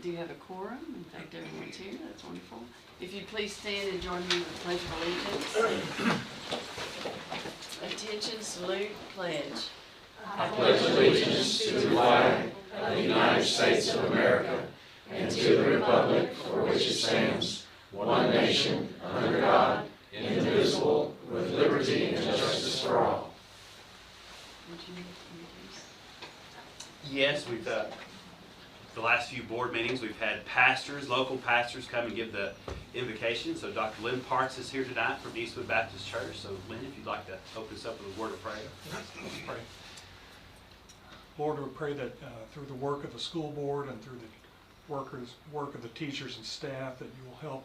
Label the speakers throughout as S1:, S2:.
S1: Do you have a quorum? In fact, everyone's here. That's wonderful. If you'd please stand and join me in the Pledge of Allegiance. Attention, salute, pledge.
S2: I pledge allegiance to the flag of the United States of America and to the republic for which it stands, one nation, under God, indivisible, with liberty and justice for all.
S1: Would you introduce?
S3: Yes, we've the last few board meetings, we've had pastors, local pastors come and give the invocation. So Dr. Lynn Parks is here tonight from Eastwood Baptist Church. So Lynn, if you'd like to open us up with a word of prayer.
S4: Let's pray. Lord, we pray that through the work of the school board and through the work of the teachers and staff, that you will help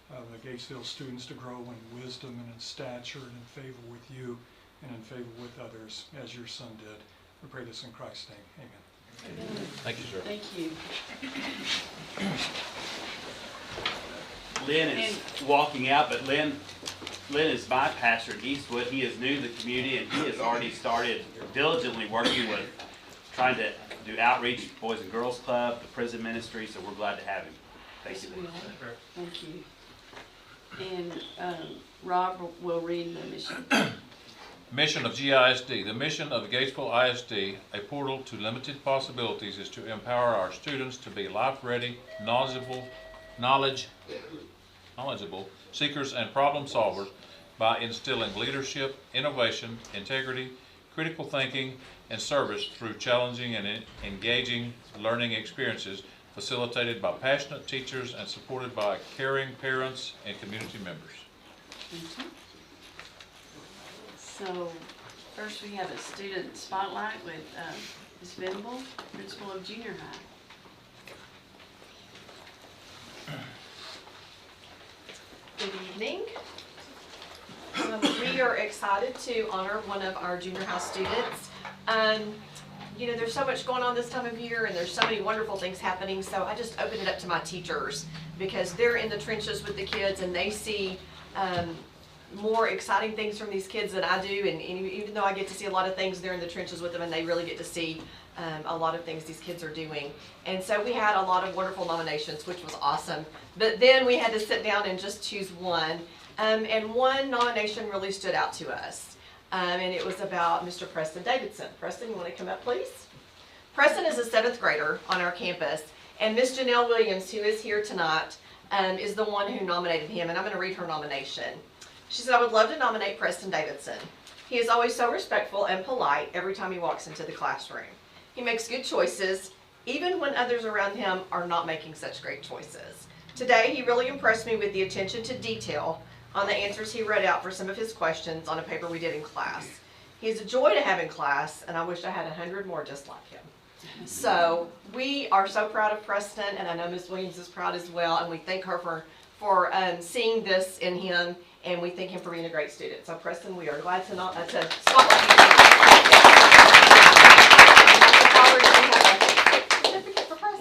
S4: the Gatesville students to grow in wisdom and in stature and in favor with you and in favor with others, as your son did. We pray this in Christ's name. Amen.
S1: Amen.
S2: Thank you, sir.
S1: Thank you.
S3: Lynn is walking out, but Lynn is my pastor at Eastwood. He is new to the community, and he has already started diligently working with trying to do outreach, Boys and Girls Club, the prison ministry, so we're glad to have him. Thank you.
S1: Thank you. And Rob will read the mission.
S5: Mission of GISD. The mission of the Gatesville ISD, a portal to limited possibilities, is to empower our students to be life-ready, knowledgeable seekers and problem solvers by instilling leadership, innovation, integrity, critical thinking, and service through challenging and engaging learning experiences facilitated by passionate teachers and supported by caring parents and community members.
S1: Thank you. So, first we have a student spotlight with Ms. Venable, principal of junior high.
S6: Good evening. We are excited to honor one of our junior high students. You know, there's so much going on this time of year and there's so many wonderful things happening, so I just opened it up to my teachers because they're in the trenches with the kids and they see more exciting things from these kids than I do, and even though I get to see a lot of things, they're in the trenches with them and they really get to see a lot of things these kids are doing. And so we had a lot of wonderful nominations, which was awesome, but then we had to sit down and just choose one, and one nomination really stood out to us, and it was about Mr. Preston Davidson. Preston, you want to come up, please? Preston is a 7th grader on our campus, and Miss Janelle Williams, who is here tonight, is the one who nominated him, and I'm going to read her nomination. She said, "I would love to nominate Preston Davidson. He is always so respectful and polite every time he walks into the classroom. He makes good choices, even when others around him are not making such great choices. Today, he really impressed me with the attention to detail on the answers he read out for some of his questions on a paper we did in class. He's a joy to have in class, and I wish I had 100 more just like him." So we are so proud of Preston, and I know Ms. Williams is proud as well, and we thank her for seeing this in him, and we thank him for being a great student. So Preston, we are glad to spotlight you.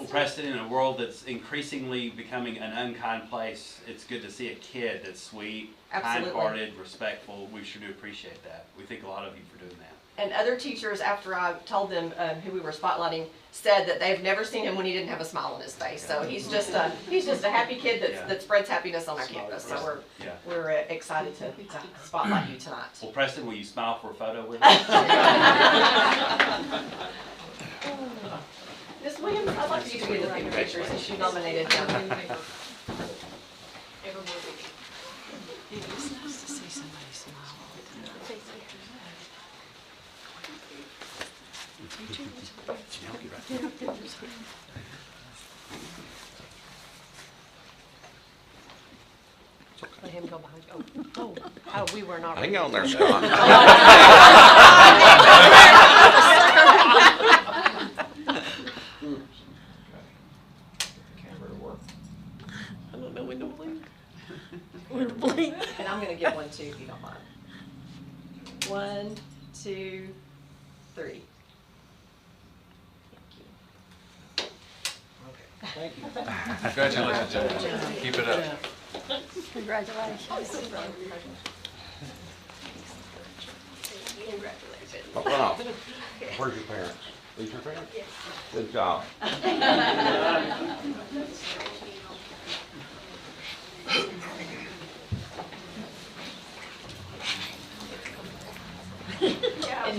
S3: Preston, in a world that's increasingly becoming an unkind place, it's good to see a kid that's sweet, kind-hearted, respectful. We sure do appreciate that. We thank a lot of you for doing that.
S6: And other teachers, after I told them who we were spotlighting, said that they've never seen him when he didn't have a smile on his face. So he's just a happy kid that spreads happiness on our campus. So we're excited to spotlight you tonight.
S3: Well, Preston, will you smile for a photo with us?
S6: Ms. Williams, I'd like for you to get the paper picture since you nominated him.
S1: It's nice to see somebody smile.
S6: Let him go behind you. Oh, we were not.
S2: Hang on there, Scott.
S6: Camera to work. I don't know when to blink. When to blink. And I'm going to get one too, if you don't mind. 1, 2, 3.
S2: Thank you.
S5: Congratulations, Jennifer. Keep it up.
S1: Congratulations.
S6: Congratulations.
S2: Well, where's your parents? Raise your hand. Good job.
S1: And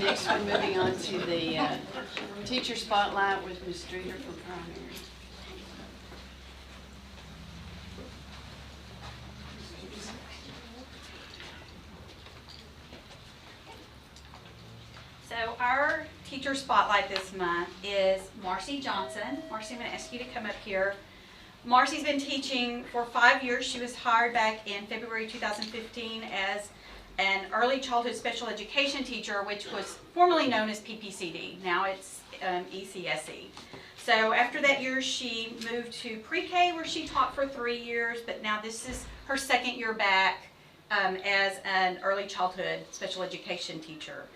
S1: next we're moving on to the teacher spotlight with Ms. Streeter for primary.
S7: So our teacher spotlight this month is Marcy Johnson. Marcy, I'm going to ask you to come up here. Marcy's been teaching for 5 years. She was hired back in February 2015 as an early childhood special education teacher, which was formerly known as PPCD. Now it's ECSE. So after that year, she moved to pre-K where she taught for 3 years, but now this is her second year back as an early childhood special education teacher.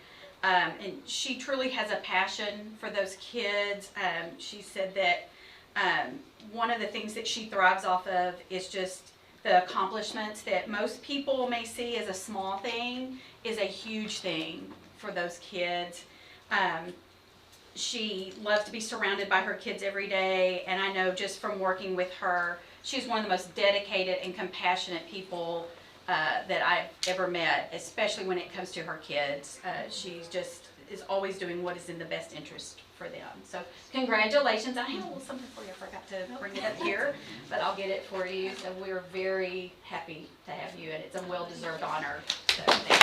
S7: And she truly has a passion for those kids. She said that one of the things that she thrives off of is just the accomplishments that most people may see as a small thing is a huge thing for those kids. She loves to be surrounded by her kids every day, and I know just from working with her, she's one of the most dedicated and compassionate people that I've ever met, especially when it comes to her kids. She's just is always doing what is in the best interest for them. So congratulations. I have a little something for you. I forgot to bring it up here, but I'll get it for you. So we're very happy to have you, and it's a well-deserved honor. So thank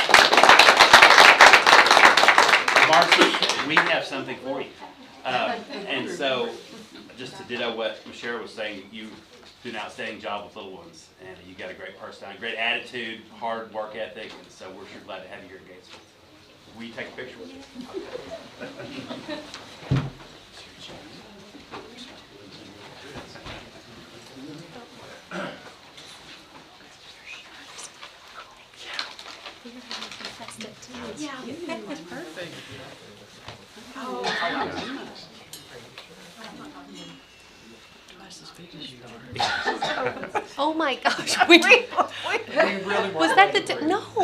S3: Marcy, we have something for you. And so, just to ditto what Michelle was saying, you do an outstanding job with little ones, and you got a great personality, great attitude, hard work ethic, and so we're sure glad to have you here in Gatesville. Will you take a picture with you?
S7: Yeah, that was perfect.
S8: Oh my gosh, was that the, no.
S6: We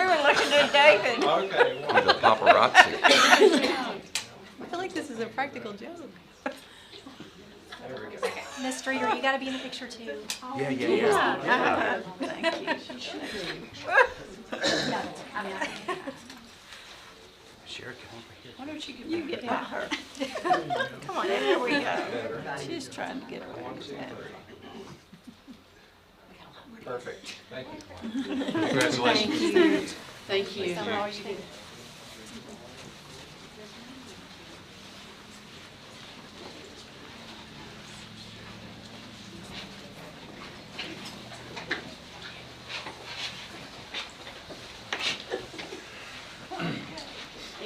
S6: were looking at David.
S2: The paparazzi.
S8: I feel like this is a practical joke.
S9: Miss Streeter, you gotta be in the picture too.
S2: Yeah.
S1: Thank you. Why don't you get back?
S6: her. Come on, there we go. She's trying to get her.
S2: Perfect. Thank you.
S5: Congratulations.
S1: Thank you.
S9: For all you do.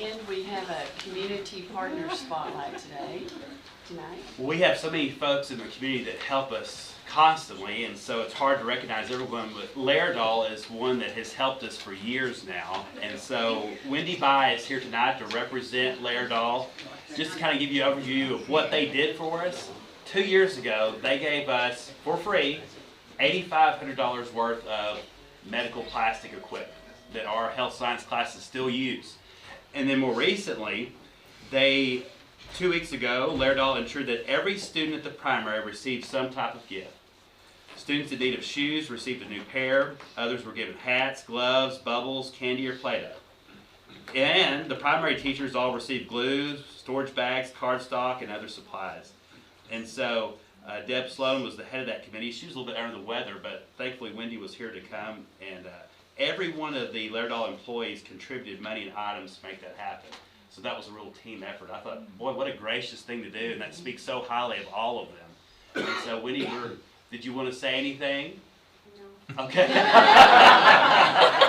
S1: And we have a community partner spotlight tonight.
S3: We have so many folks in the community that help us constantly, and so it's hard to recognize everyone, but Laerdal is one that has helped us for years now. And so Wendy Bai is here tonight to represent Laerdal. Just to kind of give you an overview of what they did for us. 2 years ago, they gave us, for free, $8,500 worth of medical plastic equipment that our health science classes still use. And then more recently, 2 weeks ago, Laerdal ensured that every student at the primary received some type of gift. Students in need of shoes received a new pair. Others were given hats, gloves, bubbles, candy, or Play-Doh. And the primary teachers all received glue, storage bags, cardstock, and other supplies. And so Deb Sloan was the head of that committee. She was a little bit under the weather, but thankfully Wendy was here to come. And every one of the Laerdal employees contributed money and items to make that happen. So that was a real team effort. I thought, boy, what a gracious thing to do, and that speaks so highly of all of them. And so, Wendy, did you want to say anything? No. Okay.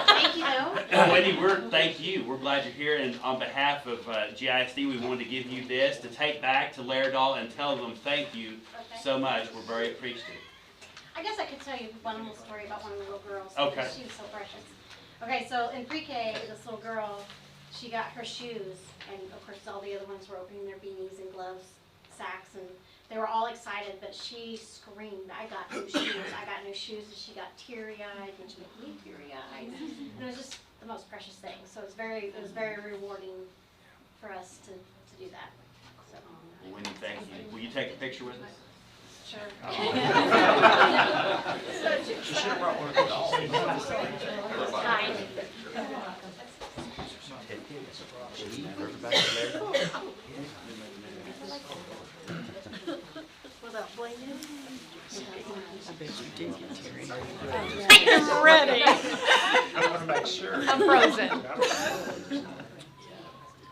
S9: Thank you though.
S3: Wendy, thank you. We're glad you're here, and on behalf of GISD, we wanted to give you this to take back to Laerdal and tell them thank you so much. We're very appreciative.
S9: I guess I could tell you one little story about one of the little girls.
S3: Okay.
S9: Because she was so precious. Okay, so in pre-K, this little girl, she got her shoes, and of course all the other ones were opening their beanies and gloves, sacks, they were all excited, but she screamed, I got new shoes, I got new shoes, and she got teary-eyed, and she made me teary-eyed. And it was just the most precious thing, so it was very rewarding for us to do that, so.
S3: Wendy, thank you. Will you take a picture with us?
S9: Sure.
S2: She should have brought one of the dolls.
S9: Hi. Without blaming.
S8: I'm ready.
S2: I want to make sure.
S8: I'm frozen.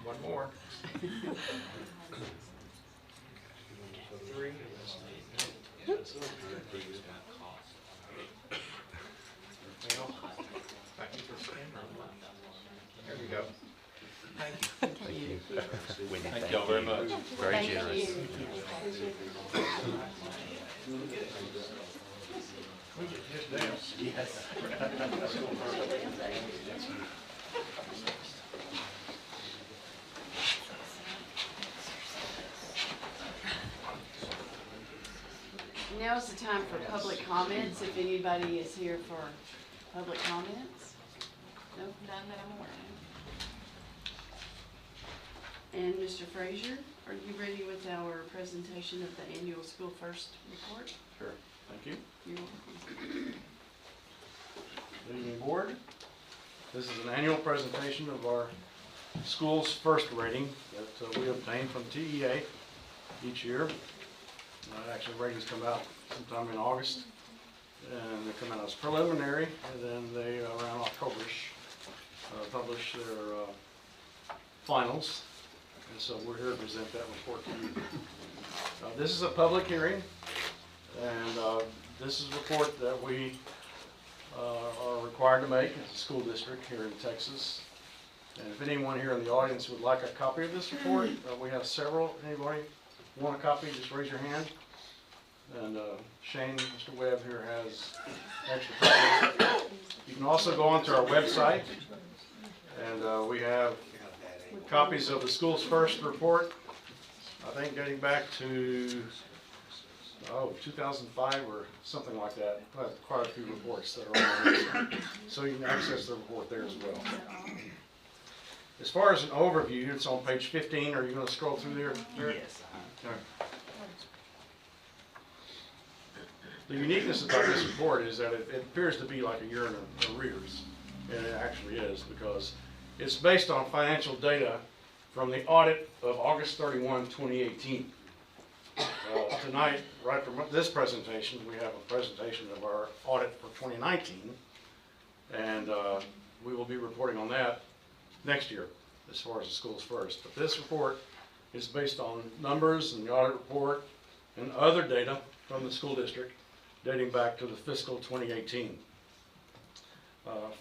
S2: One more. Three. Thank you for standing. There we go. Thank you.
S5: Thank y'all very much.
S2: Very generous. We get his down. Yes.
S1: Now is the time for public comments, if anybody is here for public comments. No, none that I'm aware of. And Mr. Frazier, are you ready with our presentation of the annual School First report?
S10: Sure, thank you.
S1: You're welcome.
S10: Good evening, board. This is an annual presentation of our school's first rating that we obtain from TEA each year. Actually, ratings come out sometime in August, and they come out as preliminary, and then they, around October-ish, publish their finals. And so we're here to present that report to you. This is a public hearing, and this is a report that we are required to make as a school district here in Texas. And if anyone here in the audience would like a copy of this report, we have several. Anybody want a copy? Just raise your hand. And Shane, Mr. Webb here has extra copies. You can also go onto our website, and we have copies of the school's first report, I think dating back to 2005 or something like that. We have quite a few reports that are on there, so you can access the report there as well. As far as an overview, it's on page 15. Are you going to scroll through there?
S3: Yes.
S10: Okay. The uniqueness about this report is that it appears to be like a year in arrears, and it actually is, because it's based on financial data from the audit of August 31, 2018. Tonight, right from this presentation, we have a presentation of our audit for 2019, and we will be reporting on that next year as far as the school's first. But this report is based on numbers and the audit report and other data from the school district dating back to the fiscal 2018.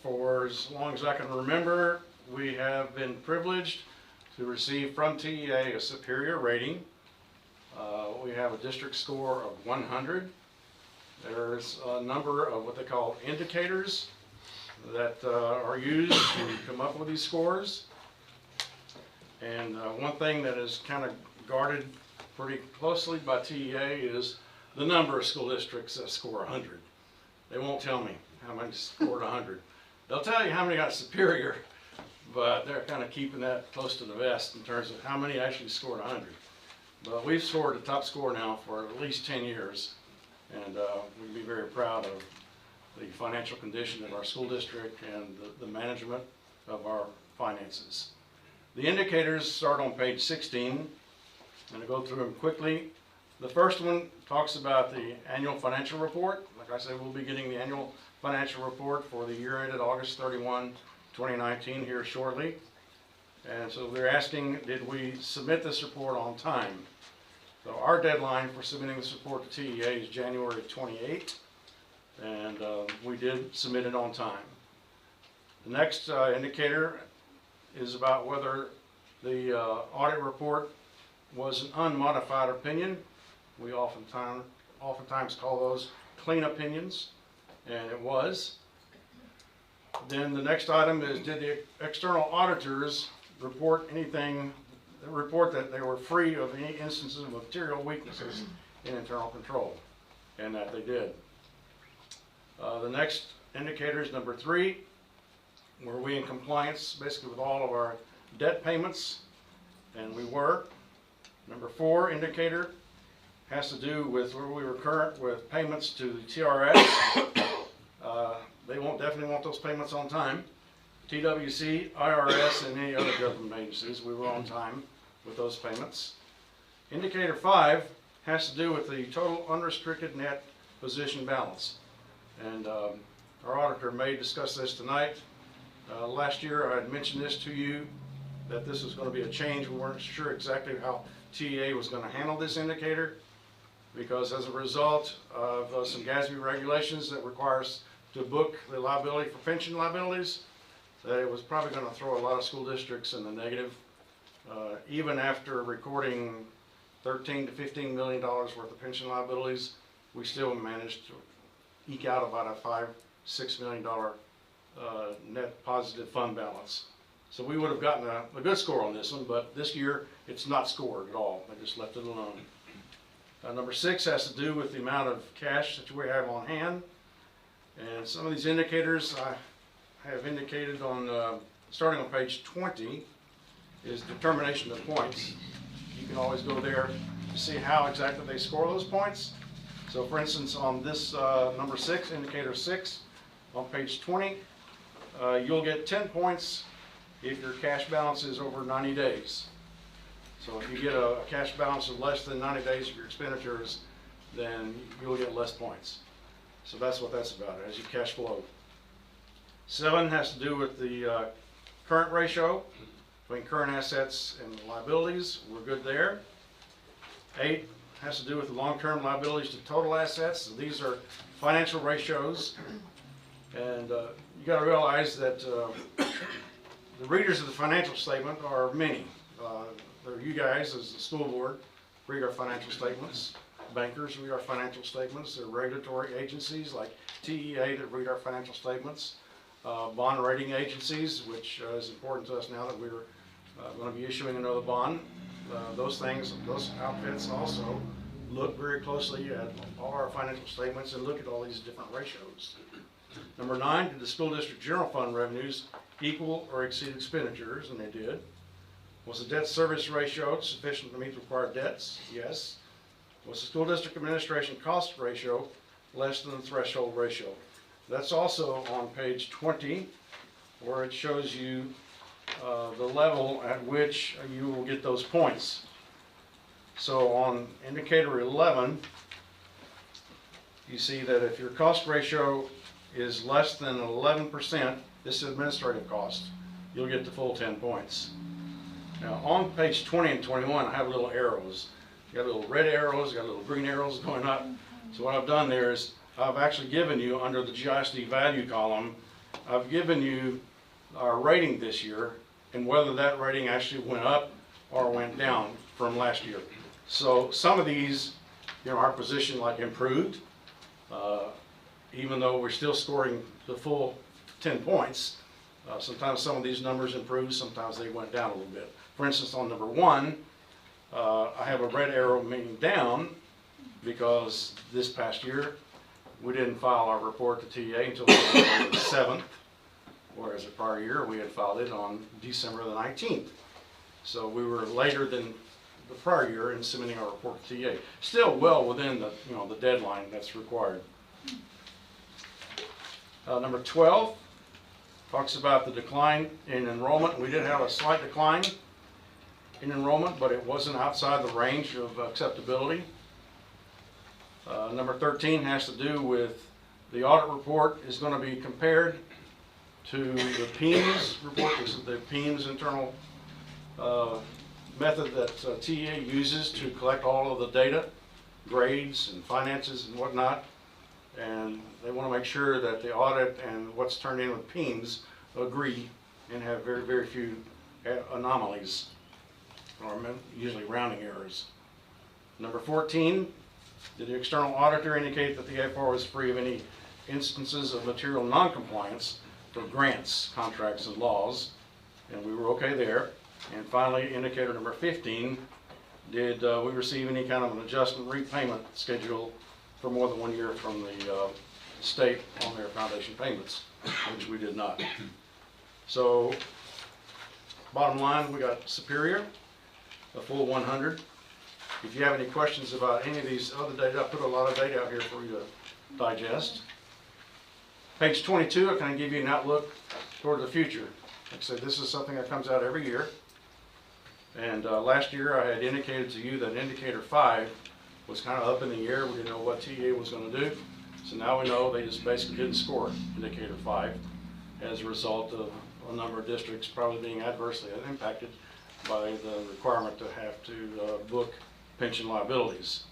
S10: For as long as I can remember, we have been privileged to receive from TEA a superior rating. We have a district score of 100. There's a number of what they call indicators that are used to come up with these scores. And one thing that is kind of guarded pretty closely by TEA is the number of school districts that score 100. They won't tell me how many scored 100. They'll tell you how many got superior, but they're kind of keeping that close to the vest in terms of how many actually scored 100. But we've scored the top score now for at least 10 years, and we'd be very proud of the financial condition of our school district and the management of our finances. The indicators start on page 16, and I'll go through them quickly. The first one talks about the annual financial report. Like I said, we'll be getting the annual financial report for the year ended August 31, 2019 here shortly. And so they're asking, did we submit this report on time? So our deadline for submitting this report to TEA is January 28th, and we did submit it on time. The next indicator is about whether the audit report was an unmodified opinion. We oftentimes call those clean opinions, and it was. Then the next item is, did the external auditors report that they were free of any instances of material weaknesses in internal control, and that they did. The next indicator is number 3. Were we in compliance basically with all of our debt payments? And we were. Number 4 indicator has to do with where we were current with payments to the TRS. They definitely want those payments on time. TWC, IRS, and any other government agencies, we were on time with those payments. Indicator 5 has to do with the total unrestricted net position balance. And our auditor may discuss this tonight. Last year I had mentioned this to you, that this was going to be a change. We weren't sure exactly how TEA was going to handle this indicator, because as a result of some GASB regulations that require us to book the liability for pension liabilities, that it was probably going to throw a lot of school districts in the negative. Even after recording $13 to $15 million worth of pension liabilities, we still managed to eke out about a $5-6 million net positive fund balance. So we would have gotten a good score on this one, but this year it's not scored at all. I just left it alone. Number 6 has to do with the amount of cash that we have on hand. And some of these indicators I have indicated on, starting on page 20, is determination of points. You can always go there to see how exactly they score those points. So for instance, on this number 6, indicator 6, on page 20, you'll get 10 points if your cash balance is over 90 days. So if you get a cash balance of less than 90 days of your expenditures, then you'll get less points. So that's what that's about, as you cash flow. 7 has to do with the current ratio between current assets and liabilities. We're good there. 8 has to do with the long-term liabilities to total assets. So these are financial ratios. And you got to realize that the readers of the financial statement are many. They're you guys as the school board read our financial statements. Bankers read our financial statements. There are regulatory agencies like TEA that read our financial statements. Bond rating agencies, which is important to us now that we're going to be issuing another bond. Those outfits also look very closely at all our financial statements and look at all these different ratios. Number 9, did the school district general fund revenues equal or exceed expenditures? And they did. Was the debt service ratio sufficient to meet required debts? Yes. Was the school district administration cost ratio less than the threshold ratio? That's also on page 20, where it shows you the level at which you will get those points. So on indicator 11, you see that if your cost ratio is less than 11%, this is administrative cost, you'll get the full 10 points. Now on page 20 and 21, I have little arrows. You got little red arrows, you got little green arrows going up. So what I've done there is I've actually given you, under the GISD value column, I've given you our rating this year and whether that rating actually went up or went down from last year. So some of these, our position like improved, even though we're still scoring the full 10 points. Sometimes some of these numbers improved, sometimes they went down a little bit. For instance, on number 1, I have a red arrow meaning down because this past year we didn't file our report to TA until December the 7th, whereas the prior year we had filed it on December the 19th. So we were later than the prior year in submitting our report to TA. Still well within the, the deadline that's required. Number 12 talks about the decline in enrollment. We did have a slight decline in enrollment, but it wasn't outside the range of acceptability. Number 13 has to do with the audit report is going to be compared to the PEMS report. This is the PEMS internal method that TA uses to collect all of the data, grades and finances and whatnot. And they want to make sure that the audit and what's turned in with PEMS agree and have very, very few anomalies, or usually rounding errors. Number 14, did the external auditor indicate that the AFR was free of any instances of material non-compliance for grants, contracts, and laws? And we were okay there. And finally, indicator number 15, Did we receive any kind of an adjustment repayment schedule for more than 1 year from the state on their foundation payments, which we did not. So, bottom line, we got Superior, a full 100. If you have any questions about any of these other data, I put a lot of data out here for you to digest. Page 22, I kind of give you an outlook toward the future. Like I said, this is something that comes out every year. And last year I had indicated to you that indicator 5 was kind of up in the air. We didn't know what TA was going to do. So now we know they just basically didn't score indicator 5 as a result of a number of districts probably being adversely impacted by the requirement to have to book pension liabilities.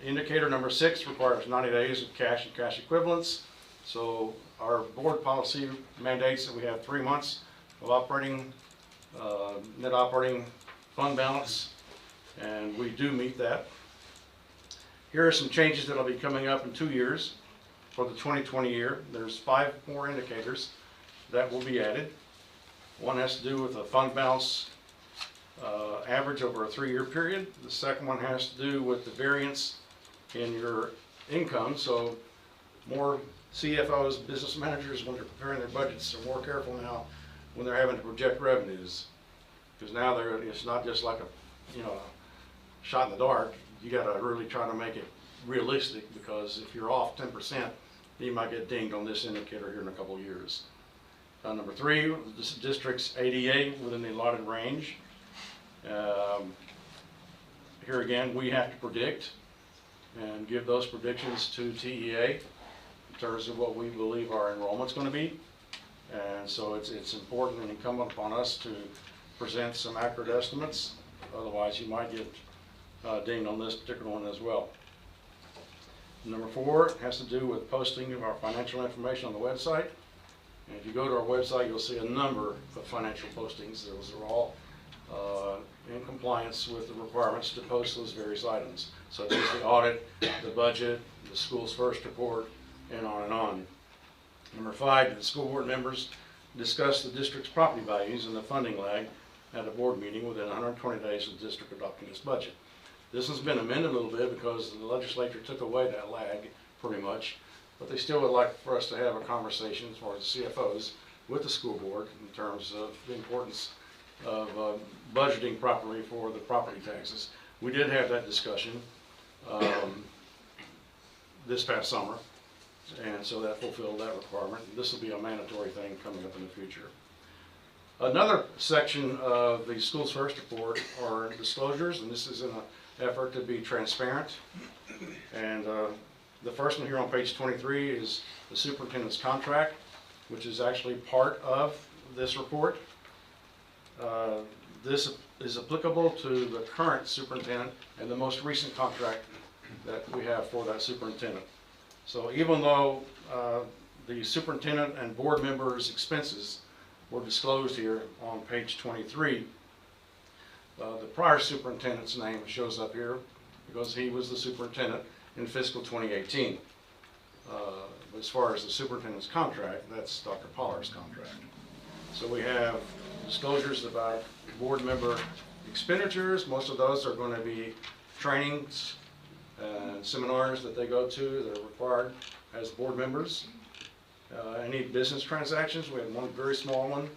S10: Indicator number 6 requires 90 days of cash and cash equivalents. So our board policy mandates that we have 3 months of operating, net operating fund balance, and we do meet that. Here are some changes that will be coming up in 2 years. For the 2020 year, there's 5 more indicators that will be added. One has to do with a fund balance average over a 3-year period. The second one has to do with the variance in your income. So more CFOs, business managers, when they're preparing their budgets, are more careful now when they're having to project revenues, because now it's not just like a shot in the dark. You got to really try to make it realistic, because if you're off 10%, you might get dinged on this indicator here in a couple of years. Number 3, this district's ADA within the allotted range. Here again, we have to predict and give those predictions to TEA in terms of what we believe our enrollment's going to be. And so it's important and incumbent upon us to present some accurate estimates. Otherwise, you might get dinged on this particular one as well. Number 4 has to do with posting of our financial information on the website. And if you go to our website, you'll see a number of financial postings. Those are all in compliance with the requirements to post those various items, such as the audit, the budget, the school's first report, and on and on. Number 5, the school board members discuss the district's property values and the funding lag at a board meeting within 120 days of the district adopting its budget. This has been amended a little bit because the legislature took away that lag pretty much, but they still would like for us to have a conversation as far as the CFOs with the school board in terms of the importance of budgeting properly for the property taxes. We did have that discussion this past summer, and so that fulfilled that requirement. This will be a mandatory thing coming up in the future. Another section of the Schools First report are disclosures, and this is in an effort to be transparent. And the first one here on page 23 is the superintendent's contract, which is actually part of this report. This is applicable to the current superintendent and the most recent contract that we have for that superintendent. So even though the superintendent and board members' expenses were disclosed here on page 23, the prior superintendent's name shows up here because he was the superintendent in fiscal 2018. As far as the superintendent's contract, that's Dr. Pollard's contract. So we have disclosures about board member expenditures. Most of those are going to be trainings and seminars that they go to that are required as board members. Any business transactions, we have one very small one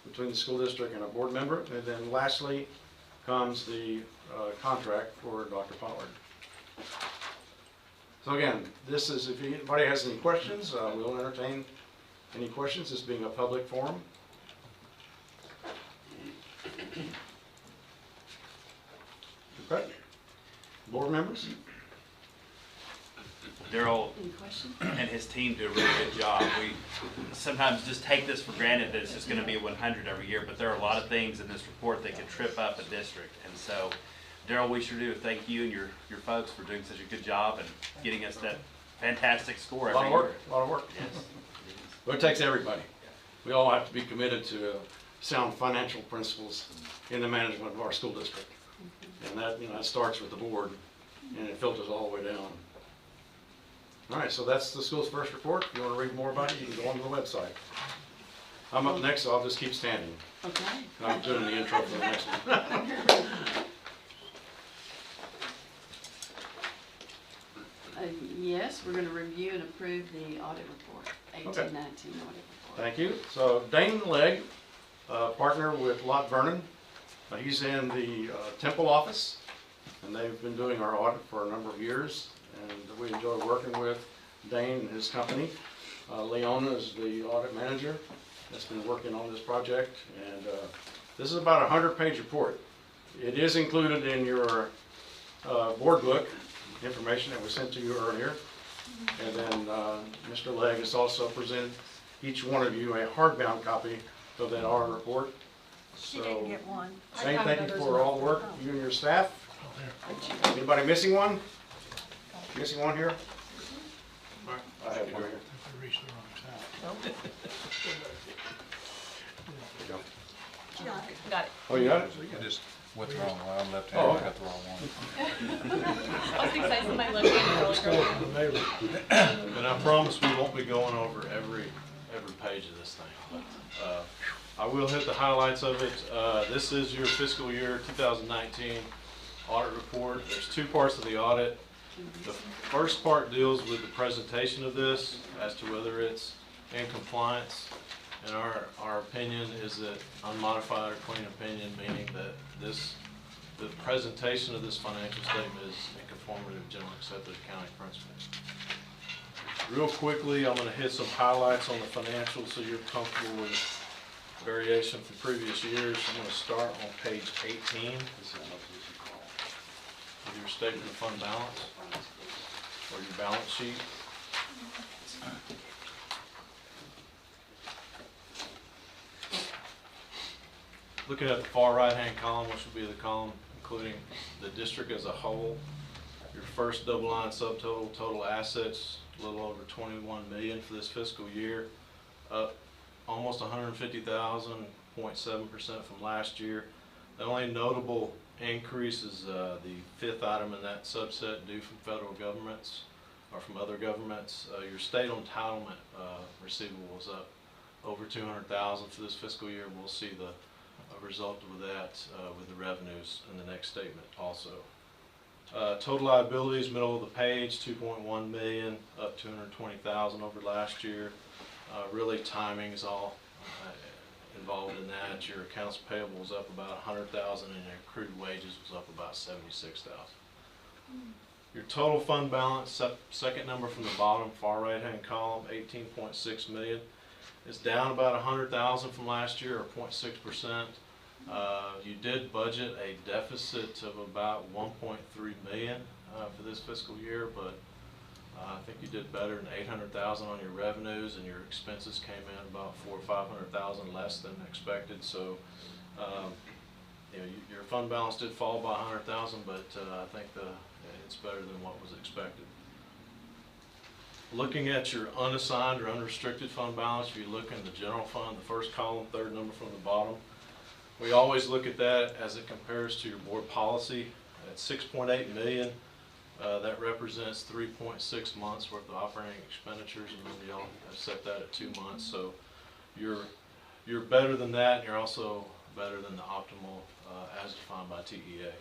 S10: between the school district and a board member. And then lastly comes the contract for Dr. Pollard. So again, this is, if anybody has any questions, we'll entertain any questions, this being a public forum. Okay. Board members?
S3: Daryl
S1: Any questions?
S3: and his team do a really good job. We sometimes just take this for granted that it's just going to be a 100 every year, but there are a lot of things in this report that could trip up a district. And so, Daryl, we sure do thank you and your folks for doing such a good job and getting us that fantastic score every year.
S10: A lot of work.
S3: Yes.
S10: But it takes everybody. We all have to be committed to sound financial principles in the management of our school district. And that, that starts with the board and it filters all the way down. All right, so that's the Schools First report. If you want to read more about it, you can go onto the website. I'm up next, so I'll just keep standing.
S1: Okay.
S10: I'm doing the intro for the next one.
S1: Yes, we're gonna review and approve the audit report, 18-19 audit report.
S10: Thank you. So Dane Legg, partner with Lot Vernon. He's in the Temple office, and they've been doing our audit for a number of years, and we enjoy working with Dane and his company. Leona is the audit manager that's been working on this project, and this is about a 100-page report. It is included in your board book information that was sent to you earlier. And then Mr. Legg has also presented each one of you a hardbound copy of that audit report.
S8: She didn't get one.
S10: Dane, thank you for all the work, you and your staff. Anybody missing one? Missing one here? I have one here.
S6: Got it.
S10: Oh, you got it?
S5: I just went the wrong way. I'm
S10: Oh,
S5: left-handed, I
S10: okay.
S5: got the wrong one.
S6: I was excited somebody looked at it.
S2: And I promise we won't be going over every page of this thing. But, I will hit the highlights of it. This is your fiscal year 2019 audit report. There's two parts of the audit. The first part deals with the presentation of this as to whether it's in compliance. And our opinion is that unmodified or clean opinion, meaning that the presentation of this financial statement is in conformity with generally accepted accounting principles. Real quickly, I'm going to hit some highlights on the financials so you're comfortable with variation from previous years. I'm going to start on page 18 with your statement of fund balance or your balance sheet. Looking at the far right-hand column, which will be the column including the district as a whole, your first double line subtotal, total assets, a little over 21 million for this fiscal year, up almost 150,000, 0.7% from last year. The only notable increase is the fifth item in that subset, due from federal governments or from other governments. Your state entitlement receivable was up over 200,000 for this fiscal year. We'll see the result of that with the revenues in the next statement also. Total liabilities, middle of the page, 2.1 million, up 220,000 over last year. Really timing is all involved in that. Your accounts payable was up about 100,000 and your accrued wages was up about 76,000. Your total fund balance, second number from the bottom, far right hand column, 18.6 million. It's down about 100,000 from last year, or 0.6%. You did budget a deficit of about 1.3 million for this fiscal year, but I think you did better than 800,000 on your revenues, and your expenses came in about 400,000 or 500,000 less than expected. So, you know, your fund balance did fall by 100,000, but I think it's better than what was expected. Looking at your unassigned or unrestricted fund balance, if you look in the general fund, the first column, third number from the bottom, we always look at that as it compares to your board policy. At 6.8 million, that represents 3.6 months worth of operating expenditures. Remember, y'all have set that at 2 months, so you're better than that, and you're also better than the optimal as defined by TEA.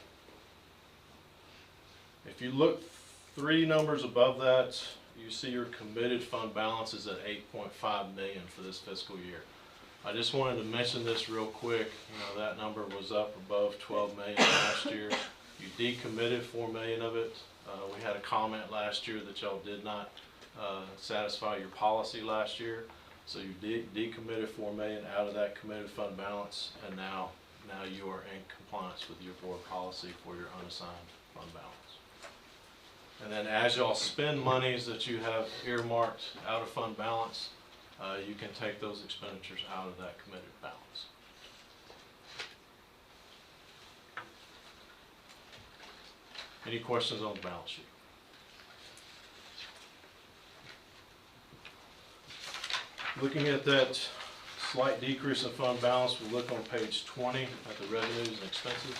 S2: If you look 3 numbers above that, you see your committed fund balance is at 8.5 million for this fiscal year. I just wanted to mention this real quick. You know, that number was up above 12 million last year. You decommitted 4 million of it. We had a comment last year that y'all did not satisfy your policy last year. So you decommitted 4 million out of that committed fund balance, and now you are in compliance with your board policy for your unassigned fund balance. And then as y'all spend monies that you have earmarked out of fund balance, you can take those expenditures out of that committed balance. Any questions on the balance sheet? Looking at that slight decrease in fund balance, we'll look on page 20 at the revenues and expenses.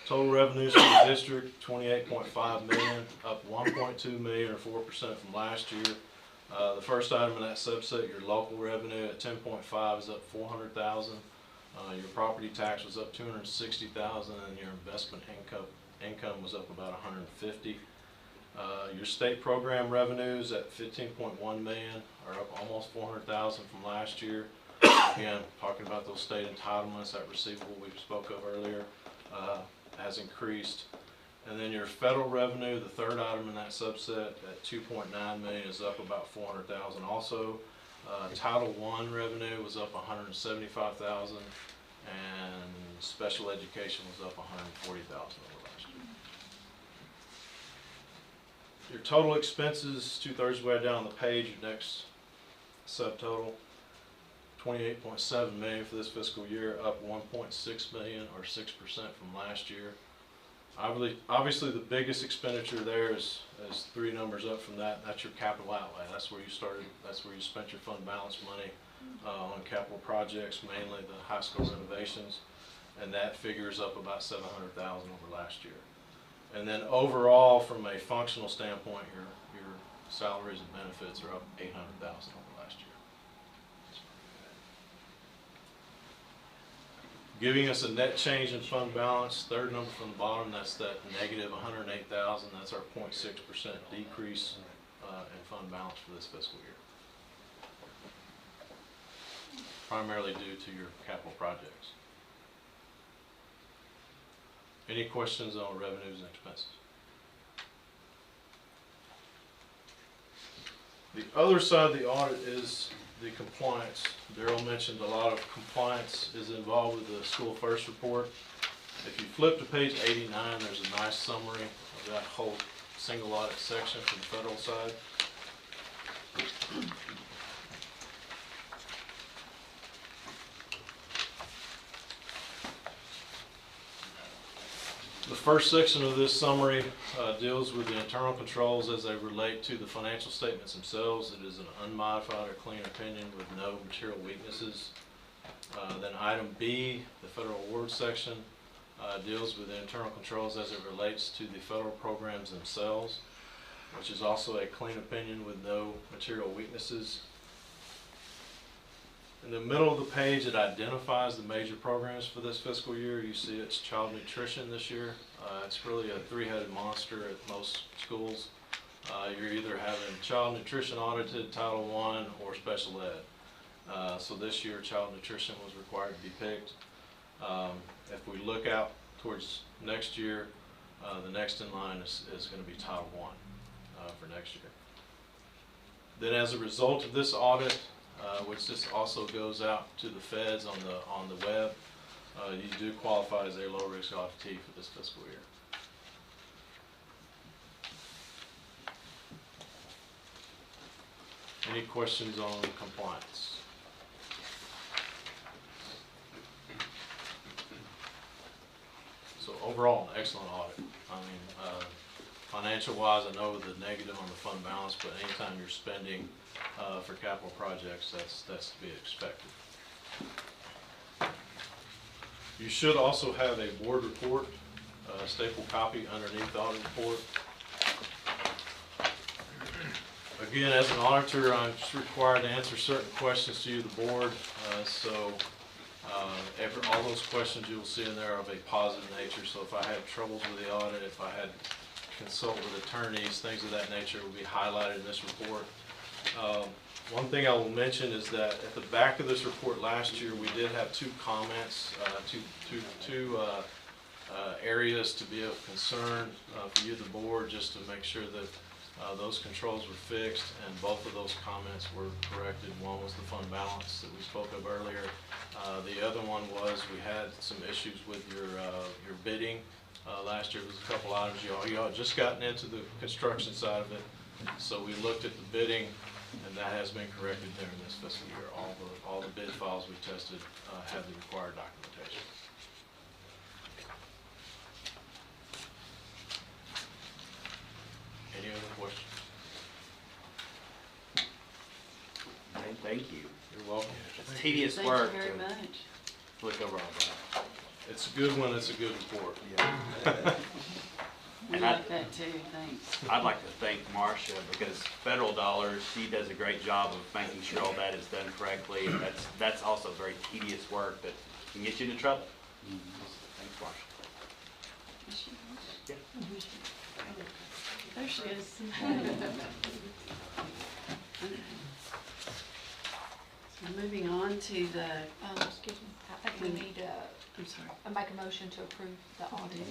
S2: Total revenues for the district, 28.5 million, up 1.2 million or 4% from last year. The first item in that subset, your local revenue at 10.5 is up 400,000.
S10: Your property tax was up $260,000, and your investment income was up about $150,000. Your state program revenues at $15.1 million are up almost $400,000 from last year. Again, talking about those state entitlements, that receivable we spoke of earlier has increased. And then your federal revenue, the third item in that subset at $2.9 million, is up about $400,000 also. Title I revenue was up $175,000, and special education was up $140,000 over last year. Your total expenses, 2/3 way down the page, your next subtotal, $28.7 million for this fiscal year, up $1.6 million or 6% from last year. Obviously, the biggest expenditure there is 3 numbers up from that. That's your capital outlay. That's where you started. That's where you spent your fund balance money on capital projects, mainly the high school renovations, and that figure is up about $700,000 over last year. And then overall, from a functional standpoint, your salaries and benefits are up $800,000 over last year. Giving us a net change in fund balance, third number from the bottom, that's that negative $108,000. That's our 0.6% decrease in fund balance for this fiscal year. Primarily due to your capital projects. Any questions on revenues and expenses? The other side of the audit is the compliance. Darryl mentioned a lot of compliance is involved with the School First report. If you flip to page 89, there's a nice summary of that whole single audit section from the federal side. The first section of this summary deals with the internal controls as they relate to the financial statements themselves. It is an unmodified or clean opinion with no material weaknesses. Then item B, the federal award section, deals with the internal controls as it relates to the federal programs themselves, which is also a clean opinion with no material weaknesses. In the middle of the page, it identifies the major programs for this fiscal year. You see it's child nutrition this year. It's really a 3-headed monster at most schools. You're either having child nutrition audited, Title I, or special ed. So this year, child nutrition was required to be picked. If we look out towards next year, the next in line is going to be Title I for next year. Then as a result of this audit, which this also goes out to the feds on the web, you do qualify as a low-risk auditee for this fiscal year. Any questions on compliance? So overall, an excellent audit. I mean, financial-wise, I know the negative on the fund balance, but anytime you're spending for capital projects, that's to be expected. You should also have a board report, a staple copy underneath the audit report. Again, as an auditor, I'm just required to answer certain questions to you, the board. All those questions you will see in there are of a positive nature. So if I had troubles with the audit, if I had to consult with attorneys, things of that nature will be highlighted in this report. One thing I will mention is that at the back of this report last year, we did have 2 comments, two areas to be of concern for you, the board, just to make sure that those controls were fixed, and both of those comments were corrected. One was the fund balance that we spoke of earlier. The other one was we had some issues with your bidding. Last year was a couple items. Y'all had just gotten into the construction side of it, so we looked at the bidding, and that has been corrected during this fiscal year. All the bid files we tested have the required documentation. Any other questions?
S3: Thank you.
S10: You're welcome.
S3: It's tedious
S1: Thank
S3: work
S1: you very
S3: to
S1: much.
S3: look over all that.
S10: It's good when it's a good report.
S3: Yeah.
S1: We
S3: And I-
S1: like that too, thanks.
S3: I'd like to thank Marcia because federal dollars, she does a great job of making sure all that is done correctly. That's also very tedious work that can get you into trouble. Thanks, Marshall.
S1: Is she?
S3: Yeah.
S1: There she is. So moving on to the,
S8: Excuse me, I think we need
S1: I'm sorry.
S8: to make a motion to approve the audit.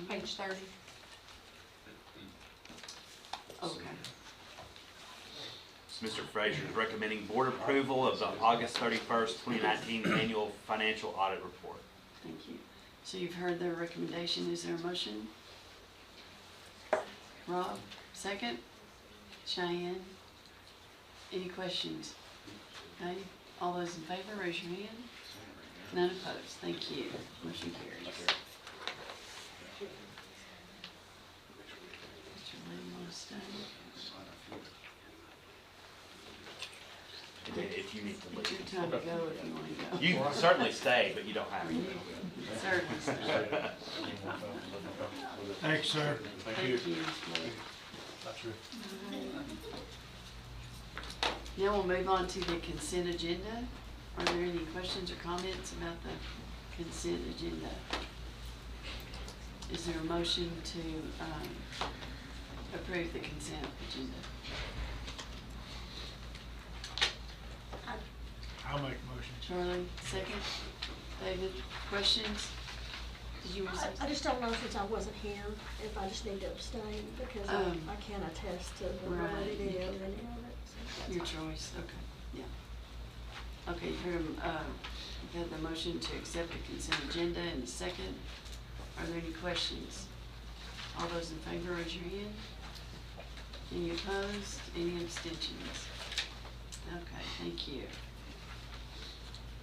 S8: Page 30.
S1: Okay.
S3: So Mr. Frazier is recommending board approval of the August 31st, 2019 annual financial audit report.
S1: Thank you. So you've heard their recommendation. Is there a motion? Rob, second? Cheyenne? Any questions? Okay, all those in favor, raise your hand. None opposed. Thank you. Motion carries. Mr. Lynn, want to stay?
S3: If you need to
S1: It's
S3: leave.
S1: your time to go if you want to go.
S3: You can certainly stay, but you don't have
S1: Or
S3: to.
S1: you certainly stay.
S4: Thanks, sir.
S1: Thank you. Now we'll move on to the consent agenda. Are there any questions or comments about the consent agenda? Is there a motion to approve the consent agenda?
S4: I'll make a motion.
S1: Charlie, second. David, questions? Did you want to say?
S11: I just don't know since I wasn't here, if I just need to abstain, because I can't attest to the
S1: Right.
S11: validity of any of it. So
S1: Your
S11: that's all.
S1: choice, okay, yeah. Okay, you've heard, you've had the motion to accept the consent agenda in a second. Are there any questions? All those in favor, raise your hand. Any opposed? Any abstentions? Okay, thank you.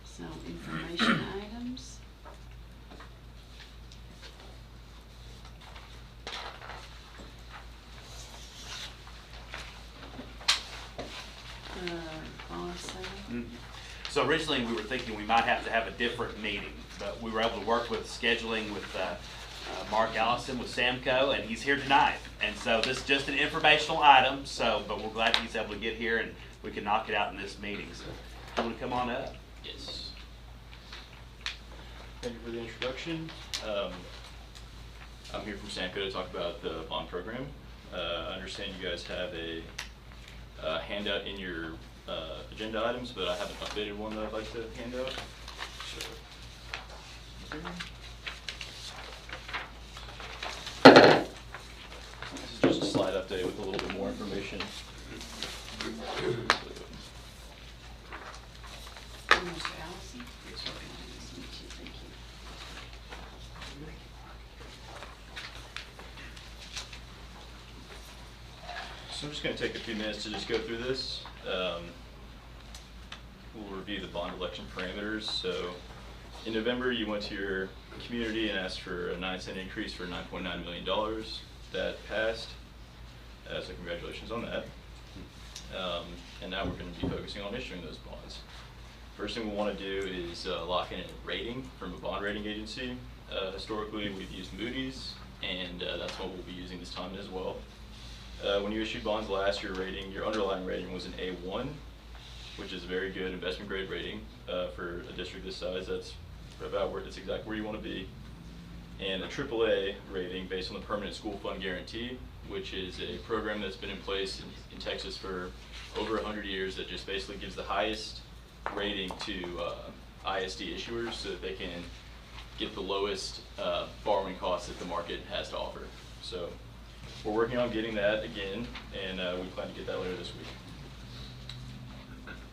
S1: So, information items. Bond sale.
S3: So originally, we were thinking we might have to have a different meeting, but we were able to work with scheduling with Mark Allison with Samco, and he's here tonight. And so this is just an informational item, but we're glad he's able to get here and we can knock it out in this meeting. So, you want to come on up?
S12: Yes. Thank you for the introduction. I'm here from Samco to talk about the bond program. I understand you guys have a handout in your agenda items, but I have an updated one that I'd like to hand out. This is just a slide update with a little bit more information.
S1: Mr. Allison? Yes, sir. Nice to meet you. Thank you.
S12: So I'm just going to take a few minutes to just go through this. We'll review the bond election parameters. So in November, you went to your community and asked for a 9-cent increase for $9.9 million. That passed. So congratulations on that. And now we're going to be focusing on issuing those bonds. First thing we want to do is lock in a rating from a bond rating agency. Historically, we've used Moody's, and that's what we'll be using this time as well. When you issued bonds last, your underlying rating was an A1, which is a very good investment grade rating for a district this size. That's exactly where you want to be. And a AAA rating based on the Permanent School Fund Guarantee, which is a program that's been in place in Texas for over 100 years that just basically gives the highest rating to ISD issuers so that they can get the lowest borrowing costs that the market has to offer. So we're working on getting that again, and we plan to get that later this week.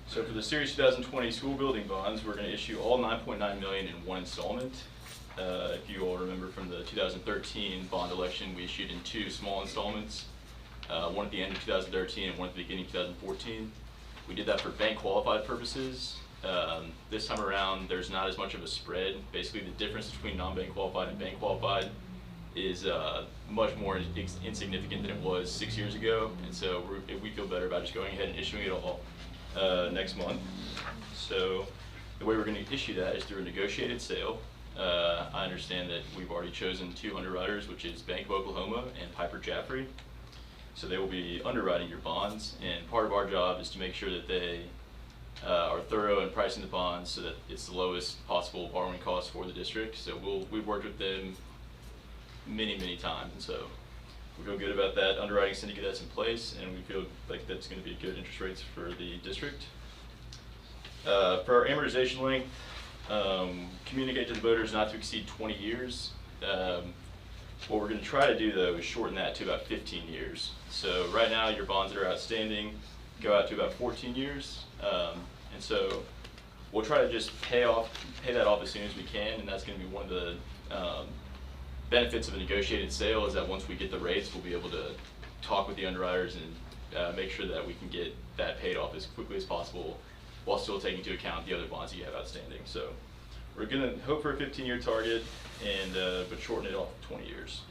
S12: So for the Series 2020 school building bonds, we're going to issue all $9.9 million in one installment. If you all remember from the 2013 bond election, we issued in 2 small installments, one at the end of 2013 and one at the beginning of 2014. We did that for bank qualified purposes. This time around, there's not as much of a spread. Basically, the difference between non-bank qualified and bank qualified is much more insignificant than it was 6 years ago. And so we feel better about just going ahead and issuing it all next month. So the way we're going to issue that is through a negotiated sale. I understand that we've already chosen 2 underwriters, which is Bank of Oklahoma and Piper Jaffray. So they will be underwriting your bonds, and part of our job is to make sure that they are thorough in pricing the bonds so that it's the lowest possible borrowing cost for the district. So we've worked with them many times, and so we feel good about that underwriting syndicate that's in place, and we feel like that's going to be good interest rates for the district. For our amortization length, communicate to the voters not to exceed 20 years. What we're going to try to do, though, is shorten that to about 15 years. So right now, your bonds that are outstanding go out to about 14 years. And so we'll try to just pay that off as soon as we can, and that's going to be one of the benefits of a negotiated sale, is that once we get the rates, we'll be able to talk with the underwriters and make sure that we can get that paid off as quickly as possible while still taking into account the other bonds that you have outstanding. So we're going to hope for a 15-year target, and but shorten it off to 20 years.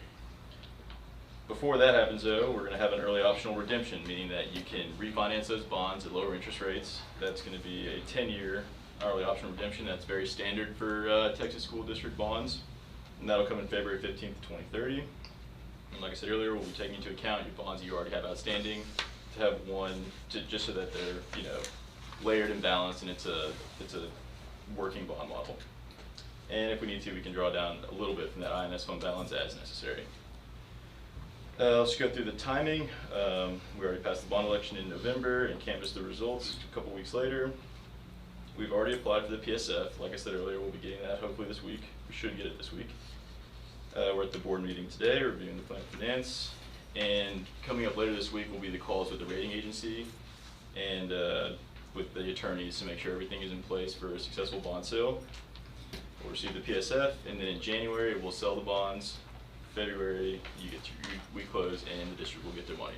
S12: Before that happens, though, we're going to have an early optional redemption, meaning that you can refinance those bonds at lower interest rates. That's going to be a 10-year early optional redemption. That's very standard for Texas school district bonds, and that'll come in February 15th, 2030. And like I said earlier, we'll be taking into account your bonds that you already have outstanding to have one, just so that they're layered and balanced, and it's a working bond model. And if we need to, we can draw down a little bit from that INS fund balance as necessary. Let's go through the timing. We already passed the bond election in November and canvassed the results a couple weeks later. We've already applied for the PSF. Like I said earlier, we'll be getting that hopefully this week. We should get it this week. We're at the board meeting today, reviewing the plan of finance. And coming up later this week will be the calls with the rating agency and with the attorneys to make sure everything is in place for a successful bond sale. We'll receive the PSF, and then in January we'll sell the bonds. February we close, and the district will get their money.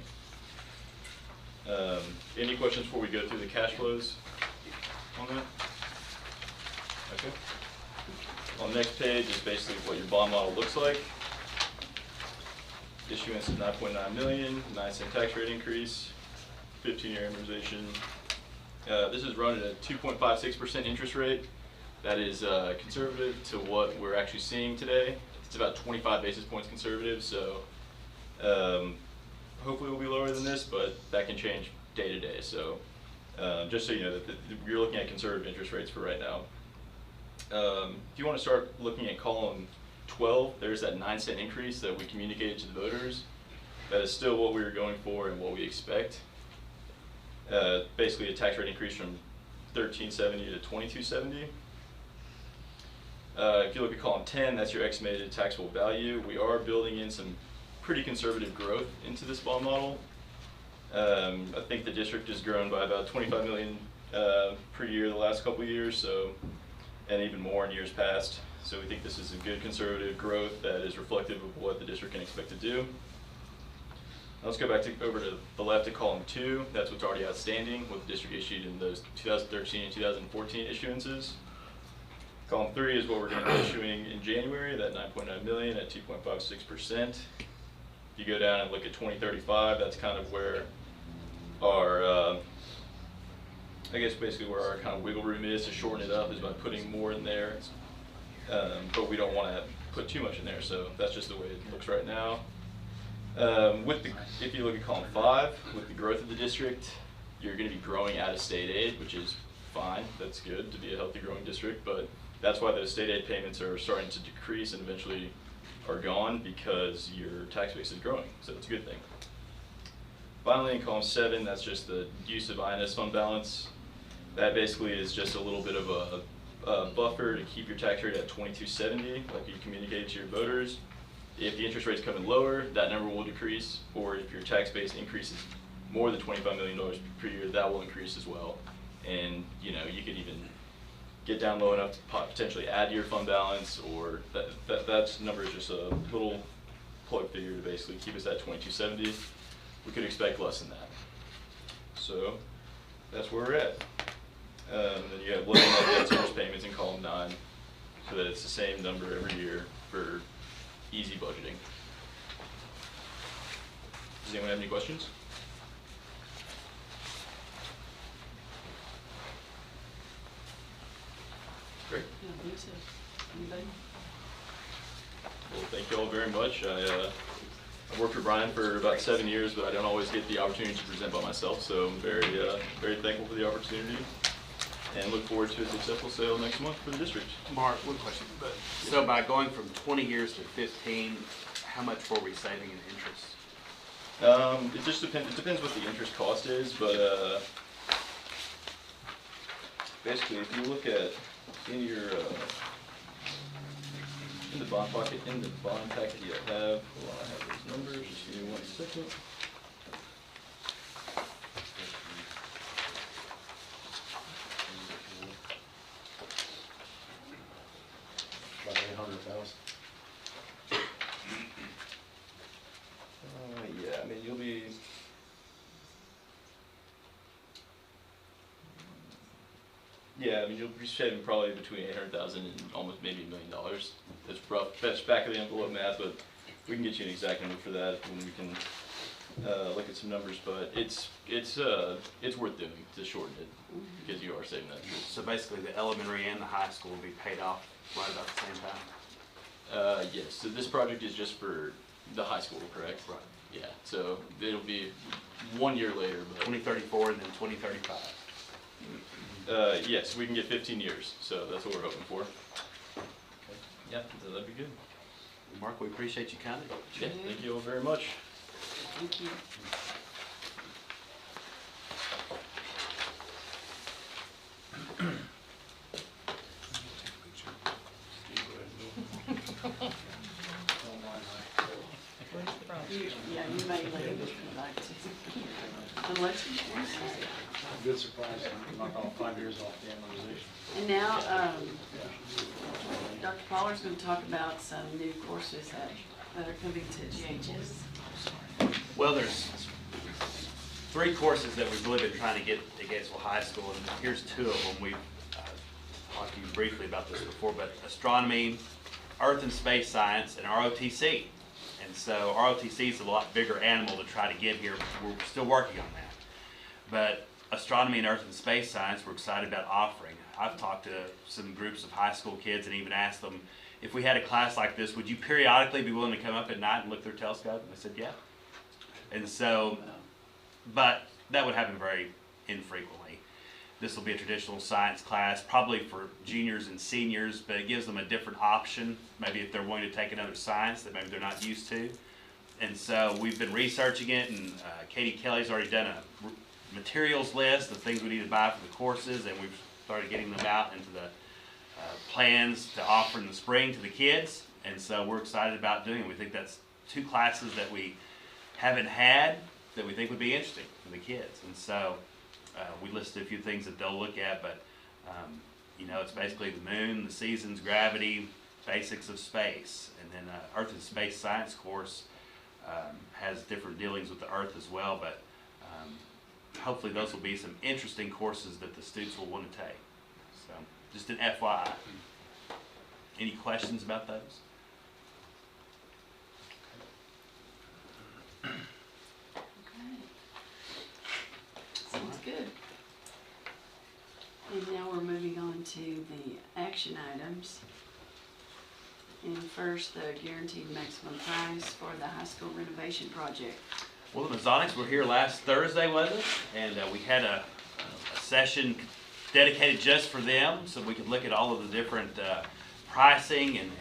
S12: Any questions before we go through the cash flows on that? Okay. On the next page is basically what your bond model looks like. Issuance is 9.9 million, 9-cent tax rate increase, 15-year amortization. This is run at a 2.56% interest rate. That is conservative to what we're actually seeing today. It's about 25 basis points conservative, so hopefully we'll be lower than this, but that can change day to day. So just so you know that you're looking at conservative interest rates for right now. If you want to start looking at column 12, there's that 9-cent increase that we communicated to the voters. That is still what we were going for and what we expect. Basically a tax rate increase from $13.70 to $22.70. If you look at column 10, that's your estimated taxable value. We are building in some pretty conservative growth into this bond model. I think the district has grown by about 25 million per year the last couple of years, so, and even more in years past. So we think this is a good conservative growth that is reflective of what the district can expect to do. Now let's go back over to the left to column 2. That's what's already outstanding, what the district issued in those 2013 and 2014 issuances. Column 3 is what we're going to be issuing in January, that 9.9 million at 2.56%. If you go down and look at 2035, that's kind of where our, I guess basically where our kind of wiggle room is to shorten it up, is by putting more in there. But we don't want to put too much in there, so that's just the way it looks right now. If you look at column 5, with the growth of the district, you're going to be growing out of state aid, which is fine. That's good to be a healthy growing district, but that's why those state aid payments are starting to decrease and eventually are gone, because your tax base is growing, so that's a good thing. Finally, in column 7, that's just the use of INS fund balance. That basically is just a little bit of a buffer to keep your tax rate at 22.70, like you communicated to your voters. If the interest rates come in lower, that number will decrease, or if your tax base increases more than $25 million per year, that will increase as well. And you could even get down low enough to potentially add to your fund balance, or that number is just a little plug figure to basically keep us at 22.70. We could expect less than that. So that's where we're at. Then you have looking at debt service payments in column 9, so that it's the same number every year for easy budgeting. Does anyone have any questions? Great.
S1: I don't think so. Anybody?
S12: thank you all very much. I've worked for Brian for about 7 years, but I don't always get the opportunity to present by myself, so I'm very thankful for the opportunity and look forward to a successful sale next month for the district.
S3: Mark, one question. So by going from 20 years to 15, how much were we saving in interest?
S12: It just depends. It depends what the interest cost is, but basically, if you look at in your in the bond packet you have, hold on, I have those numbers. Just give me 1 second.
S2: About 800,000.
S12: Yeah, I mean you'll be. Yeah, I mean you'll be saving probably between 800,000 and almost maybe $1 million. That's rough. That's back of the envelope math, but we can get you an exact number for that when we can look at some numbers. But it's worth doing to shorten it because you are saving that.
S3: So basically, the elementary and the high school will be paid off right about the same time?
S12: Yes, so this project is just for the high school, correct?
S3: Right.
S12: Yeah, so it'll be 1 year later. But
S3: 2034 and then 2035.
S12: yes, we can get 15 years, so that's what we're hoping for. Yeah, so that'd be good.
S3: Mark, we appreciate you coming.
S12: Yeah, thank you all very much.
S1: Thank you. Yeah, you may leave if you'd like to. Unless you want to.
S2: Good surprise, I'm not all 5 years off the amortization.
S1: And now, Dr. Pollard's going to talk about some new courses that are coming to GHS.
S3: Well, there's 3 courses that we've really been trying to get to Gatesville High School, and here's 2 of them. We've talked to you briefly about this before, but astronomy, earth and space science, and ROTC. And so ROTC is a lot bigger animal to try to get here. We're still working on that. But astronomy and earth and space science we're excited about offering. I've talked to some groups of high school kids and even asked them, if we had a class like this, would you periodically be willing to come up at night and look through a telescope? And they said, yeah. And so, but that would happen very infrequently. This will be a traditional science class, probably for juniors and seniors, but it gives them a different option, maybe if they're wanting to take another science that maybe they're not used to. And so we've been researching it, and Katie Kelly's already done a materials list of things we need to buy for the courses, and we've started getting them out into the plans to offer in the spring to the kids. And so we're excited about doing it. We think that's 2 classes that we haven't had that we think would be interesting for the kids. And so we listed a few things that they'll look at, but you know, it's basically the moon, the seasons, gravity, basics of space, and then Earth and Space Science course has different dealings with the Earth as well, but hopefully those will be some interesting courses that the students will want to take. So just an FYI. Any questions about those?
S1: Sounds good. And now we're moving on to the action items. And first, the guaranteed maximum price for the high school renovation project.
S3: Well, the Masonics were here last Thursday, wasn't it? And we had a session dedicated just for them, so we could look at all of the different pricing and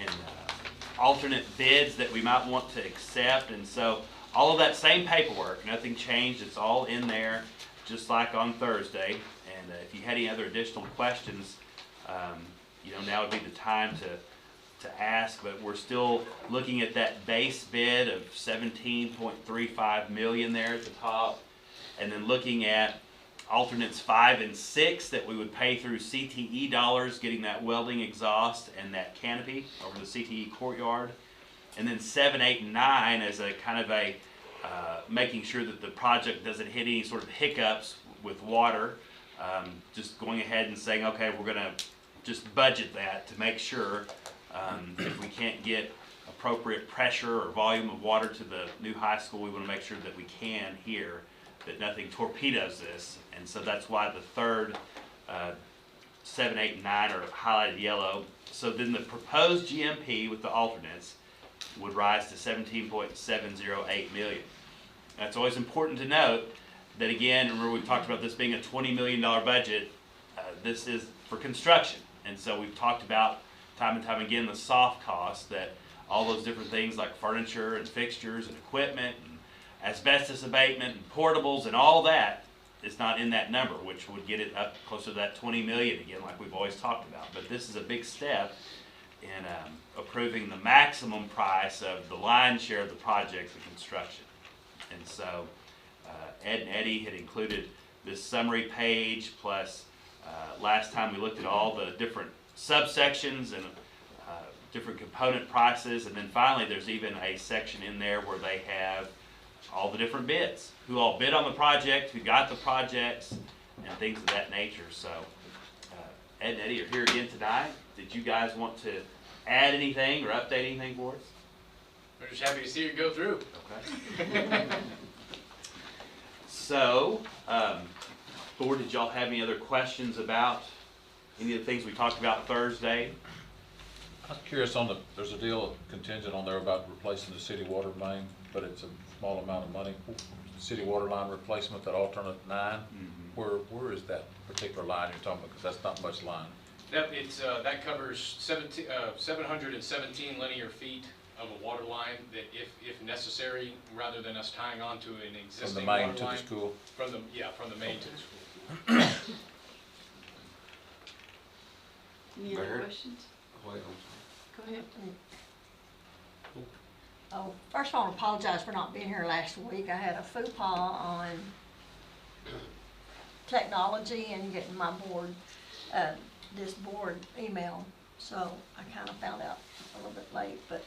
S3: alternate bids that we might want to accept. And so all of that same paperwork, nothing changed, it's all in there, just like on Thursday. And if you had any other additional questions, you know, now would be the time to ask, but we're still looking at that base bid of $17.35 million there at the top, and then looking at alternates 5 and 6 that we would pay through CTE dollars, getting that welding exhaust and that canopy over the CTE courtyard, and then 7, 8, and 9 as a kind of a making sure that the project doesn't hit any sort of hiccups with water, just going ahead and saying, okay, we're going to just budget that to make sure if we can't get appropriate pressure or volume of water to the new high school, we want to make sure that we can here, that nothing torpedoes this. And so that's why the third 7, 8, and 9 are highlighted yellow. So then the proposed GMP with the alternates would rise to 17.708 million. That's always important to note that, again, remember we've talked about this being a $20 million budget. This is for construction. And so we've talked about time and time again the soft costs, that all those different things like furniture and fixtures and equipment and asbestos abatement and portables and all that is not in that number, which would get it up closer to that 20 million again, like we've always talked about. But this is a big step in approving the maximum price of the lion's share of the project, the construction. And so Ed and Eddie had included this summary page, plus last time we looked at all the different subsections and different component prices, and then finally there's even a section in there where they have all the different bids, who all bid on the project, who got the projects, and things of that nature. So Ed and Eddie are here again tonight. Did you guys want to add anything or update anything for us?
S2: We're just happy to see you go through.
S3: Okay. So, Board, did y'all have any other questions about any of the things we talked about Thursday?
S5: I'm curious on there's a deal contingent on there about replacing the city water main, but it's a small amount of money. City water line replacement, that alternate 9, where is that particular line you're talking about? Because that's not much line.
S2: That covers 717 linear feet of a water line that, if necessary, rather than us tying on to an existing water line.
S5: From the main to the school?
S2: From the main to the school.
S1: Any other questions? Go ahead.
S11: Oh, first of all, I apologize for not being here last week. I had a faux pas on technology and getting my board, this board email, so I kind of found out a little bit late, but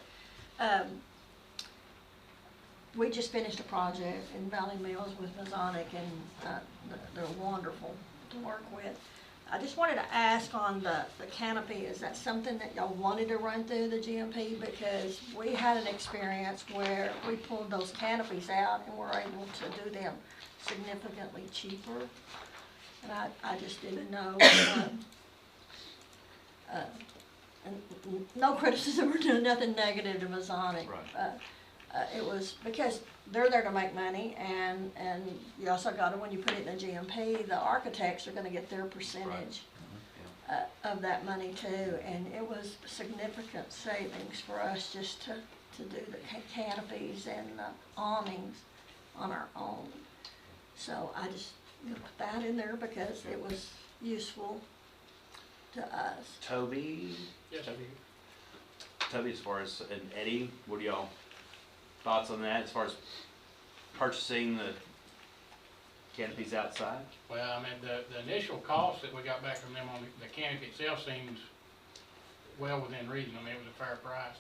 S11: we just finished a project in Valley Mills with Masonic, and they're wonderful to work with. I just wanted to ask on the canopy, is that something that y'all wanted to run through the GMP? Because we had an experience where we pulled those canopies out and were able to do them significantly cheaper. And I just didn't know. And no criticism or nothing negative to Masonic.
S3: Right.
S11: It was because they're there to make money, and you also got to, when you put it in a GMP, the architects are going to get their percentage of that money too. And it was significant savings for us just to do the canopies and the awnings on our own. So I just put that in there because it was useful to us.
S3: Toby?
S2: Yes.
S3: Toby, as far as, and Eddie, what are y'all thoughts on that as far as purchasing the canopies outside?
S13: Well, I mean, the initial cost that we got back from them on the canopy itself seems well within reason. I mean, it was a fair price.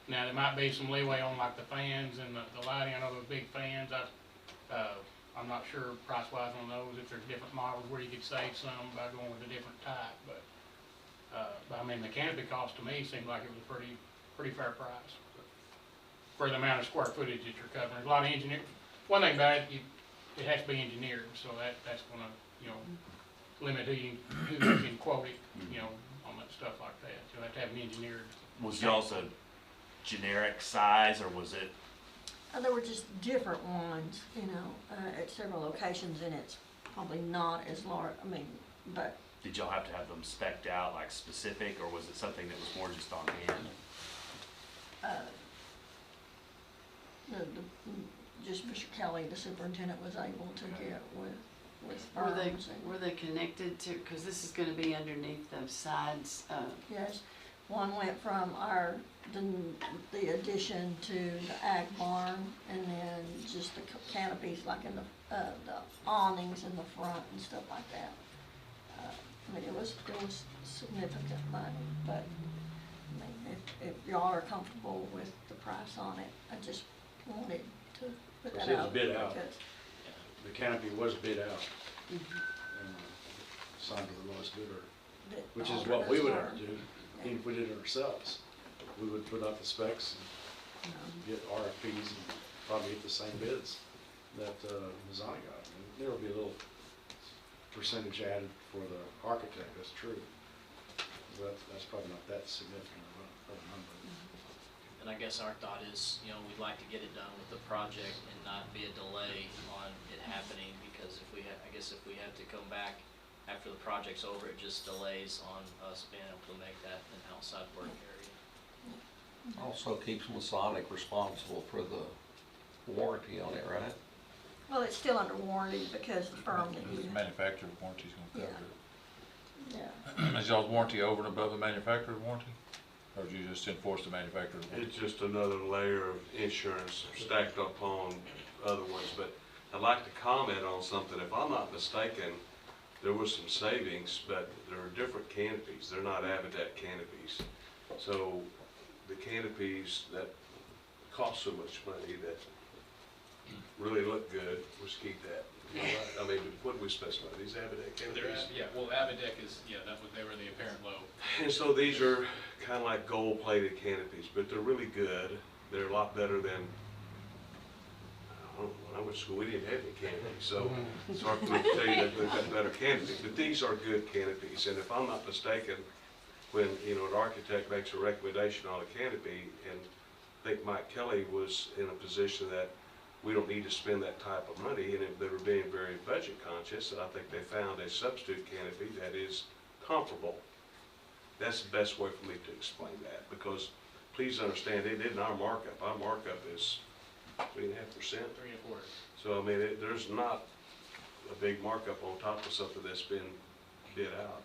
S13: Now, there might be some leeway on like the fans and the lighting. I know those big fans, I'm not sure price-wise on those, if there's different models where you could save some by going with a different type. But I mean, the canopy cost to me seemed like it was a pretty fair price for the amount of square footage that you're covering. A lot of engineering. One thing about it, it has to be engineered, so that's going to, limit who you can quote it, on that stuff like that. You'll have to have an engineered.
S3: Was it also generic size, or was it?
S11: There were just different ones, at several locations, and it's probably not as large. I mean, but.
S3: Did y'all have to have them spec'd out, like specific, or was it something that was more just on hand?
S11: Just Mr. Kelly, the superintendent, was able to get with firms.
S1: Were they connected to, because this is going to be underneath those sides?
S11: Yes, one went from the addition to the ag barn, and then just the canopies like in the awnings in the front and stuff like that. I mean, it was significant money, but I mean, if y'all are comfortable with the price on it, I just wanted to put that out.
S10: It was bid out. The canopy was bid out. And signed to the lowest bidder, which is what we would have to do, even if we did it ourselves. We would put out the specs and get RFPs and probably get the same bids that Masonic got. And there will be a little percentage added for the architect, that's true. But that's probably not that significant of a number.
S12: And
S14: And I guess our thought is, you know, we'd like to get it done with the project and not be a delay on it happening, because if we have, I guess if we have to come back after the project's over, it just delays on us being able to make that an outside work area.
S2: Also keeps Masonic responsible for the warranty on it, right?
S11: Well, it's still under warranty because the firm that
S5: The
S11: you,
S5: manufacturer's warranty's gonna cover
S11: yeah.
S5: it. Is y'all's warranty over and above the manufacturer's warranty? Or do you just enforce the manufacturer's warranty?
S15: It's just another layer of insurance stacked up on other ones, but I'd like to comment on something. If I'm not mistaken, there was some savings, but there are different canopies. They're not Avidet canopies. So the canopies that cost so much money that really look good, let's keep that. You know, I mean, what do we specify? These Avidet canopies?
S16: Yeah, well, Avidet is, yeah, they were the apparent low.
S15: And so these are kind of like gold-plated canopies, but they're really good. They're a lot better than, when I went to school, we didn't have any canopies, so it's hard for me to tell you that we've got better canopies. But these are good canopies, and if I'm not mistaken, when, you know, an architect makes a recommendation on a canopy, and I think Mike Kelly was in a position that we don't need to spend that type of money, and if they were being very budget conscious, and I think they found a substitute canopy that is comparable. That's the best way for me to explain that, because please understand, it isn't our markup. Our markup is 3.5%.
S16: 3.25.
S15: So I mean, there's not a big markup on top of something that's been bid out.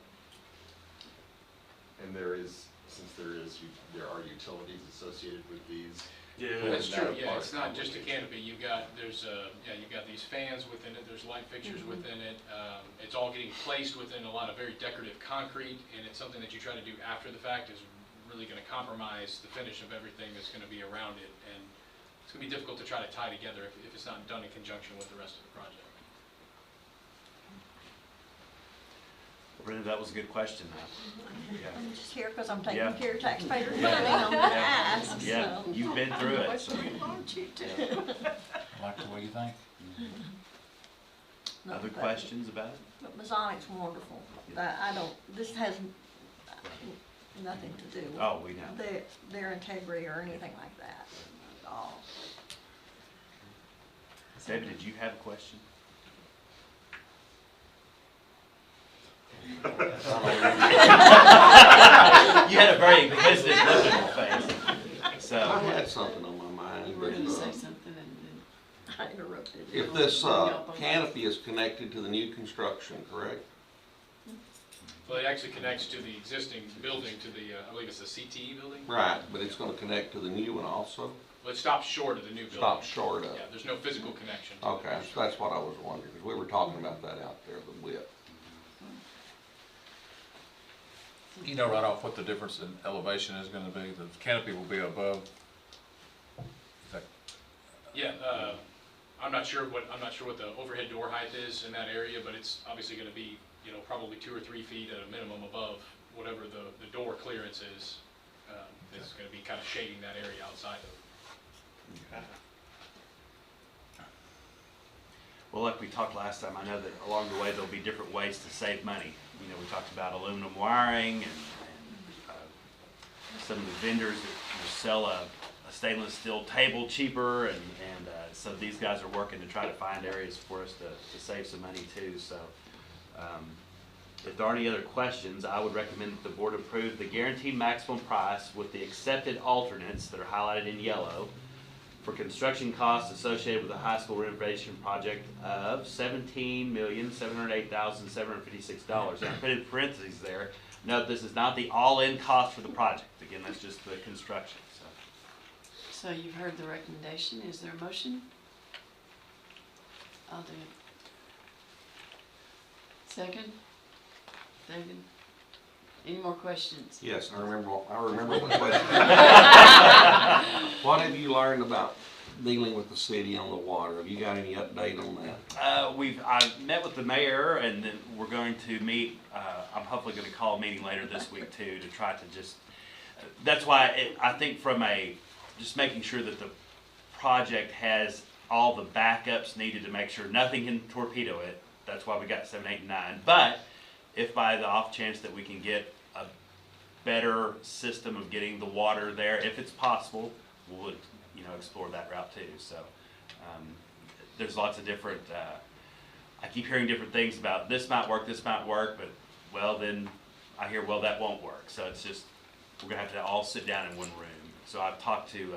S17: And there is, since there are utilities associated with these.
S15: Yeah,
S16: That's true, yeah, it's not just a canopy, you've got these fans within it, there's light fixtures within it, it's all getting placed within a lot of very decorative concrete, and it's something that you try to do after the fact is really gonna compromise the finish of everything that's gonna be around it, and it's gonna be difficult to try to tie together if it's not done in conjunction with the rest of the project.
S3: Brenda, that was a good question. Yeah.
S11: I'm just here because I'm taking
S3: Yeah.
S11: care of taxpayers'
S3: Yeah.
S11: money on the ask,
S3: Yeah,
S11: so.
S3: you've been through it, so.
S11: Aren't you too?
S5: I like the way you think.
S11: No,
S3: Other
S11: but-
S3: questions about it?
S11: But Masonic's wonderful. This has nothing to do with
S3: Oh, we know.
S11: their integrity or anything like that at all.
S3: David, did you have a question? You had a very inquisitive look on your face. So.
S2: I had something on my mind.
S1: You were gonna say something and then.
S11: I interrupted.
S2: If this canopy is connected to the new construction, correct?
S16: Well, it actually connects to the existing building, to the, I believe it's the CTE building?
S2: Right, but it's gonna connect to the new one also?
S16: Well, it stops short of the new building.
S2: Stops short of?
S16: Yeah, there's no physical connection. to
S2: Okay, so that's what I was wondering, because we were talking about that out there, the width.
S5: You know right off what the difference in elevation is gonna be? The canopy will be above. Is that,
S16: Yeah, I'm not sure what the overhead door height is in that area, but it's obviously gonna be, you know, probably 2 or 3 feet at a minimum above whatever the door clearance is. It's gonna be kind of shading that area outside of.
S3: Well, like we talked last time, I know that along the way there'll be different ways to save money. You know, we talked about aluminum wiring and some of the vendors that sell a stainless steel table cheaper, and so these guys are working to try to find areas for us to save some money too. So if there aren't any other questions, I would recommend that the board approve the guaranteed maximum price with the accepted alternates that are highlighted in yellow for construction costs associated with the high school renovation project of $17,708,756. And I put in parentheses there. Note this is not the all-in cost for the project. Again, that's just the construction.
S1: So you've heard the recommendation. Is there a motion? I'll do it. Second? David? Any more questions?
S2: Yes, I remember the question. What have you learned about dealing with the city on the water? Have you got any update on that?
S3: I've met with the mayor, and then we're going to meet. I'm hopefully going to call a meeting later this week too to try to just. That's why I think from just making sure that the project has all the backups needed to make sure nothing can torpedo it. That's why we got 7, 8, and 9. But if by the off chance that we can get a better system of getting the water there, if it's possible, would, explore that route too. So there's lots of different, I keep hearing different things about this might work, but well, then I hear, well, that won't work. So it's just, we're gonna have to all sit down in one room. So I've talked to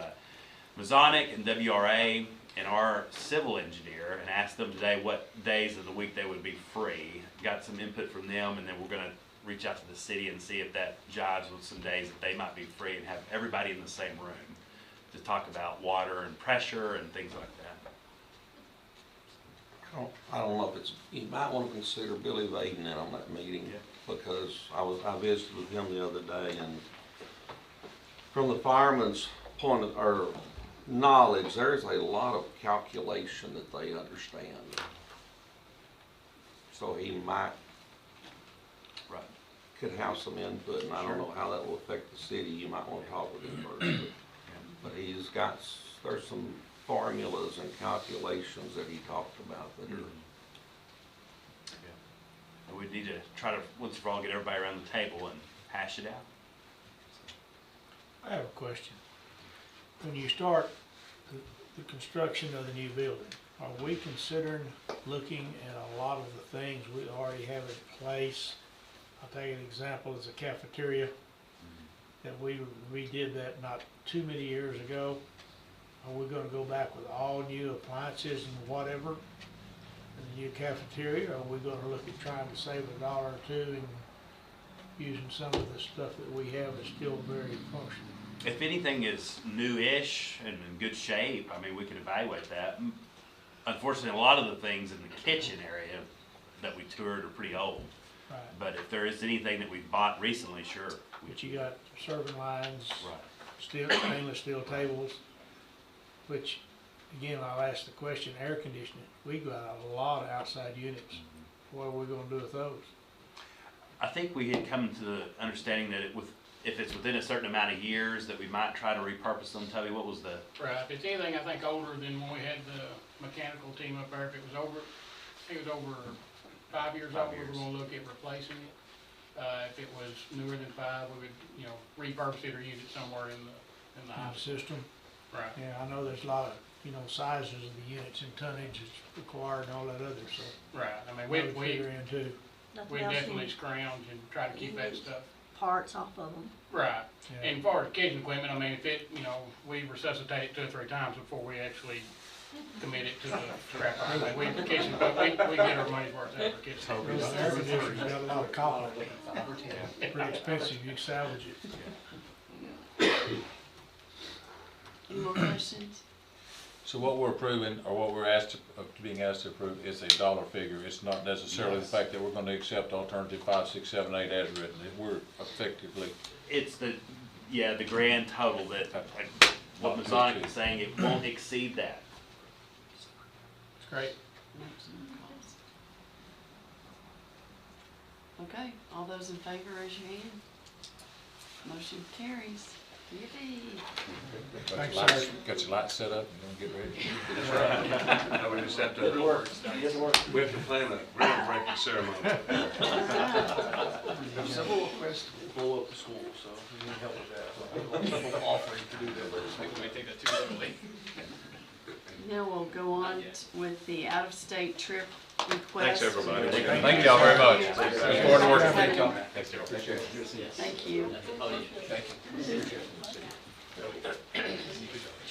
S3: Masonic and WRA and our civil engineer and asked them today what days of the week they would be free. Got some input from them, and then we're gonna reach out to the city and see if that jives with some days that they might be free and have everybody in the same room to talk about water and pressure and things like that.
S2: I don't know if it's, you might want to consider Billy Vaden in on that meeting, because I visited with him the other day, and from the fireman's point of, or knowledge, there's a lot of calculation that they understand. So he might, could have some input, and I don't know how that will affect the city. You might want to talk with him first. But he's got, there's some formulas and calculations that he talked about that are.
S3: And we need to try to, once for all, get everybody around the table and hash it out.
S18: I have a question. When you start the construction of the new building, are we considering looking at a lot of the things we already have in place? I'll take an example as a cafeteria, that we redid that not too many years ago. Are we gonna go back with all new appliances and whatever in the new cafeteria? Or are we gonna look at trying to save $1 or $2 and using some of the stuff that we have is still very functional?
S3: If anything is new-ish and in good shape, I mean, we could evaluate that. Unfortunately, a lot of the things in the kitchen area that we toured are pretty old.
S18: Right.
S3: But if there is anything that we bought recently, sure.
S18: But you got serving lines,
S3: Right.
S18: stainless steel tables, which, again, I'll ask the question, air conditioning. We got a lot of outside units. What are we gonna do with those?
S3: I think we had come to the understanding that if it's within a certain amount of years, that we might try to repurpose them. Toby, what was the?
S13: Right, if it's anything, I think older than when we had the mechanical team up there, if it was over 5 years old, we were gonna look at replacing it. If it was newer than 5, we would, repurpose it or use it somewhere in the house.
S18: System?
S13: Right.
S18: Yeah, I know there's a lot of, sizes of the units and tonnage is required and all that other, so.
S13: Right, I mean,
S18: that would figure in too.
S13: we definitely scrounge and try to keep that stuff.
S11: Parts off of them.
S13: Right,
S18: Yeah.
S13: and as far as kitchen equipment, I mean, if it, we resuscitate it 2 or 3 times before we actually commit it to the scrap iron. I mean, we get our money's worth out of our kitchen.
S18: Those air conditioners got a lot of copper. Pretty expensive, you salvage it.
S1: Any more questions?
S5: So what we're approving, or what we're being asked to approve, is a dollar figure. It's not necessarily the fact that we're going to accept alternative 5, 6, 7, 8 as written. We're effectively.
S3: It's the grand total that, what Masonic is saying, it won't exceed that.
S13: It's great.
S1: Okay, all those in favor, raise your hand. Motion carries. Yippee.
S18: Thanks,
S5: Got
S18: sir.
S5: your lights set up, you're gonna get ready.
S15: Now we just have to, we have to plan a groundbreaking ceremony.
S2: Several requests to blow up the school, so we need help with that. Offering to do that, but
S16: I think we may take that too literally.
S1: Now we'll go on with the out-of-state trip request.
S15: Thanks, everybody.
S5: Thank y'all very much. Look forward to working with you.
S15: Thanks, y'all. Appreciate it.
S1: Thank you.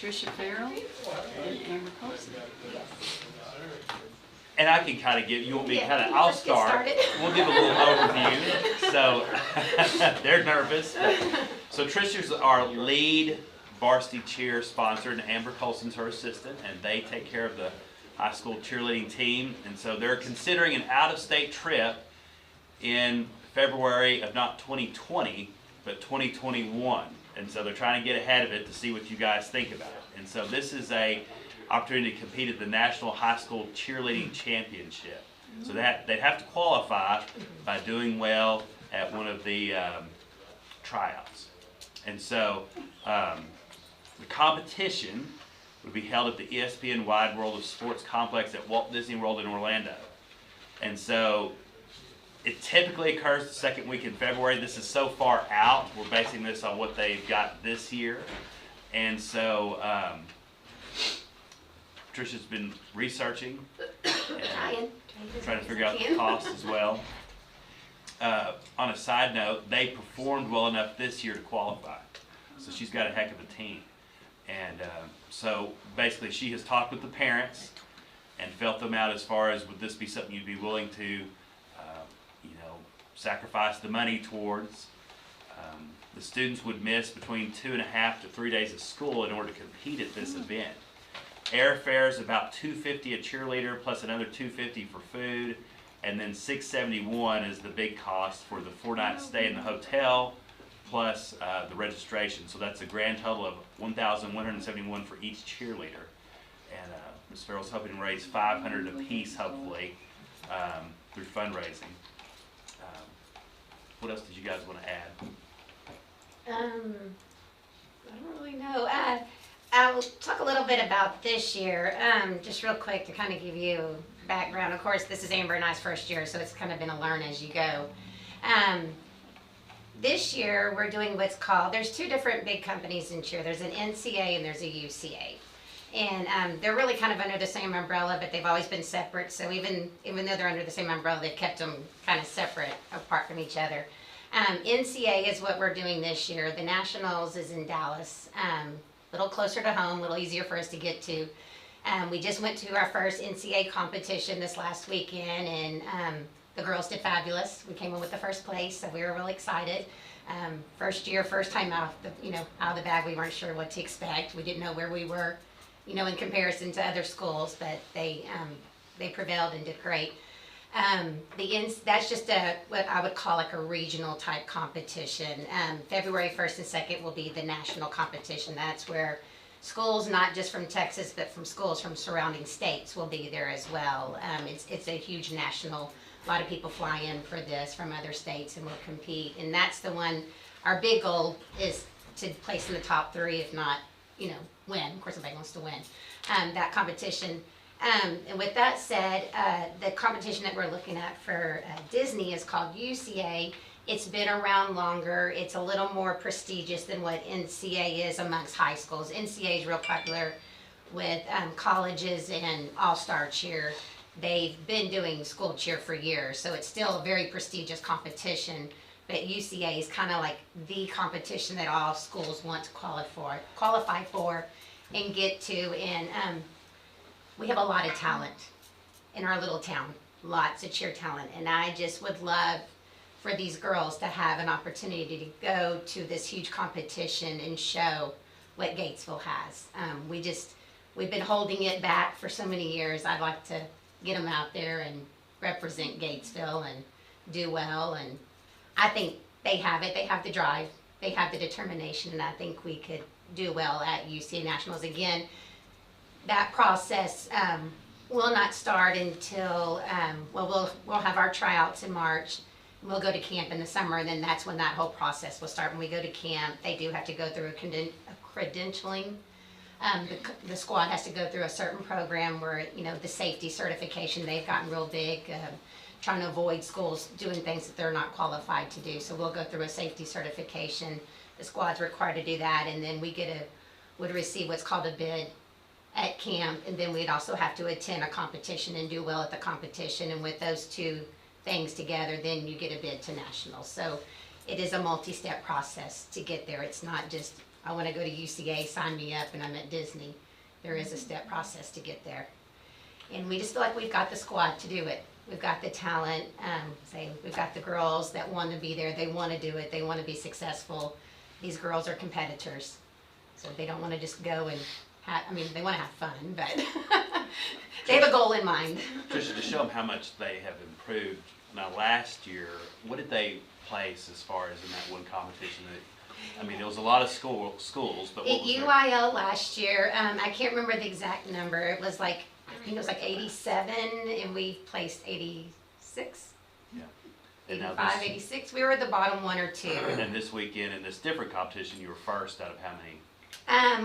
S1: Tricia Farrell and Amber Colson.
S3: And I can kind of give, you want me to kind of, I'll
S7: let's get
S3: start.
S7: started.
S3: We'll give a little overview. So, they're nervous. So Tricia's our lead varsity cheer sponsor, and Amber Colson's her assistant, and they take care of the high school cheerleading team. And so they're considering an out-of-state trip in February of not 2020, but 2021. And so they're trying to get ahead of it to see what you guys think about it. And so this is a opportunity to compete at the National High School Cheerleading Championship. So that they'd have to qualify by doing well at one of the tryouts. And so the competition would be held at the ESPN Wide World of Sports Complex at Walt Disney World in Orlando. And so it typically occurs the second week in February. This is so far out. We're basing this on what they've got this year. And so, Tricia's been researching and trying to figure out the cost as well. On a side note, they performed well enough this year to qualify. So she's got a heck of a team. And so basically she has talked with the parents and felt them out as far as, would this be something you'd be willing to, sacrifice the money towards. The students would miss between 2.5 to 3 days of school in order to compete at this event. Airfare is about $250 a cheerleader plus another $250 for food, and then $671 is the big cost for the 4-night stay in the hotel plus the registration. So that's a grand total of $1,171 for each cheerleader. And Ms. Farrell's hoping to raise $500 apiece, hopefully, through fundraising. What else did you guys want to add?
S19: I don't really know. I'll talk a little bit about this year, just real quick to kind of give you background. Of course, this is Amber and I's first year, so it's kind of been a learn as you go. This year, we're doing what's called, there's two different big companies in cheer. There's an NCA and there's a UCA. And they're really kind of under the same umbrella, but they've always been separate. So even though they're under the same umbrella, they've kept them kind of separate, apart from each other. NCA is what we're doing this year. The Nationals is in Dallas, a little closer to home, a little easier for us to get to. We just went to our first NCA competition this last weekend, and the girls did fabulous. We came in with the first place, so we were really excited. First year, first time out of the bag, we weren't sure what to expect. We didn't know where we were, in comparison to other schools, but they prevailed and did great. That's just what I would call like a regional type competition. February 1st and 2nd will be the national competition. That's where schools, not just from Texas, but from schools from surrounding states will be there as well. It's a huge national, a lot of people fly in for this from other states and will compete. And that's the one, our big goal is to place in the top 3, if not, win. Of course, everybody wants to win that competition. And with that said, the competition that we're looking at for Disney is called UCA. It's been around longer. It's a little more prestigious than what NCA is amongst high schools. NCA is real popular with colleges and all-star cheer. They've been doing school cheer for years, so it's still a very prestigious competition. But UCA is kind of like the competition that all schools want to qualify for and get to. And we have a lot of talent in our little town, lots of cheer talent. And I just would love for these girls to have an opportunity to go to this huge competition and show what Gatesville has. We've been holding it back for so many years. I'd like to get them out there and represent Gatesville and do well. And I think they have it. They have the drive. They have the determination. And I think we could do well at UCA Nationals. Again, that process will not start until, we'll have our tryouts in March. We'll go to camp in the summer, and then that's when that whole process will start. When we go to camp, they do have to go through a credentialing. The squad has to go through a certain program where, the safety certification, they've gotten real big, trying to avoid schools doing things that they're not qualified to do. So we'll go through a safety certification. The squad's required to do that, and then we would receive what's called a bid at camp, and then we'd also have to attend a competition and do well at the competition. And with those two things together, then you get a bid to nationals. So it is a multi-step process to get there. It's not just, I want to go to UCA, sign me up, and I'm at Disney. There is a step process to get there. And we just feel like we've got the squad to do it. We've got the talent, we've got the girls that want to be there. They want to do it. They want to be successful. These girls are competitors. So they don't want to just go and they want to have fun, but they have a goal in mind.
S3: Just to show them how much they have improved. Now, last year, what did they place as far as in that one competition? There was a lot of schools, but what was
S19: UIL last year, I can't remember the exact number. It was like, I think it was like 87, and we placed 86.
S3: Yeah. And
S19: 85, 86. We were at the bottom 1 or 2.
S3: And then this weekend in this different competition, you were first out of how many?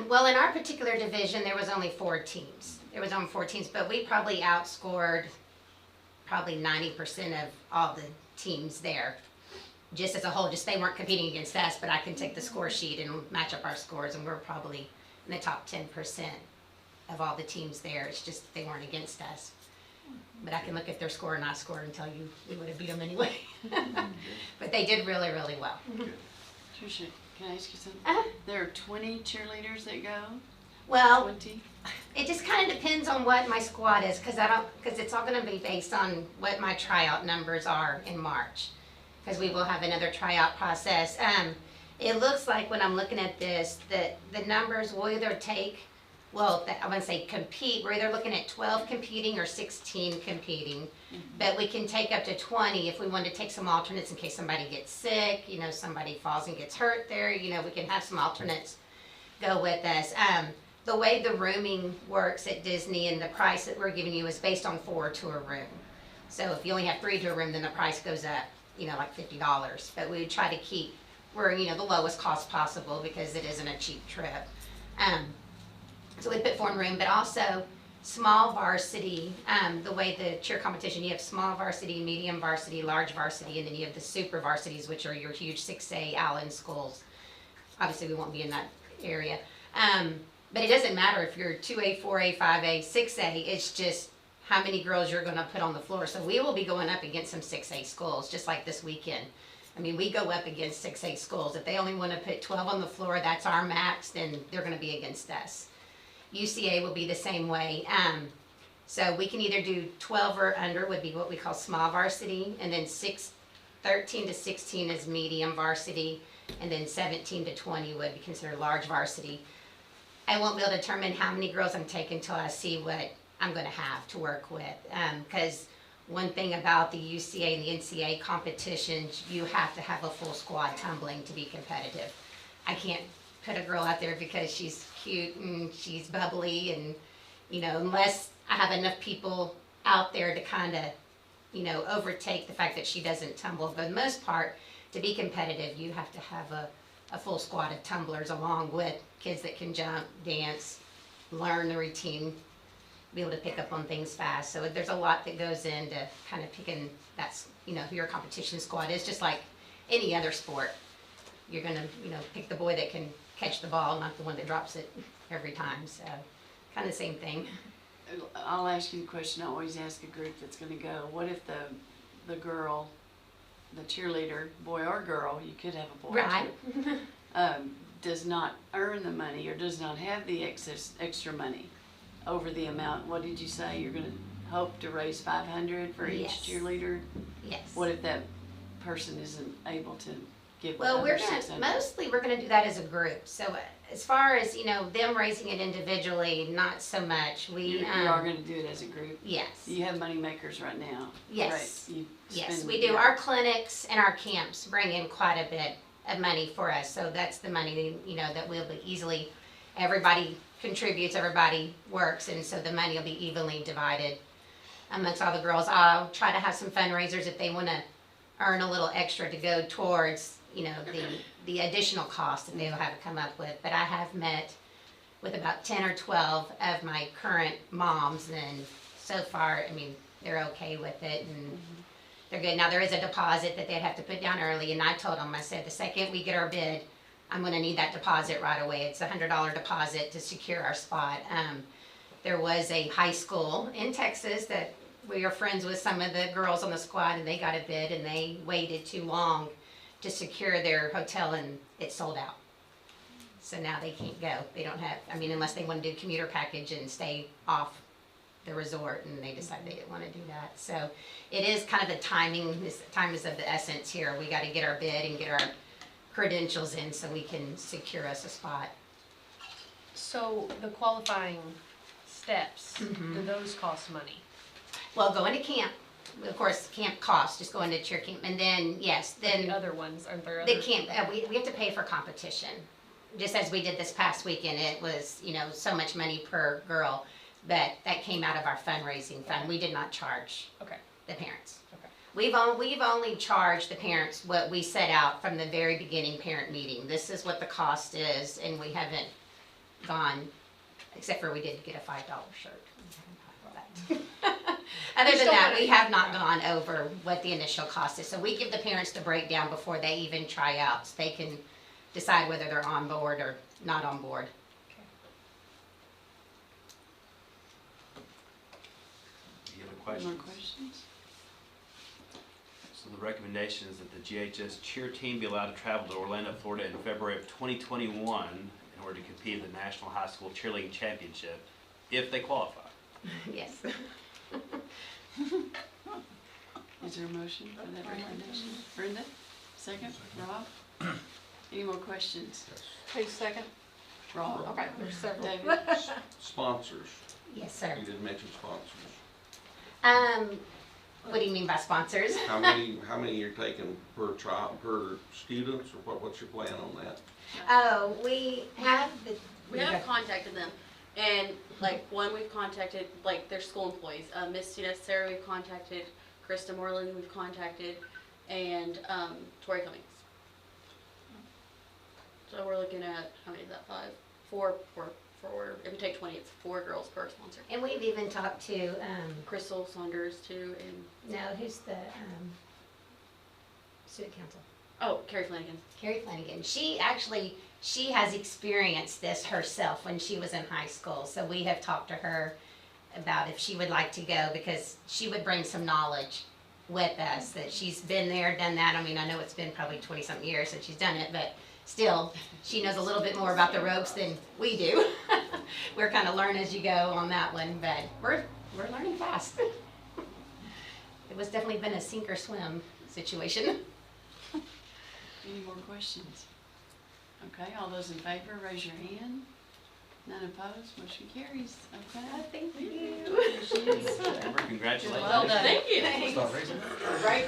S19: Well, in our particular division, there was only 4 teams. There was only 4 teams, but we probably outscored probably 90% of all the teams there. Just as a whole, they weren't competing against us, but I can take the score sheet and match up our scores, and we're probably in the top 10% of all the teams there. It's just they weren't against us. But I can look at their score and not score and tell you we would have beat them anyway. But they did really, really well.
S1: Tricia, can I ask you something?
S19: Uh-huh.
S1: There are 20 cheerleaders that go?
S19: Well,
S1: 20?
S19: it just kind of depends on what my squad is, because it's all going to be based on what my tryout numbers are in March, because we will have another tryout process. It looks like when I'm looking at this that the numbers will either take, well, I want to say compete. We're either looking at 12 competing or 16 competing, but we can take up to 20 if we want to take some alternates in case somebody gets sick. You know, somebody falls and gets hurt there. You know, we can have some alternates go with us. The way the rooming works at Disney and the price that we're giving you is based on 4 to a room. So if you only have 3 to a room, then the price goes up, you know, like $50. But we would try to keep, we're, you know, the lowest cost possible because it isn't a cheap trip. So we put 4 in room, but also small varsity, the way the cheer competition, you have small varsity, medium varsity, large varsity, and then you have the super varsities, which are your huge 6A Allen schools. Obviously, we won't be in that area. But it doesn't matter if you're 2A, 4A, 5A, 6A, it's just how many girls you're gonna put on the floor. So we will be going up against some 6A schools, just like this weekend. I mean, we go up against 6A schools. If they only wanna put 12 on the floor, that's our max, then they're gonna be against us. UCA will be the same way. So we can either do 12 or under would be what we call small varsity, and then 13 to 16 is medium varsity, and then 17 to 20 would be considered large varsity. I won't be able to determine how many girls I'm taking until I see what I'm gonna have to work with. Because one thing about the UCA and the NCA competitions, you have to have a full squad tumbling to be competitive. I can't put a girl out there because she's cute and she's bubbly and, you know, unless I have enough people out there to kind of, you know, overtake the fact that she doesn't tumble. For the most part, to be competitive, you have to have a full squad of tumblers along with kids that can jump, dance, learn the routine, be able to pick up on things fast. So there's a lot that goes into kind of picking that's, you know, who your competition squad is, just like any other sport. You're gonna, you know, pick the boy that can catch the ball, not the one that drops it every time. So kind of the same thing.
S1: I'll ask you the question I always ask a group that's gonna go. What if the girl, the cheerleader, boy or girl, you could have a boy
S19: Right.
S1: too, does not earn the money or does not have the extra money over the amount? What did you say? You're gonna hope to raise 500 for each
S19: Yes.
S1: cheerleader?
S19: Yes.
S1: What if that person isn't able to give
S19: Well,
S1: the
S19: we're
S1: other
S19: gonna,
S1: 600?
S19: mostly we're gonna do that as a group. So as far as, you know, them raising it individually, not so much.
S1: You are gonna do it as a group?
S19: Yes.
S1: You have money makers right now?
S19: Yes.
S1: Right. You
S19: Yes,
S1: spend-
S19: we do.
S1: yeah.
S19: Our clinics and our camps bring in quite a bit of money for us. So that's the money, you know, that will be easily, everybody contributes, everybody works, and so the money will be evenly divided amongst all the girls. I'll try to have some fundraisers if they wanna earn a little extra to go towards, you know, the additional cost that they'll have to come up with. But I have met with about 10 or 12 of my current moms, and so far, I mean, they're okay with it, and they're good. Now, there is a deposit that they'd have to put down early, and I told them, I said, the second we get our bid, I'm gonna need that deposit right away. It's a $100 deposit to secure our spot. There was a high school in Texas that we are friends with some of the girls on the squad, and they got a bid, and they waited too long to secure their hotel, and it sold out. So now they can't go. They don't have, I mean, unless they wanna do a commuter package and stay off the resort, and they decide they didn't wanna do that. So it is kind of the timing, time is of the essence here. We gotta get our bid and get our credentials in so we can secure us a spot.
S8: So the qualifying steps,
S19: Mhm.
S8: do those cost money?
S19: Well, going to camp, of course, camp costs, just going to cheer camp, and then, yes, then.
S8: The other ones, aren't there
S19: The
S8: other?
S19: camp, we have to pay for competition. Just as we did this past weekend, it was, you know, so much money per girl, but that came out of our fundraising fund. We did not charge the parents.
S8: Okay.
S19: We've only charged the parents what we set out from the very beginning parent meeting. This is what the cost is, and we haven't gone, except for we did get a $5 shirt. Other than that, we have not gone over what the initial cost is. So we give the parents the breakdown before they even try out, so they can decide whether they're on board or not on board.
S1: Any more
S3: questions?
S1: questions?
S3: So the recommendation is that the GHS cheer team be allowed to travel to Orlando, Florida in February of 2021 in order to compete at the National High School Cheerleading Championship, if they qualify.
S19: Yes.
S1: Is there a motion for that recommendation? Brenda, second? Rob? Any more questions?
S8: Who's second?
S1: Rob?
S8: Okay, there's several.
S1: David?
S2: Sponsors.
S19: Yes, sir.
S2: You didn't mention sponsors.
S19: What do you mean by sponsors?
S2: How many you're taking per child, per students, or what's your plan on that?
S19: Oh, we have the.
S20: We have contacted them, and like one we've contacted, like their school employees. Miss Sarah we've contacted, Krista Moreland we've contacted, and Tori Cummings. So we're looking at, how many is that, 5? 4, if we take 20, it's 4 girls per sponsor.
S19: And we've even talked to,
S20: Crystal Saunders too, and
S19: no, who's the, student council?
S20: oh, Carrie Flanagan.
S19: Carrie Flanagan. She has experienced this herself when she was in high school. So we have talked to her about if she would like to go, because she would bring some knowledge with us, that she's been there, done that. I mean, I know it's been probably 20-something years since she's done it, but still, she knows a little bit more about the ropes than we do. We're kind of learn as you go on that one, but we're learning fast. It was definitely been a sink or swim situation.
S1: Any more questions? Okay, all those in favor, raise your hand. None opposed, motion carries. Okay.
S19: Thank you.
S3: Amber, congratulations.
S20: Well done. Thank you.
S2: Start raising it.
S20: Right?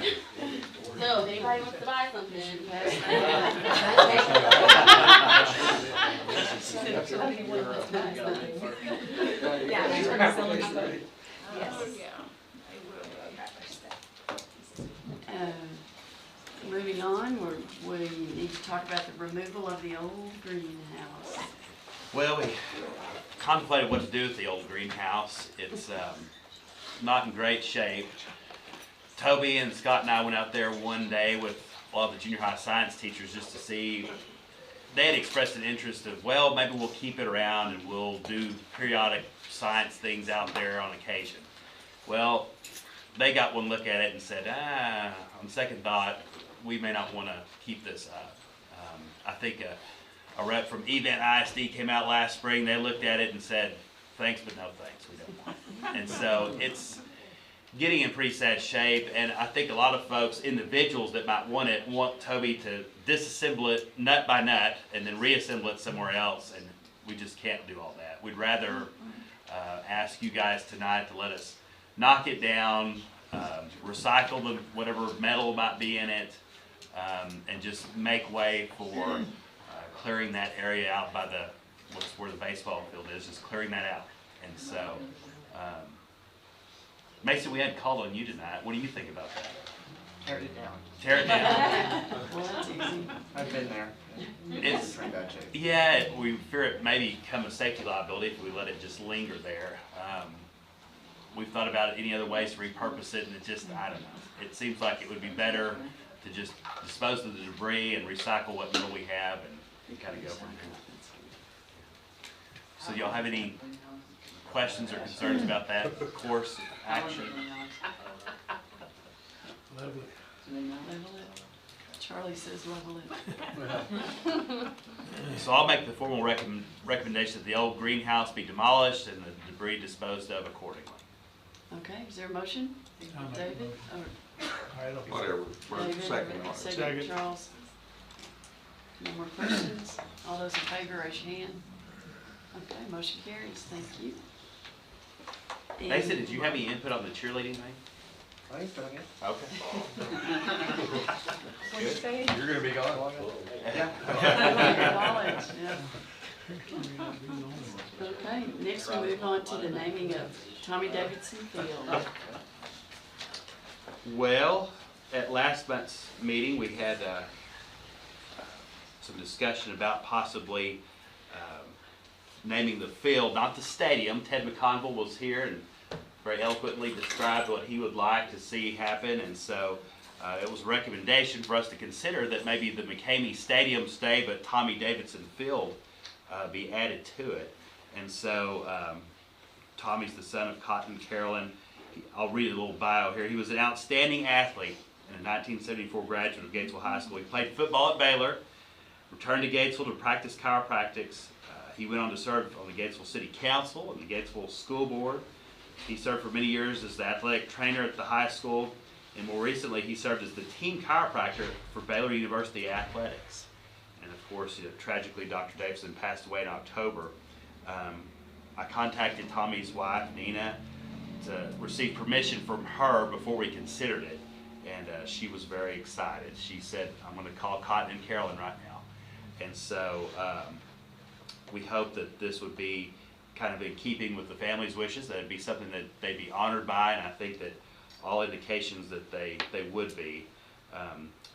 S20: So if anybody wants to buy something,
S1: Moving on, we need to talk about the removal of the old greenhouse.
S3: Well, we contemplated what to do with the old greenhouse. It's not in great shape. Toby and Scott and I went out there one day with a lot of the junior high science teachers just to see. They had expressed an interest of, well, maybe we'll keep it around and we'll do periodic science things out there on occasion. Well, they got one look at it and said, on second thought, we may not want to keep this up. I think a rep from Event ISD came out last spring. They looked at it and said, thanks, but no thanks, we don't want it. And so it's getting in pretty sad shape, and I think a lot of folks, individuals that might want it, want Toby to disassemble it nut by nut and then reassemble it somewhere else, and we just can't do all that. We'd rather ask you guys tonight to let us knock it down, recycle the whatever metal might be in it, and just make way for clearing that area out by where the baseball field is, just clearing that out. And so, Mason, we hadn't called on you tonight. What do you think about that?
S21: Tear it down.
S3: Tear it down.
S1: Well, that's easy.
S21: I've been there.
S3: It's
S21: pretty bad shape.
S3: yeah. We fear it may become a safety liability if we let it just linger there. We've thought about any other ways to repurpose it, and it just, I don't know. It seems like it would be better to just dispose of the debris and recycle what little we have and kind of go from there. So y'all have any questions or concerns about that course of action?
S18: Level it.
S1: Level it. Charlie says level it.
S3: So I'll make the formal recommendation that the old greenhouse be demolished and the debris disposed of accordingly.
S1: Okay, is there a motion?
S18: I'll make a
S1: David?
S18: motion.
S1: Or
S2: Whatever,
S1: David,
S2: second.
S1: or second, Charles? No more questions? All those in favor, raise your hand. Okay, motion carries, thank you.
S3: Mason, did you have any input on the cheerleading thing?
S21: I ain't doing it.
S3: Okay.
S8: What'd you say?
S17: You're gonna be gone.
S1: Knowledge, yeah. Okay, next we move on to the naming of Tommy Davidson Field.
S3: Well, at last month's meeting, we had some discussion about possibly naming the field, not the stadium. Ted McConville was here and very eloquently described what he would like to see happen, and so it was a recommendation for us to consider that maybe the McCamey Stadium stay, but Tommy Davidson Field be added to it. And so Tommy's the son of Cotton Carolyn, I'll read a little bio here. He was an outstanding athlete and a 1974 graduate of Gatesville High School. He played football at Baylor, returned to Gatesville to practice chiropractics. He went on to serve on the Gatesville City Council and the Gatesville School Board. He served for many years as the athletic trainer at the high school, and more recently he served as the team chiropractor for Baylor University Athletics. And of course, tragically, Dr. Davidson passed away in October. I contacted Tommy's wife, Nina, to receive permission from her before we considered it, and she was very excited. She said, I'm going to call Cotton and Carolyn right now. And so we hope that this would be kind of in keeping with the family's wishes, that it'd be something that they'd be honored by, and I think that all indications that they would be.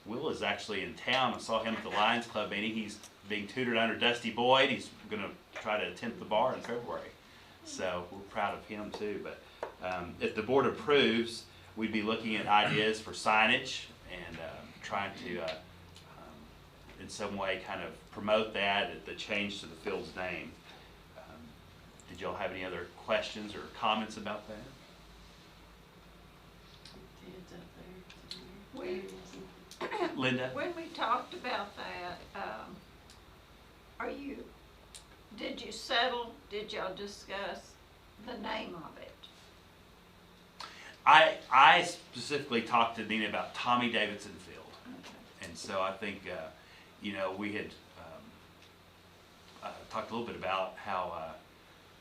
S3: Will is actually in town. I saw him at the Lions Club meeting. He's being tutored under Dusty Boyd. He's going to try to attempt the bar in February. So we're proud of him too. But if the board approves, we'd be looking at ideas for signage and trying to in some way kind of promote that, the change to the field's name. Did y'all have any other questions or comments about that? Linda?
S8: When we talked about that, did you settle, did y'all discuss the name of it?
S3: I specifically talked to Nina about Tommy Davidson Field. Okay. And so I think, we had talked a little bit about how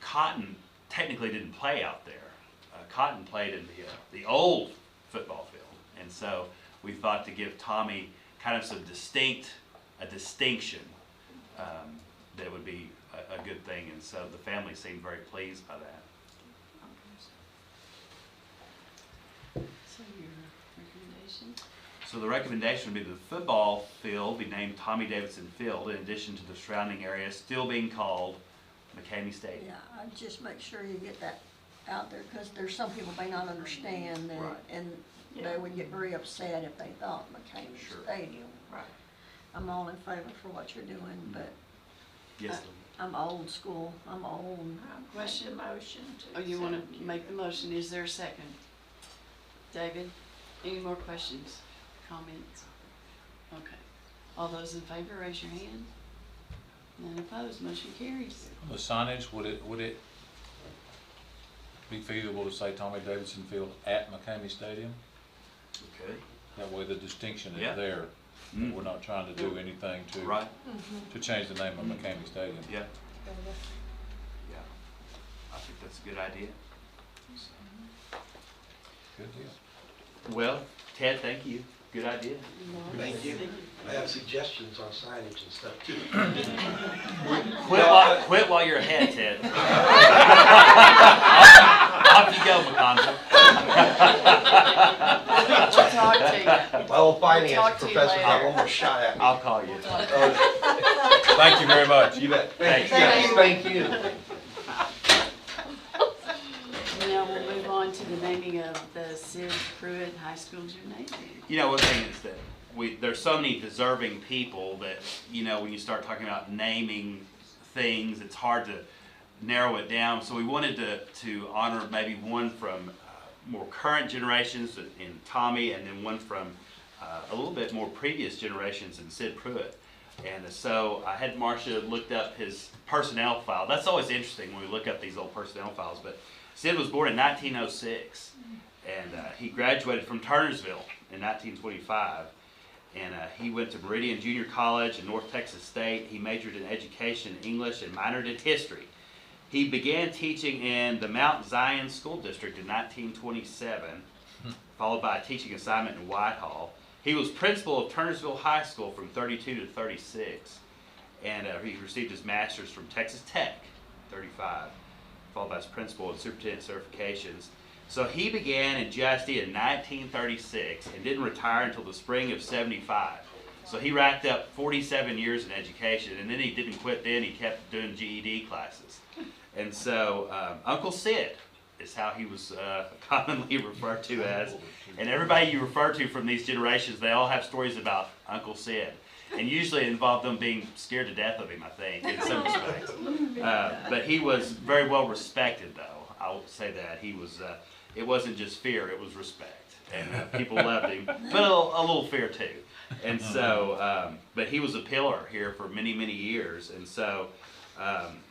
S3: Cotton technically didn't play out there. Cotton played in the old football field. And so we thought to give Tommy kind of some distinction that would be a good thing. And so the family seemed very pleased by that.
S1: So your recommendation?
S3: So the recommendation would be the football field be named Tommy Davidson Field, in addition to the surrounding area still being called McCamey Stadium.
S11: Yeah, I'd just make sure you get that out there, because there's some people may not understand that,
S3: Right.
S11: and they would get very upset if they thought McCamey
S3: Sure.
S11: Stadium.
S8: Right.
S11: I'm all in favor for what you're doing, but
S3: Yes,
S11: I'm old school, I'm old.
S1: Question?
S8: Motion to.
S1: Oh, you want
S8: accept.
S1: to make the motion? Is there a second? David, any more questions, comments? Okay. All those in favor, raise your hand. None opposed, motion carries.
S5: The signage, would it be feasible to say Tommy Davidson Field at McCamey Stadium?
S3: Okay.
S5: That way the distinction
S3: Yeah.
S5: is there.
S3: Mm.
S5: We're not trying to do anything
S3: Right.
S5: to change the name of McCamey Stadium.
S3: Yeah. Yeah. I think that's a good idea.
S5: Good deal.
S3: Well, Ted, thank you. Good idea.
S9: Thank you. I have suggestions on signage and stuff too.
S3: Quit while you're ahead, Ted. Off you go, McConville.
S1: We'll talk to you.
S9: My old
S1: We'll
S9: finance
S1: talk to you
S9: professor got
S1: later.
S9: one more shot at me.
S3: I'll call you.
S5: Thank you very much.
S9: You bet.
S3: Thanks.
S9: Thank you.
S1: Now we'll move on to the naming of the Sid Pruitt High School Gymnasium.
S3: One thing is that there's so many deserving people that, when you start talking about naming things, it's hard to narrow it down. So we wanted to honor maybe one from more current generations in Tommy, and then one from a little bit more previous generations in Sid Pruitt. And so I had Marcia looked up his personnel file. That's always interesting when we look up these old personnel files. But Sid was born in 1906, and he graduated from Turnersville in 1925. And he went to Meridian Junior College in North Texas State. He majored in education, English, and minored in history. He began teaching in the Mount Zion School District in 1927, followed by a teaching assignment in Whitehall. He was principal of Turnersville High School from 32 to 36, and he received his master's from Texas Tech, 35, followed by his principal and superintendent certifications. So he began in GISD in 1936 and didn't retire until the spring of 75. So he racked up 47 years in education, and then he didn't quit then, he kept doing GED classes. And so Uncle Sid is how he was commonly referred to as. And everybody you refer to from these generations, they all have stories about Uncle Sid. And usually it involved them being scared to death of him, I think, in some respects. But he was very well respected, though. I will say that. He it wasn't just fear, it was respect. And people loved him, but a little fear too. And so, but he was a pillar here for many, many years. And so,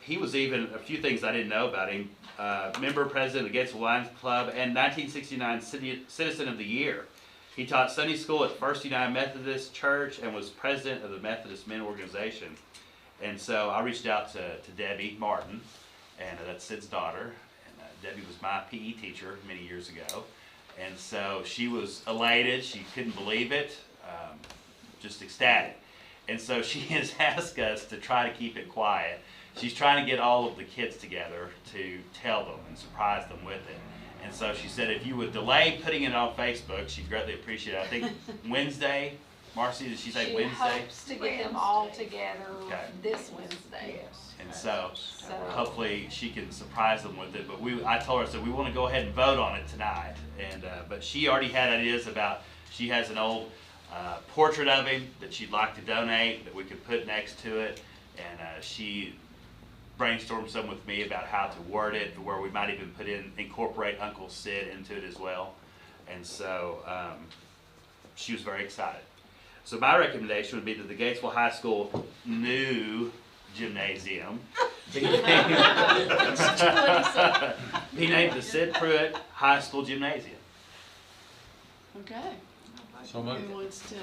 S3: he was even, a few things I didn't know about him, member president of the Gatesville Lions Club and 1969 Citizen of the Year. He taught Sunday school at First United Methodist Church and was president of the Methodist Men Organization. And so I reached out to Debbie Martin, and that's Sid's daughter. And Debbie was my PE teacher many years ago. And so she was elated. She couldn't believe it, just ecstatic. And so she has asked us to try to keep it quiet. She's trying to get all of the kids together to tell them and surprise them with it. And so she said if you would delay putting it on Facebook, she'd greatly appreciate it. I think Wednesday, Marcy, did she say Wednesday?
S8: She hopes to get them all together this Wednesday.
S3: And so hopefully she can surprise them with it. But I told her, I said, we want to go ahead and vote on it tonight. And but she already had ideas about, she has an old portrait of him that she'd like to donate that we could put next to it. And she brainstormed some with me about how to word it, where we might even incorporate Uncle Sid into it as well. And so she was very excited. So my recommendation would be that the Gatesville High School new gymnasium be named the Sid Pruitt High School Gymnasium.
S1: Okay.
S5: So moved.
S1: Who wants to,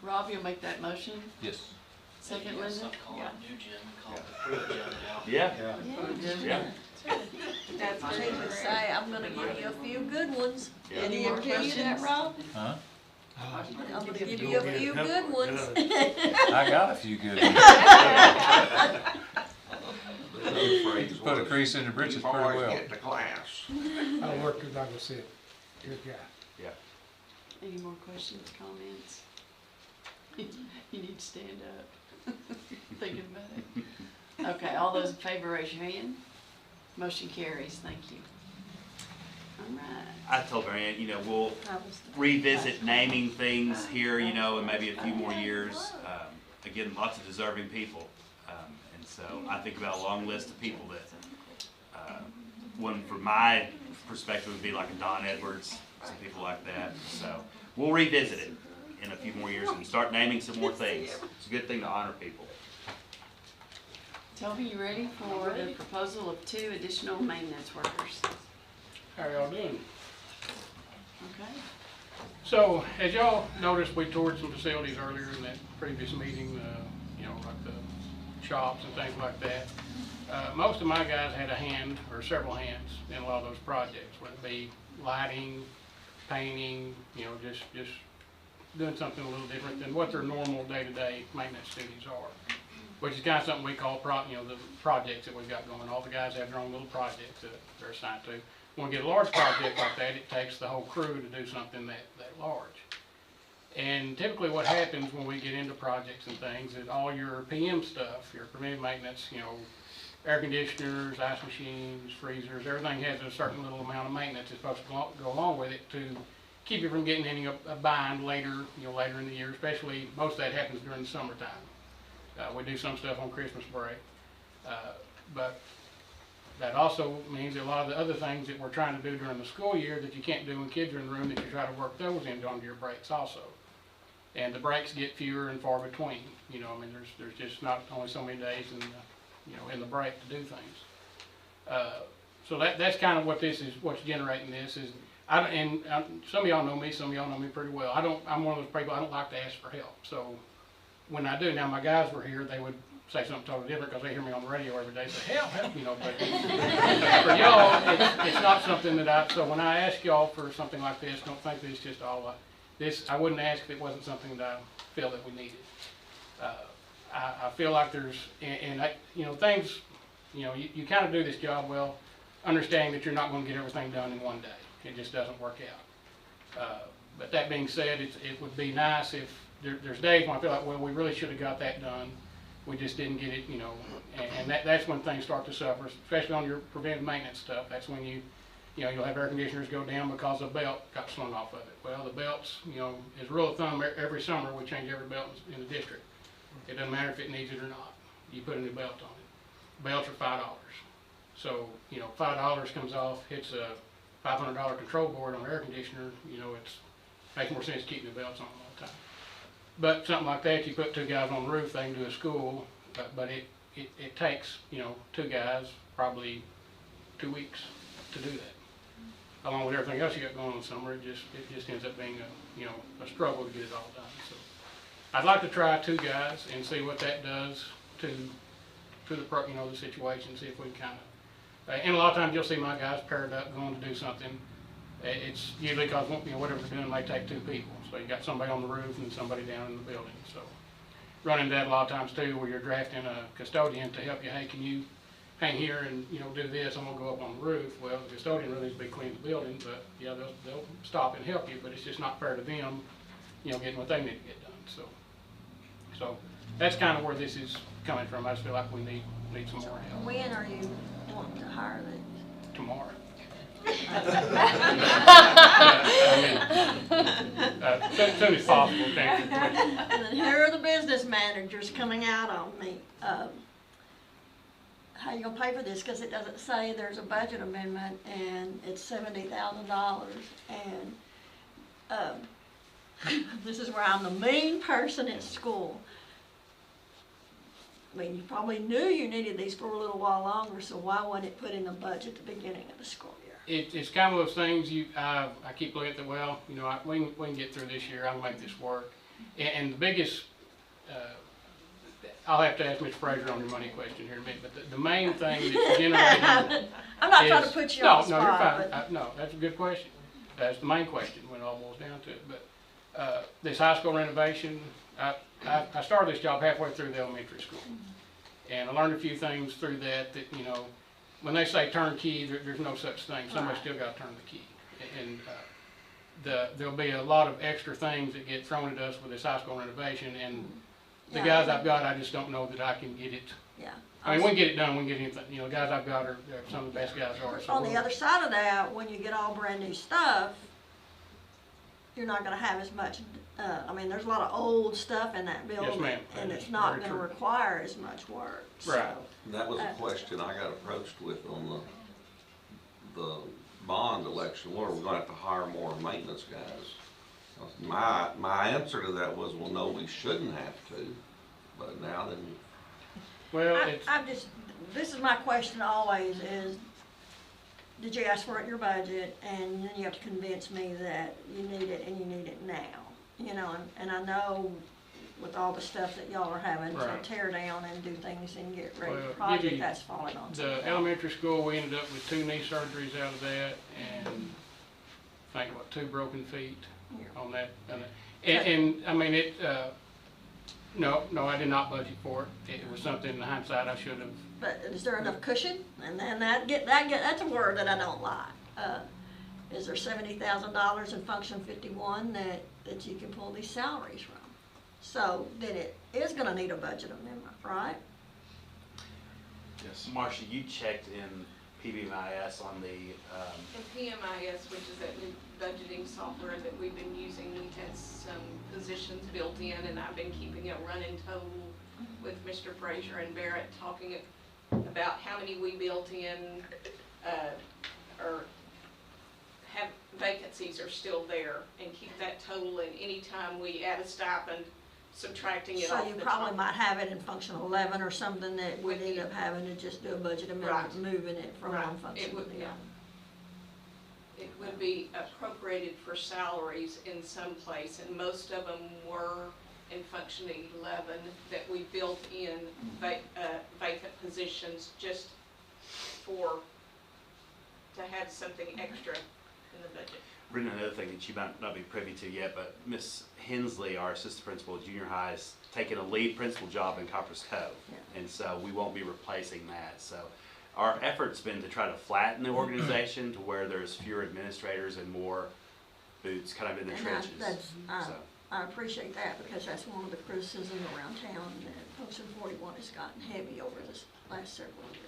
S1: Rob, you'll make that motion?
S5: Yes.
S1: Second,
S14: Yeah,
S1: Linda?
S14: stop calling it new gym, call it the Pruitt gym now.
S3: Yeah.
S11: That's what he would say, I'm gonna give you a few good ones.
S3: Yeah.
S11: Did he ever tell you that, Rob?
S5: Huh?
S11: I'm gonna give you a few good ones.
S5: I got a few good ones. Put a crease in the britches pretty well.
S17: Get to class.
S18: I worked with Uncle Sid. Good guy.
S3: Yeah.
S1: Any more questions, comments? You need to stand up. Thinking about it. Okay, all those in favor, raise your hand. Motion carries, thank you. All right.
S3: I told Marianne, we'll revisit naming things here, in maybe a few more years. Again, lots of deserving people. And so I think about a long list of people that, one from my perspective would be like a Don Edwards, some people like that. So we'll revisit it in a few more years and start naming some more things. It's a good thing to honor people.
S1: Toby, you ready for the proposal of 2 additional maintenance workers?
S13: How y'all doing?
S1: Okay.
S13: So, as y'all noticed, we toured some facilities earlier in that previous meeting, like the shops and things like that. Most of my guys had a hand, or several hands, in a lot of those projects, whether it be lighting, painting, just doing something a little different than what their normal day-to-day maintenance duties are. Which is kind of something we call, the projects that we've got going. All the guys have their own little projects that they're assigned to. When we get a large project like that, it takes the whole crew to do something that large. And typically what happens when we get into projects and things is all your PM stuff, your preventive maintenance, air conditioners, ice machines, freezers, everything has a certain little amount of maintenance that's supposed to go along with it to keep you from getting any a bind later, later in the year, especially most of that happens during the summertime. We do some stuff on Christmas break, but that also means that a lot of the other things that we're trying to do during the school year that you can't do when kids are in the room, that you try to work those into your breaks also. And the breaks get fewer and far between. There's just not only so many days in the break to do things. So that's kind of what this is. What's generating this is. Some of y'all know me. Some of y'all know me pretty well. I'm one of those people. I don't like to ask for help. So when I do, now my guys were here, they would say something totally different because they hear me on the radio every day, say, help, but for y'all, it's not something that so when I ask y'all for something like this, don't think that it's just all, I wouldn't ask if it wasn't something that I feel that we needed. I feel like there's, things, you kind of do this job well, understanding that you're not going to get everything done in one day. It just doesn't work out. But that being said, it would be nice if, there's days when I feel like, well, we really should have got that done. We just didn't get it, and that's when things start to suffer, especially on your preventive maintenance stuff. That's when you'll have air conditioners go down because a belt got slung off of it. Well, the belts, as a rule of thumb, every summer we change every belt in the district. It doesn't matter if it needs it or not. You put a new belt on it. Belts are $5. So, $5 comes off, hits a $500 control board on air conditioner, you know, it's makes more sense keeping the belts on all the time. But something like that, you put 2 guys on the roof, they can do a school, but it takes, you know, 2 guys probably 2 weeks to do that. Along with everything else you got going on in the summer, it just ends up being a struggle to get it all done. So I'd like to try 2 guys and see what that does to the situation, see if we can kind of, and a lot of times you'll see my guys paired up going to do something. It's usually because, whatever they're doing may take 2 people. So you got somebody on the roof and somebody down in the building. So run into that a lot of times too, where you're drafting a custodian to help you. Hey, can you hang here and, do this? I'm gonna go up on the roof. Well, the custodian really needs to be cleaning the building, but yeah, they'll stop and help you, but it's just not fair to them, getting what they need to get done. So that's kind of where this is coming from. I just feel like we need some more help.
S11: When are you wanting to hire these?
S13: Tomorrow. As soon as possible, thank you.
S11: And then here are the business managers coming out on me. How you gonna pay for this? Because it doesn't say there's a budget amendment and it's $70,000. And this is where I'm the mean person at school. I mean, you probably knew you needed these for a little while longer, so why wasn't it put in the budget at the beginning of the school year?
S13: It's kind of those things I keep looking at we can get through this year. I can make this work. And the biggest, I'll have to ask Mr. Fraser on your money question here in a minute, but the main thing that's generating
S11: I'm not trying to put you on the spot.
S13: No, you're fine. No, that's a good question. That's the main question when it all boils down to it. But this high school renovation, I started this job halfway through the elementary school. And I learned a few things through that, when they say turnkey, there's no such thing. Somebody's still got to turn the key. And there'll be a lot of extra things that get thrown at us with this high school renovation. And the guys I've got, I just don't know that I can get it.
S11: Yeah.
S13: I mean, we can get it done, we can get anything. The guys I've got are some of the best guys are. So
S11: On the other side of that, when you get all brand new stuff, you're not gonna have as much, there's a lot of old stuff in that building.
S13: Yes, ma'am.
S11: And it's not gonna require as much work.
S13: Right.
S2: That was a question I got approached with on the bond election. What, are we gonna have to hire more maintenance guys? My answer to that was, well, no, we shouldn't have to, but now then.
S13: Well,
S11: this is my question always is, did you ask for it in your budget, and then you have to convince me that you need it and you need it now, and I know with all the stuff that y'all are having to tear down and do things and get ready for project, that's falling on
S13: the elementary school. We ended up with 2 knee surgeries out of that, and I think 2 broken feet on that. And I mean it. No, I did not budget for it. It was something in hindsight I should have.
S11: But is there enough cushion? And then that's a word that I don't like. Is there $70,000 in Function 51 that you can pull these salaries from? So then it is gonna need a budget amendment, right?
S3: Yes. Marcia, you checked in PBMIS on the,
S6: And PMIS, which is that new budgeting software that we've been using, we had some positions built in, and I've been keeping a running total with Mr. Fraser and Barrett, talking about how many we built in, or have vacancies are still there, and keep that total, and anytime we add a stipend, subtracting it off
S11: So you
S6: the
S11: probably
S6: top.
S11: might have it in Function 11 or something that would end up having to just do a budget amendment, moving it from one function to the other.
S6: It would be appropriated for salaries in some place, and most of them were in Function 11 that we built in vacant positions just to have something extra in the budget.
S3: Brenda, another thing that you might not be privy to yet, but Miss Hensley, our assistant principal at junior high, is taking a lead principal job in Copper's Cove. And so we won't be replacing that. So our effort's been to try to flatten the organization to where there's fewer administrators and more boots kind of in the trenches.
S11: I appreciate that, because that's one of the criticisms around town, that Function 41 has gotten heavy over this last several years.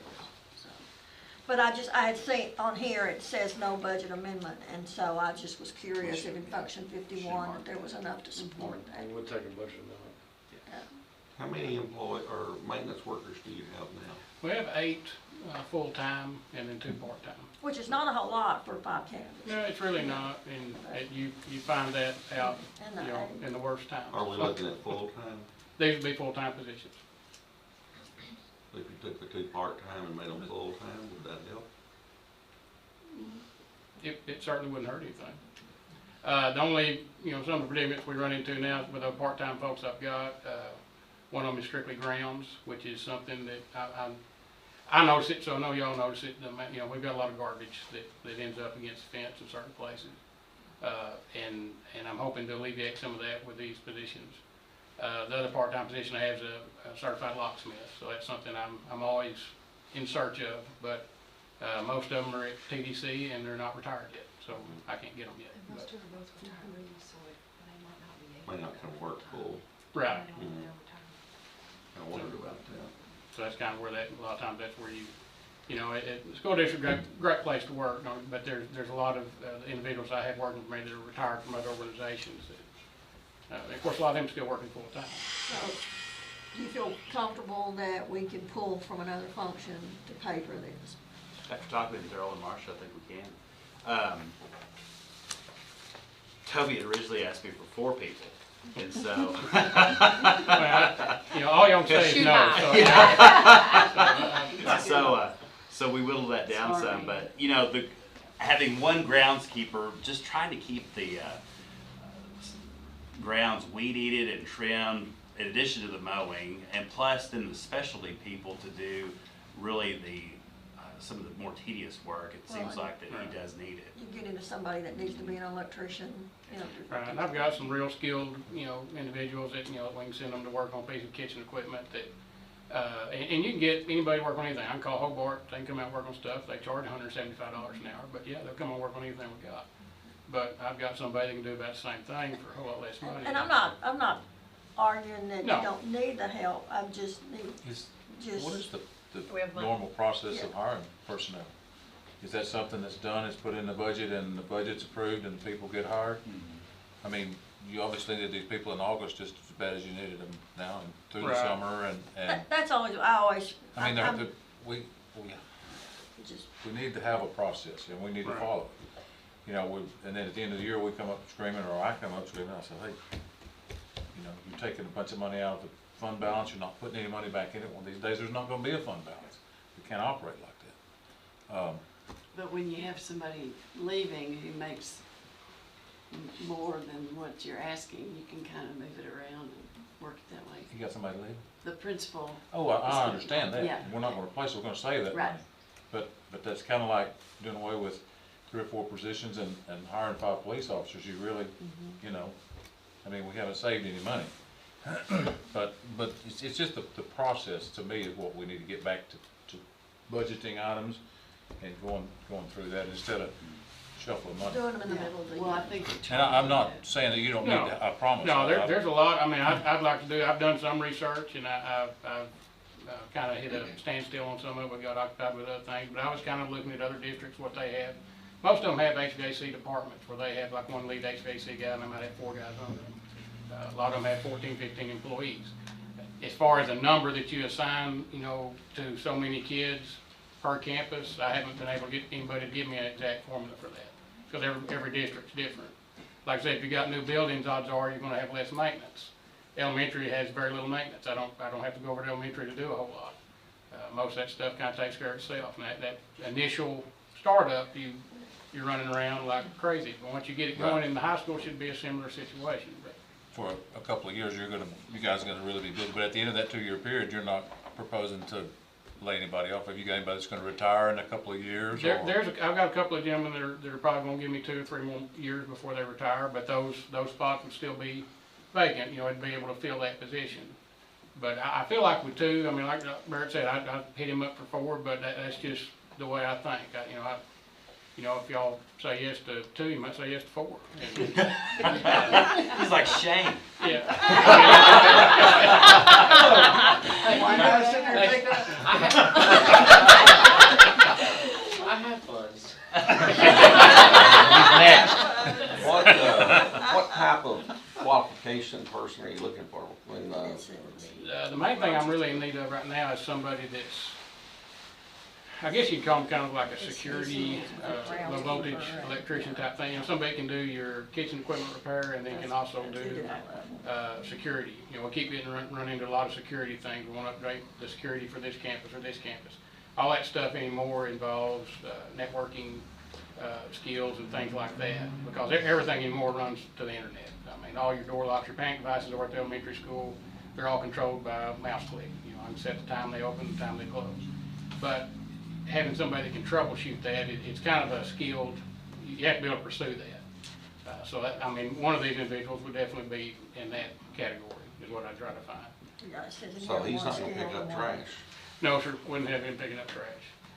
S11: But I had seen on here, it says no budget amendment, and so I just was curious if in Function 51 there was enough to support that.
S10: We'll take a budget amendment.
S2: How many maintenance workers do you have now?
S13: We have 8 full-time and then 2 part-time.
S11: which is not a whole lot for 5 candidates.
S13: No, it's really not, and you find that out,
S11: And,
S13: you know, in the worst times.
S2: Are we looking at full-time?
S13: These would be full-time positions.
S2: If you took the 2 part-time and made them full-time, would that help?
S13: It certainly wouldn't hurt anything. The only, you know, some of the predicaments we run into now with the part-time folks I've got, one of them is strictly grounds, which is something that I notice it, so I know y'all notice it. You know, we've got a lot of garbage that ends up against the fence in certain places. And I'm hoping to alleviate some of that with these positions. The other part-time position I have is a certified locksmith, so that's something I'm always in search of, but most of them are at TDC and they're not retired yet, so I can't get them yet.
S1: Most of them are both retirees, so they might not be able.
S2: May not come work full.
S13: Right.
S2: I wondered about that.
S13: So that's kind of where that, a lot of times that's where you know, the school district, great place to work, but there's a lot of individuals I have working for me that are retired from other organizations. Of course, a lot of them still working full time.
S11: So, do you feel comfortable that we can pull from another function to pay for this?
S3: After talking with Darrell and Marcia, I think we can. Toby had originally asked me for 4 people, and so.
S13: Well, you know, all y'all say is no.
S3: So we whittled that down
S1: Sorry.
S3: some, but you know, having one groundskeeper, just trying to keep the grounds weed eated and trimmed, in addition to the mowing, and plus then the specialty people to do really some of the more tedious work. It seems like that he does need it.
S11: You get into somebody that needs to be an electrician, you know.
S13: Right, and I've got some real skilled, you know, individuals that, you know, we can send them to work on a piece of kitchen equipment that, and you can get anybody to work on anything. I can call Hobart, they can come out and work on stuff. They charge $175 an hour, but yeah, they'll come and work on anything we got. But I've got somebody that can do about the same thing for a whole lot less money.
S11: And I'm not arguing that
S13: No.
S11: you don't need the help, I'm just
S5: What is the
S20: We have money.
S5: normal process of hiring personnel? Is that something that's done, it's put in the budget and the budget's approved and people get hired? I mean, you obviously needed these people in August just as bad as you needed them now and through the
S13: Right.
S5: summer and,
S11: that's always, I always,
S5: I mean,
S11: I'm
S5: we
S11: just,
S5: need to have a process and we need to
S13: Right.
S5: follow it. You know, and then at the end of the year, we come up screaming, or I come up screaming, I say, hey, you know, you're taking a bunch of money out of the fund balance, you're not putting any money back in it. Well, these days, there's not gonna be a fund balance. We can't operate like that.
S1: But when you have somebody leaving who makes more than what you're asking, you can kind of move it around and work it that way.
S5: You got somebody leaving?
S1: The principal.
S5: Oh, I understand that.
S1: Yeah.
S5: We're not gonna replace it, we're gonna save that
S1: Right.
S5: money. But that's kinda like doing away with 3 or 4 positions and hiring 5 police officers. You really, you know, I mean, we haven't saved any money. But it's just the process, to me, is what we need to get back to budgeting items and going through that instead of shuffling money.
S11: doing them in the middle of the year.
S1: Well, I think.
S5: And I'm not saying that you don't need
S13: No.
S5: to, I promise.
S13: No, there's a lot, I mean, I'd like to do, I've done some research and I've kind of hit a standstill on some of it, got occupied with other things, but I was kind of looking at other districts, what they have. Most of them have HVAC departments where they have like one lead HVAC guy and they might have 4 guys under them. A lot of them have 14, 15 employees. As far as the number that you assign, you know, to so many kids per campus, I haven't been able to get anybody to give me an exact formula for that. Because every district's different. Like I said, if you got new buildings, odds are you're gonna have less maintenance. Elementary has very little maintenance. I don't have to go over to elementary to do a whole lot. Most of that stuff kind of takes care of itself. And that initial startup, you're running around like crazy. But once you get it going in the high school, it should be a similar situation. But
S5: For a couple of years, you guys are gonna really be busy, but at the end of that 2-year period, you're not proposing to lay anybody off. Have you got anybody that's gonna retire in a couple of years?
S13: I've got a couple of gentlemen that are probably gonna give me 2 or 3 more years before they retire, but those spots would still be vacant, you know, I'd be able to fill that position. But I feel like with 2, I mean, like Barrett said, I hit him up for 4, but that's just the way I think. You know, if y'all say yes to 2, you might say yes to 4.
S3: He's like Shane.
S13: Yeah.
S21: Why not sit there and take that? I have funds.
S9: What type of qualification person are you looking for when,
S13: The main thing I'm really in need of right now is somebody I guess you'd call them kind of like a security, low voltage electrician type thing. You know, somebody can do your kitchen equipment repair and then can also do, security. You know, we keep getting run into a lot of security things. We want to upgrade the security for this campus or this campus. All that stuff anymore involves, networking, skills and things like that, because everything anymore runs to the internet. I mean, all your door locks, your panic devices over at the elementary school, they're all controlled by a mouse click. You know, I can set the time they open, the time they close. But having somebody that can troubleshoot that, it's kind of a skilled, you have to be able to pursue that. So that, I mean, one of these individuals would definitely be in that category, is what I try to find.
S2: So he's not gonna pick up trash?
S13: No, sir, wouldn't have him picking up trash.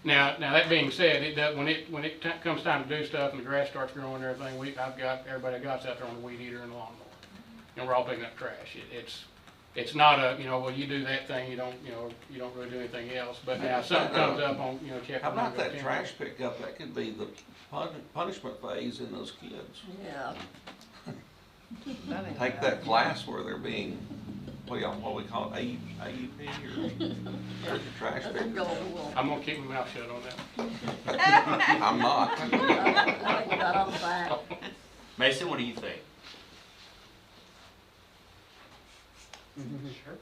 S13: Now that being said, it does, when it comes time to do stuff and the grass starts growing and everything, I've got everybody I got's out there on the weed eater and the lawnmower, and we're all picking up trash. It's not a, you know, well, you do that thing, you don't really do anything else. But now if something comes up on, you know, chapter.
S2: How about that trash pickup? That could be the punishment phase in those kids.
S11: Yeah.
S2: Take that class where they're being, what we call it, AUP or trash picker.
S13: I'm gonna keep my mouth shut on that.
S2: I'm not.
S11: I got on the back.
S3: Mason, what do you think?
S21: Sure.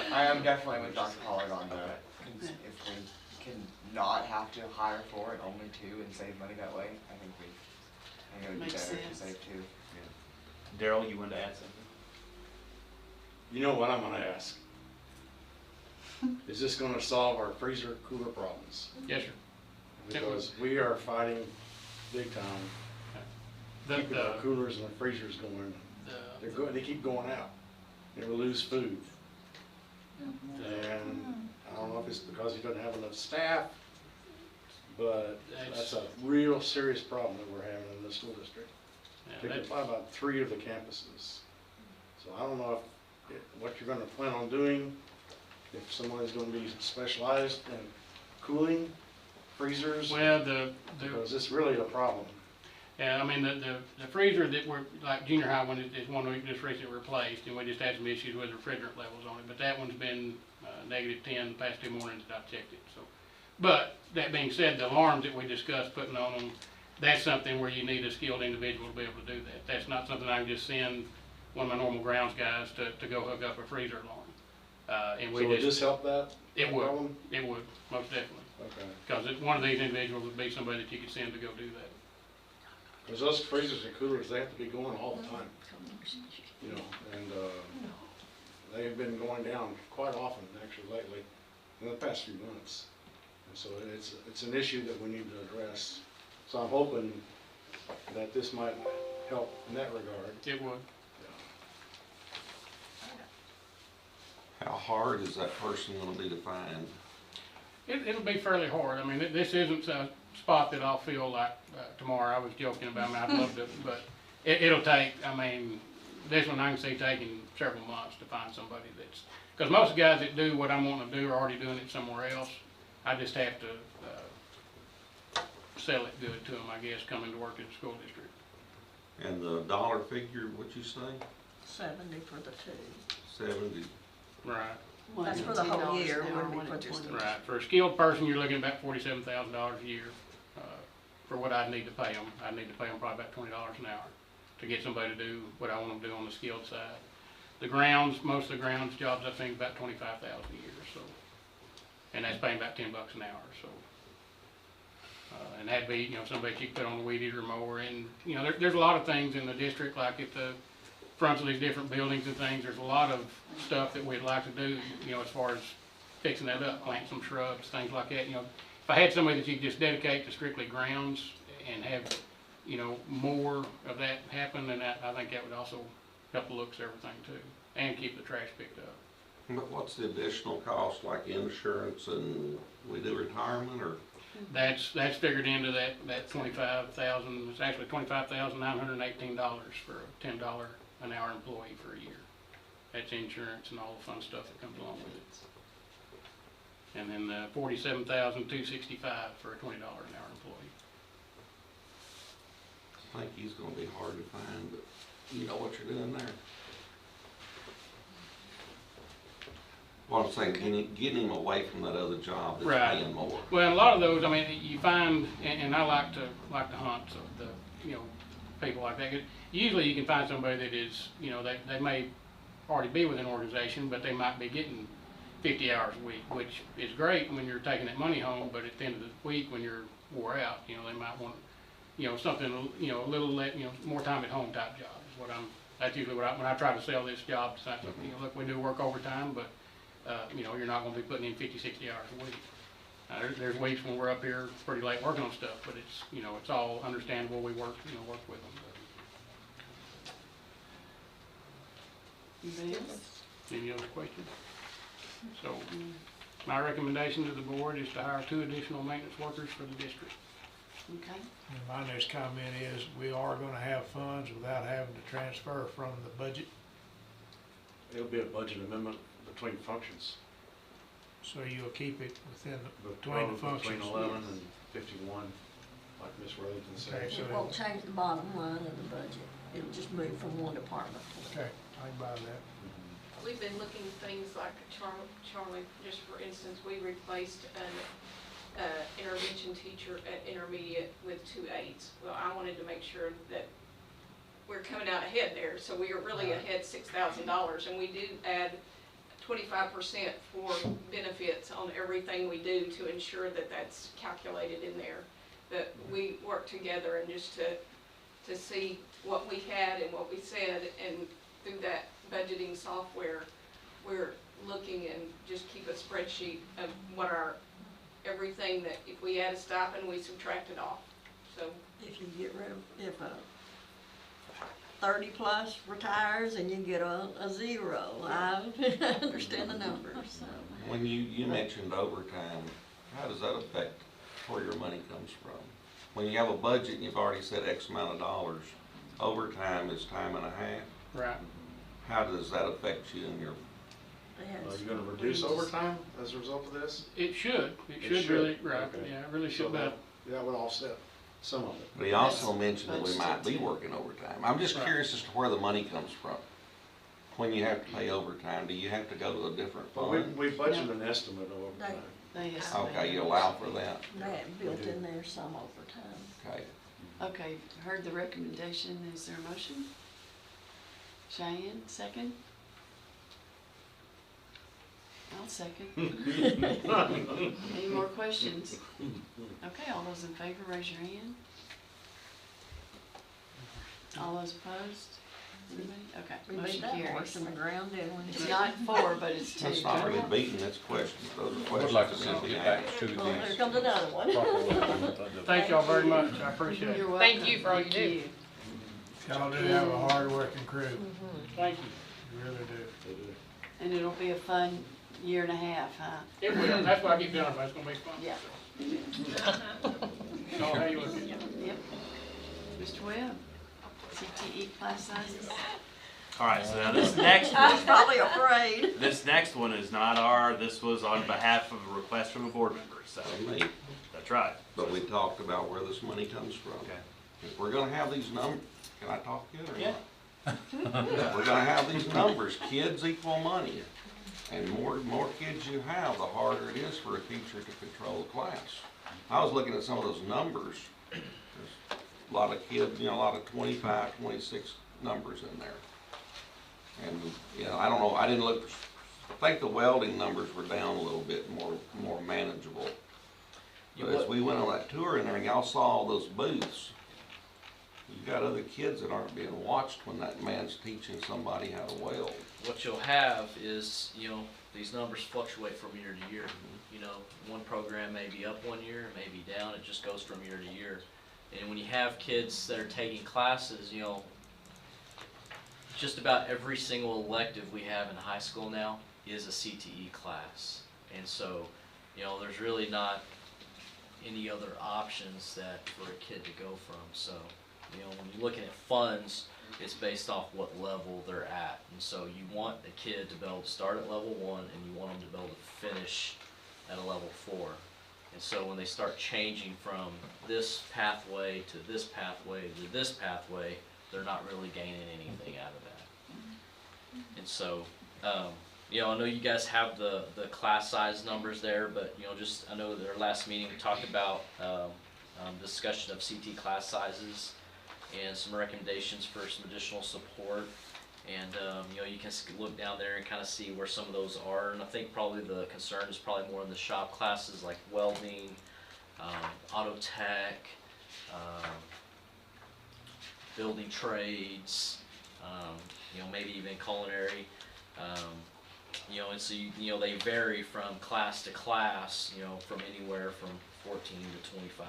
S21: I am definitely with Dr. Pollard on that. If we can not have to hire for it, only two, and save money that way, I think it would be
S1: Makes
S21: better to
S1: sense.
S21: save two.
S3: Daryl, you wanted to add something?
S10: You know what I'm gonna ask? Is this gonna solve our freezer cooler problems?
S13: Yes, sir.
S10: Because we are fighting big time. Keeping our coolers and our freezers going. They keep going out. And we lose food. And I don't know if it's because he doesn't have enough staff, but that's a real serious problem that we're having in the school district. Particularly about 3 of the campuses. So I don't know what you're gonna plan on doing, if somebody's gonna be specialized in cooling freezers.
S13: Well,
S10: because it's really a problem.
S13: Yeah, I mean, the freezer that we're, like junior high one is one we just recently replaced, and we just had some issues with refrigerant levels on it, but that one's been -10 the past 2 mornings that I've checked it, so. But, that being said, the alarms that we discussed putting on them, that's something where you need a skilled individual to be able to do that. That's not something I can just send one of my normal grounds guys to go hook up a freezer alarm. And we
S10: So would this help that?
S13: It would, most definitely.
S10: Okay.
S13: Because one of these individuals would be somebody that you could send to go do that.
S10: Because those freezers and coolers, they have to be going all the time. You know, and they've been going down quite often actually lately, in the past few months. And so it's an issue that we need to address. So I'm hoping that this might help in that regard.
S13: It would.
S2: How hard is that person gonna be to find?
S13: It'll be fairly hard. I mean, this isn't a spot that I'll feel like tomorrow. I was joking about, I'd love to, but it'll take, I mean, this one I can see taking several months to find somebody that's, because most guys that do what I'm wanting to do are already doing it somewhere else. I just have to sell it good to them, I guess, coming to work in the school district.
S2: And the dollar figure, what'd you say?
S11: 70 for the 2.
S2: 70.
S13: Right.
S11: That's for the whole year, wouldn't be for just.
S13: Right. For a skilled person, you're looking at about $47,000 a year for what I'd need to pay them. I'd need to pay them probably about $20 an hour to get somebody to do what I want them to do on the skilled side. The grounds, most of the grounds jobs I think about $25,000 a year, so, and that's paying about $10 an hour, so. And that'd be, you know, somebody you could put on the weed eater mower, and you know, there's a lot of things in the district, like at the fronts of these different buildings and things. There's a lot of stuff that we'd like to do, you know, as far as fixing that up, plant some shrubs, things like that. You know, if I had somebody that you could just dedicate to strictly grounds and have, you know, more of that happen, then I think that would also help the looks of everything too, and keep the trash picked up.
S2: But what's the additional cost, like insurance and we do retirement, or?
S13: That's figured into that $25,000. It's actually $25,918 for a $10 an hour employee for a year. That's insurance and all the fun stuff that comes along with it. And then $47,265 for a $20 an hour employee.
S2: I think he's gonna be hard to find, but you know what you're doing there. Well, I'm saying, getting him away from that other job that's
S13: Right.
S2: paying more.
S13: Well, a lot of those, I mean, you find, and I like to hunt, so people like that. Usually you can find somebody that is, they may already be with an organization, but they might be getting 50 hours a week, which is great when you're taking that money home, but at the end of the week, when you're wore out, they might want, something, a little, more time at home type job is what that's usually when I try to sell this job, it's not, look, we do work overtime, but, you're not gonna be putting in 50, 60 hours a week. There's weeks when we're up here pretty late working on stuff, but it's, it's all understandable, we work with them.
S1: Anybody else?
S13: Any other questions? So, my recommendation to the board is to hire 2 additional maintenance workers for the district.
S1: Okay.
S18: And my next comment is, we are gonna have funds without having to transfer from the budget,
S10: It'll be a budget amendment between functions.
S18: so you'll keep it within, between the functions.
S10: Between 11 and 51, like Ms. Worthington said.
S18: Okay, so
S11: It won't change the bottom line of the budget. It'll just move from one department to the
S18: Okay, I can buy that.
S6: We've been looking at things like Charlie, just for instance, we replaced an intervention teacher at intermediate with 2 aides. Well, I wanted to make sure that we're coming out ahead there, so we are really ahead $6,000, and we do add 25% for benefits on everything we do to ensure that that's calculated in there. That we work together and just to see what we had and what we said, and through that budgeting software, we're looking and just keep a spreadsheet of what everything that if we add a stipend, we subtract it off. So
S11: if you get rid of, if 30 plus retires and you get a 0, I understand the numbers, so.
S2: When you mentioned overtime, how does that affect where your money comes from? When you have a budget and you've already said X amount of dollars, overtime is time and a half.
S13: Right.
S2: How does that affect you and your?
S10: Are you gonna reduce overtime as a result of this?
S13: It should. It should really, right,
S10: Okay.
S13: yeah, it really should,
S10: So
S13: but
S10: that would offset some of it.
S2: But he also mentioned that we might be working overtime. I'm just
S13: Right.
S2: curious as to where the money comes from. When you have to pay overtime, do you have to go to a different
S10: But
S2: fund?
S10: we budgeted an estimate of overtime.
S2: Okay, you allow for that.
S11: They have built in there some overtime.
S2: Okay.
S1: Okay, heard the recommendation, is there a motion? Cheyenne, second? I'll second. Any more questions? Okay, all those in favor, raise your hand. All those opposed? Anybody? Okay,
S11: We
S1: motion
S11: beat that horse
S1: carries.
S11: in the ground, didn't we?
S1: It's not 4, but it's 2.
S2: That's not really beating, that's questions. Those are
S5: I
S2: questions.
S5: would like to
S2: that
S5: see
S2: need
S5: it
S2: be
S5: get back
S2: asked.
S5: to
S11: Oh, there
S5: these
S11: comes another one.
S5: proper levels.
S13: thank y'all very much, I appreciate it.
S1: You're welcome.
S6: Thank you for all you do.
S18: Y'all do have a hard-working crew,
S13: Thank you.
S18: you really do.
S1: And it'll be a fun year and a half, huh?
S13: It will, that's what I keep telling everybody, it's gonna be fun.
S1: Yeah.
S13: So, how you looking?
S1: Yep. Mr. Webb, CTE class sizes?
S3: All right, so now this next
S11: I was
S3: one,
S11: probably afraid.
S3: this next one is not this was on behalf of a request from a board member, so.
S2: Me.
S3: That's right.
S2: But we talked about where this money comes from.
S3: Okay.
S2: If we're gonna have these numbers, can I talk yet or
S3: Yeah.
S2: not? If we're gonna have these numbers, kids equal money. And more kids you have, the harder it is for a teacher to control the class. I was looking at some of those numbers. There's a lot of kids, a lot of 25, 26 numbers in there. And, I don't know, I didn't look, I think the welding numbers were down a little bit, more manageable. But as we went on that tour and everything, y'all saw all those booths. You've got other kids that aren't being watched when that man's teaching somebody how to weld.
S14: What you'll have is, these numbers fluctuate from year to year. One program may be up one year, may be down, it just goes from year to year. And when you have kids that are taking classes, just about every single elective we have in high school now is a CTE class. And so, there's really not any other options that for a kid to go from. So, when you're looking at funds, it's based off what level they're at. And so you want a kid to be able to start at level 1 and you want them to be able to finish at a level 4. And so when they start changing from this pathway to this pathway to this pathway, they're not really gaining anything out of that. And so you know, I know you guys have the class size numbers there, but, you know, just, I know at our last meeting, we talked about, discussion of CT class sizes and some recommendations for some additional support. And, you know, you can look down there and kind of see where some of those are. And I think probably the concern is probably more in the shop classes like welding, auto tech, building trades, you know, maybe even culinary. You know, and so, you know, they vary from class to class, you know, from anywhere from 14 to 25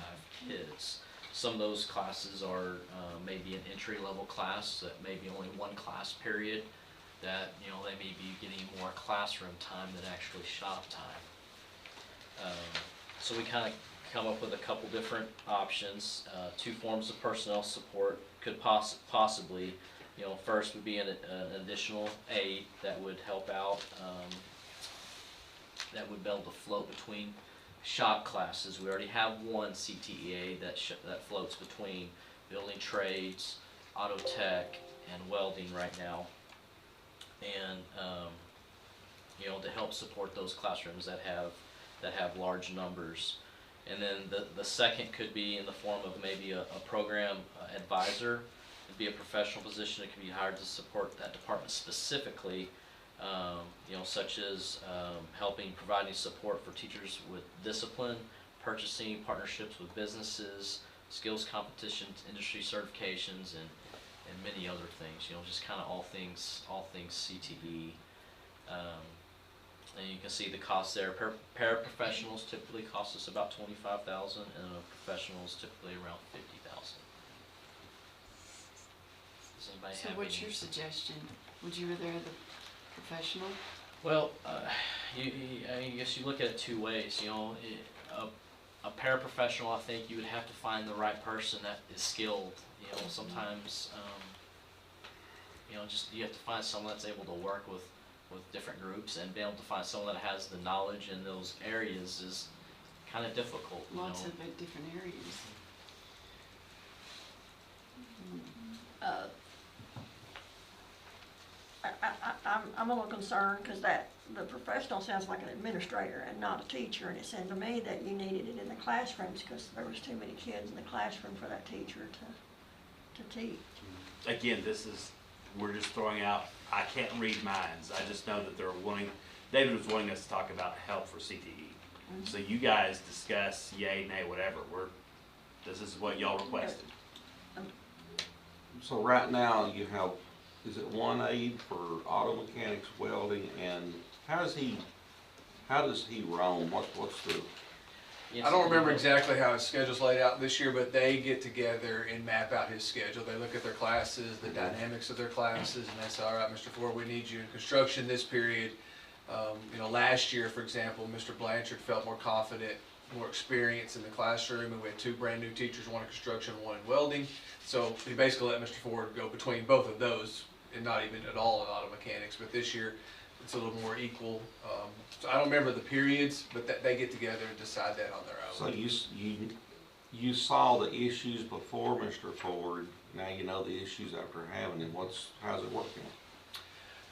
S14: kids. Some of those classes are maybe an entry-level class that may be only one class period, that, you know, they may be getting more classroom time than actually shop time. So we kind of come up with a couple different options. 2 forms of personnel support could possibly, you know, first would be an additional aide that would help out, that would be able to float between shop classes. We already have one CTEA that floats between building trades, auto tech, and welding right now. And you know, to help support those classrooms that have large numbers. And then the second could be in the form of maybe a program advisor. It'd be a professional position that can be hired to support that department specifically. You know, such as providing support for teachers with discipline, purchasing, partnerships with businesses, skills competitions, industry certifications, and many other things. You know, just kind of all things CTE. And you can see the cost there. Paraprofessionals typically cost us about $25,000, and professionals typically around $50,000. Does anybody
S1: So
S14: have
S1: what's
S14: any?
S1: your suggestion? Would you rather have the professional?
S14: Well, I guess you look at it 2 ways. You know, a paraprofessional, I think you would have to find the right person that is skilled. You know, sometimes, you know, just you have to find someone that's able to work with different groups, and be able to find someone that has the knowledge in those areas is kind of difficult.
S1: Lots of different areas.
S11: I'm a little concerned because the professional sounds like an administrator and not a teacher, and it seemed to me that you needed it in the classrooms because there was too many kids in the classroom for that teacher to teach.
S3: Again, we're just throwing out, I can't read minds. I just know that David was wanting us to talk about help for CTE.
S11: Mm-hmm.
S3: So you guys discuss yay, nay, whatever. This is what y'all requested.
S2: So right now you have, is it 1 aide for auto mechanics, welding, and how does he roam? What's the?
S16: I don't remember exactly how his schedule's laid out this year, but they get together and map out his schedule. They look at their classes, the dynamics of their classes, and they say, all right, Mr. Ford, we need you in construction this period. You know, last year, for example, Mr. Blanchard felt more confident, more experience in the classroom, and we had 2 brand new teachers, one in construction, one in welding. So he basically let Mr. Ford go between both of those, and not even at all in auto mechanics. But this year, it's a little more equal. So I don't remember the periods, but they get together and decide that on their own.
S2: So you saw the issues before Mr. Ford. Now you know the issues after having them. How's it working?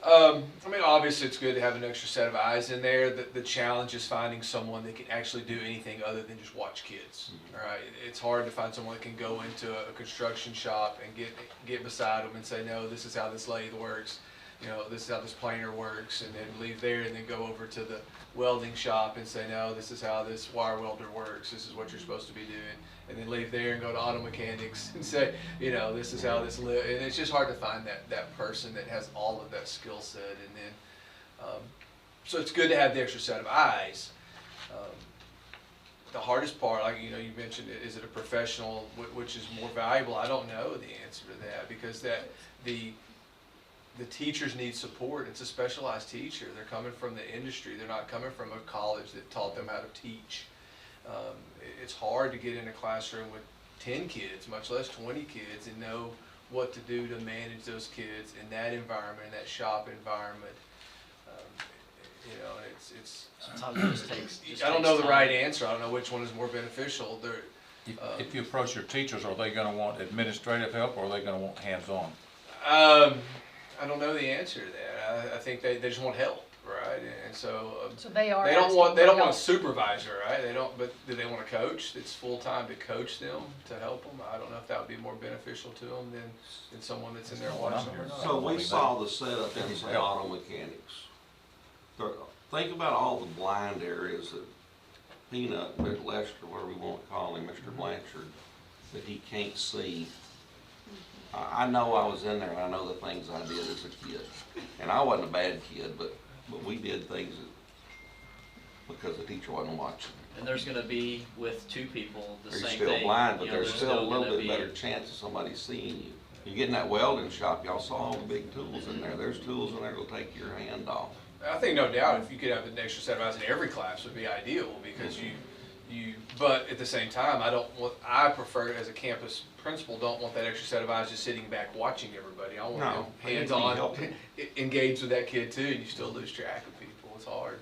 S16: I mean, obviously it's good to have an extra set of eyes in there. The challenge is finding someone that can actually do anything other than just watch kids. All right, it's hard to find someone that can go into a construction shop and get beside them and say, no, this is how this lathe works. You know, this is how this planer works, and then leave there and then go over to the welding shop and say, no, this is how this wire welder works. This is what you're supposed to be doing. And then leave there and go to auto mechanics and say, you know, this is how this lives. And it's just hard to find that person that has all of that skill set. And then, so it's good to have the extra set of eyes. The hardest part, like, you know, you mentioned, is it a professional, which is more valuable? I don't know the answer to that, because the teachers need support. It's a specialized teacher. They're coming from the industry. They're not coming from a college that taught them how to teach. It's hard to get in a classroom with 10 kids, much less 20 kids, and know what to do to manage those kids in that environment, in that shop environment. You know, it's
S14: sometimes it just takes.
S16: I don't know the right answer. I don't know which one is more beneficial.
S5: If you approach your teachers, are they going to want administrative help, or are they going to want hands-on?
S16: I don't know the answer to that. I think they just want help, right? so.
S4: So they are
S16: They don't
S4: asking
S16: want, they
S4: for
S16: don't want a
S4: help.
S16: supervisor, right? They don't, but do they want a coach that's full-time to coach them, to help them? I don't know if that would be more beneficial to them than someone that's in there watching them.
S2: So we saw the setup in say auto mechanics. Think about all the blind areas that Peanut, Lester, whatever we want to call him, Mr. Blanchard, that he can't see. I know I was in there and I know the things I did as a kid. And I wasn't a bad kid, but we did things because the teacher wasn't watching.
S14: And there's gonna be, with two people, the
S2: You're
S14: same
S2: still
S14: thing.
S2: blind, but
S14: You know,
S2: there's still a little
S14: gonna
S2: bit
S14: be-
S2: better chance of somebody seeing you. You get in that welding shop, y'all saw all the big tools in there. There's tools in there that'll take your hand off.
S16: I think no doubt if you could have an extra set of eyes in every class would be ideal, because but at the same time, I prefer as a campus principal, don't want that extra set of eyes just sitting back watching everybody. I want them hands-on, engaged with that kid too, and you still lose track of people. It's hard.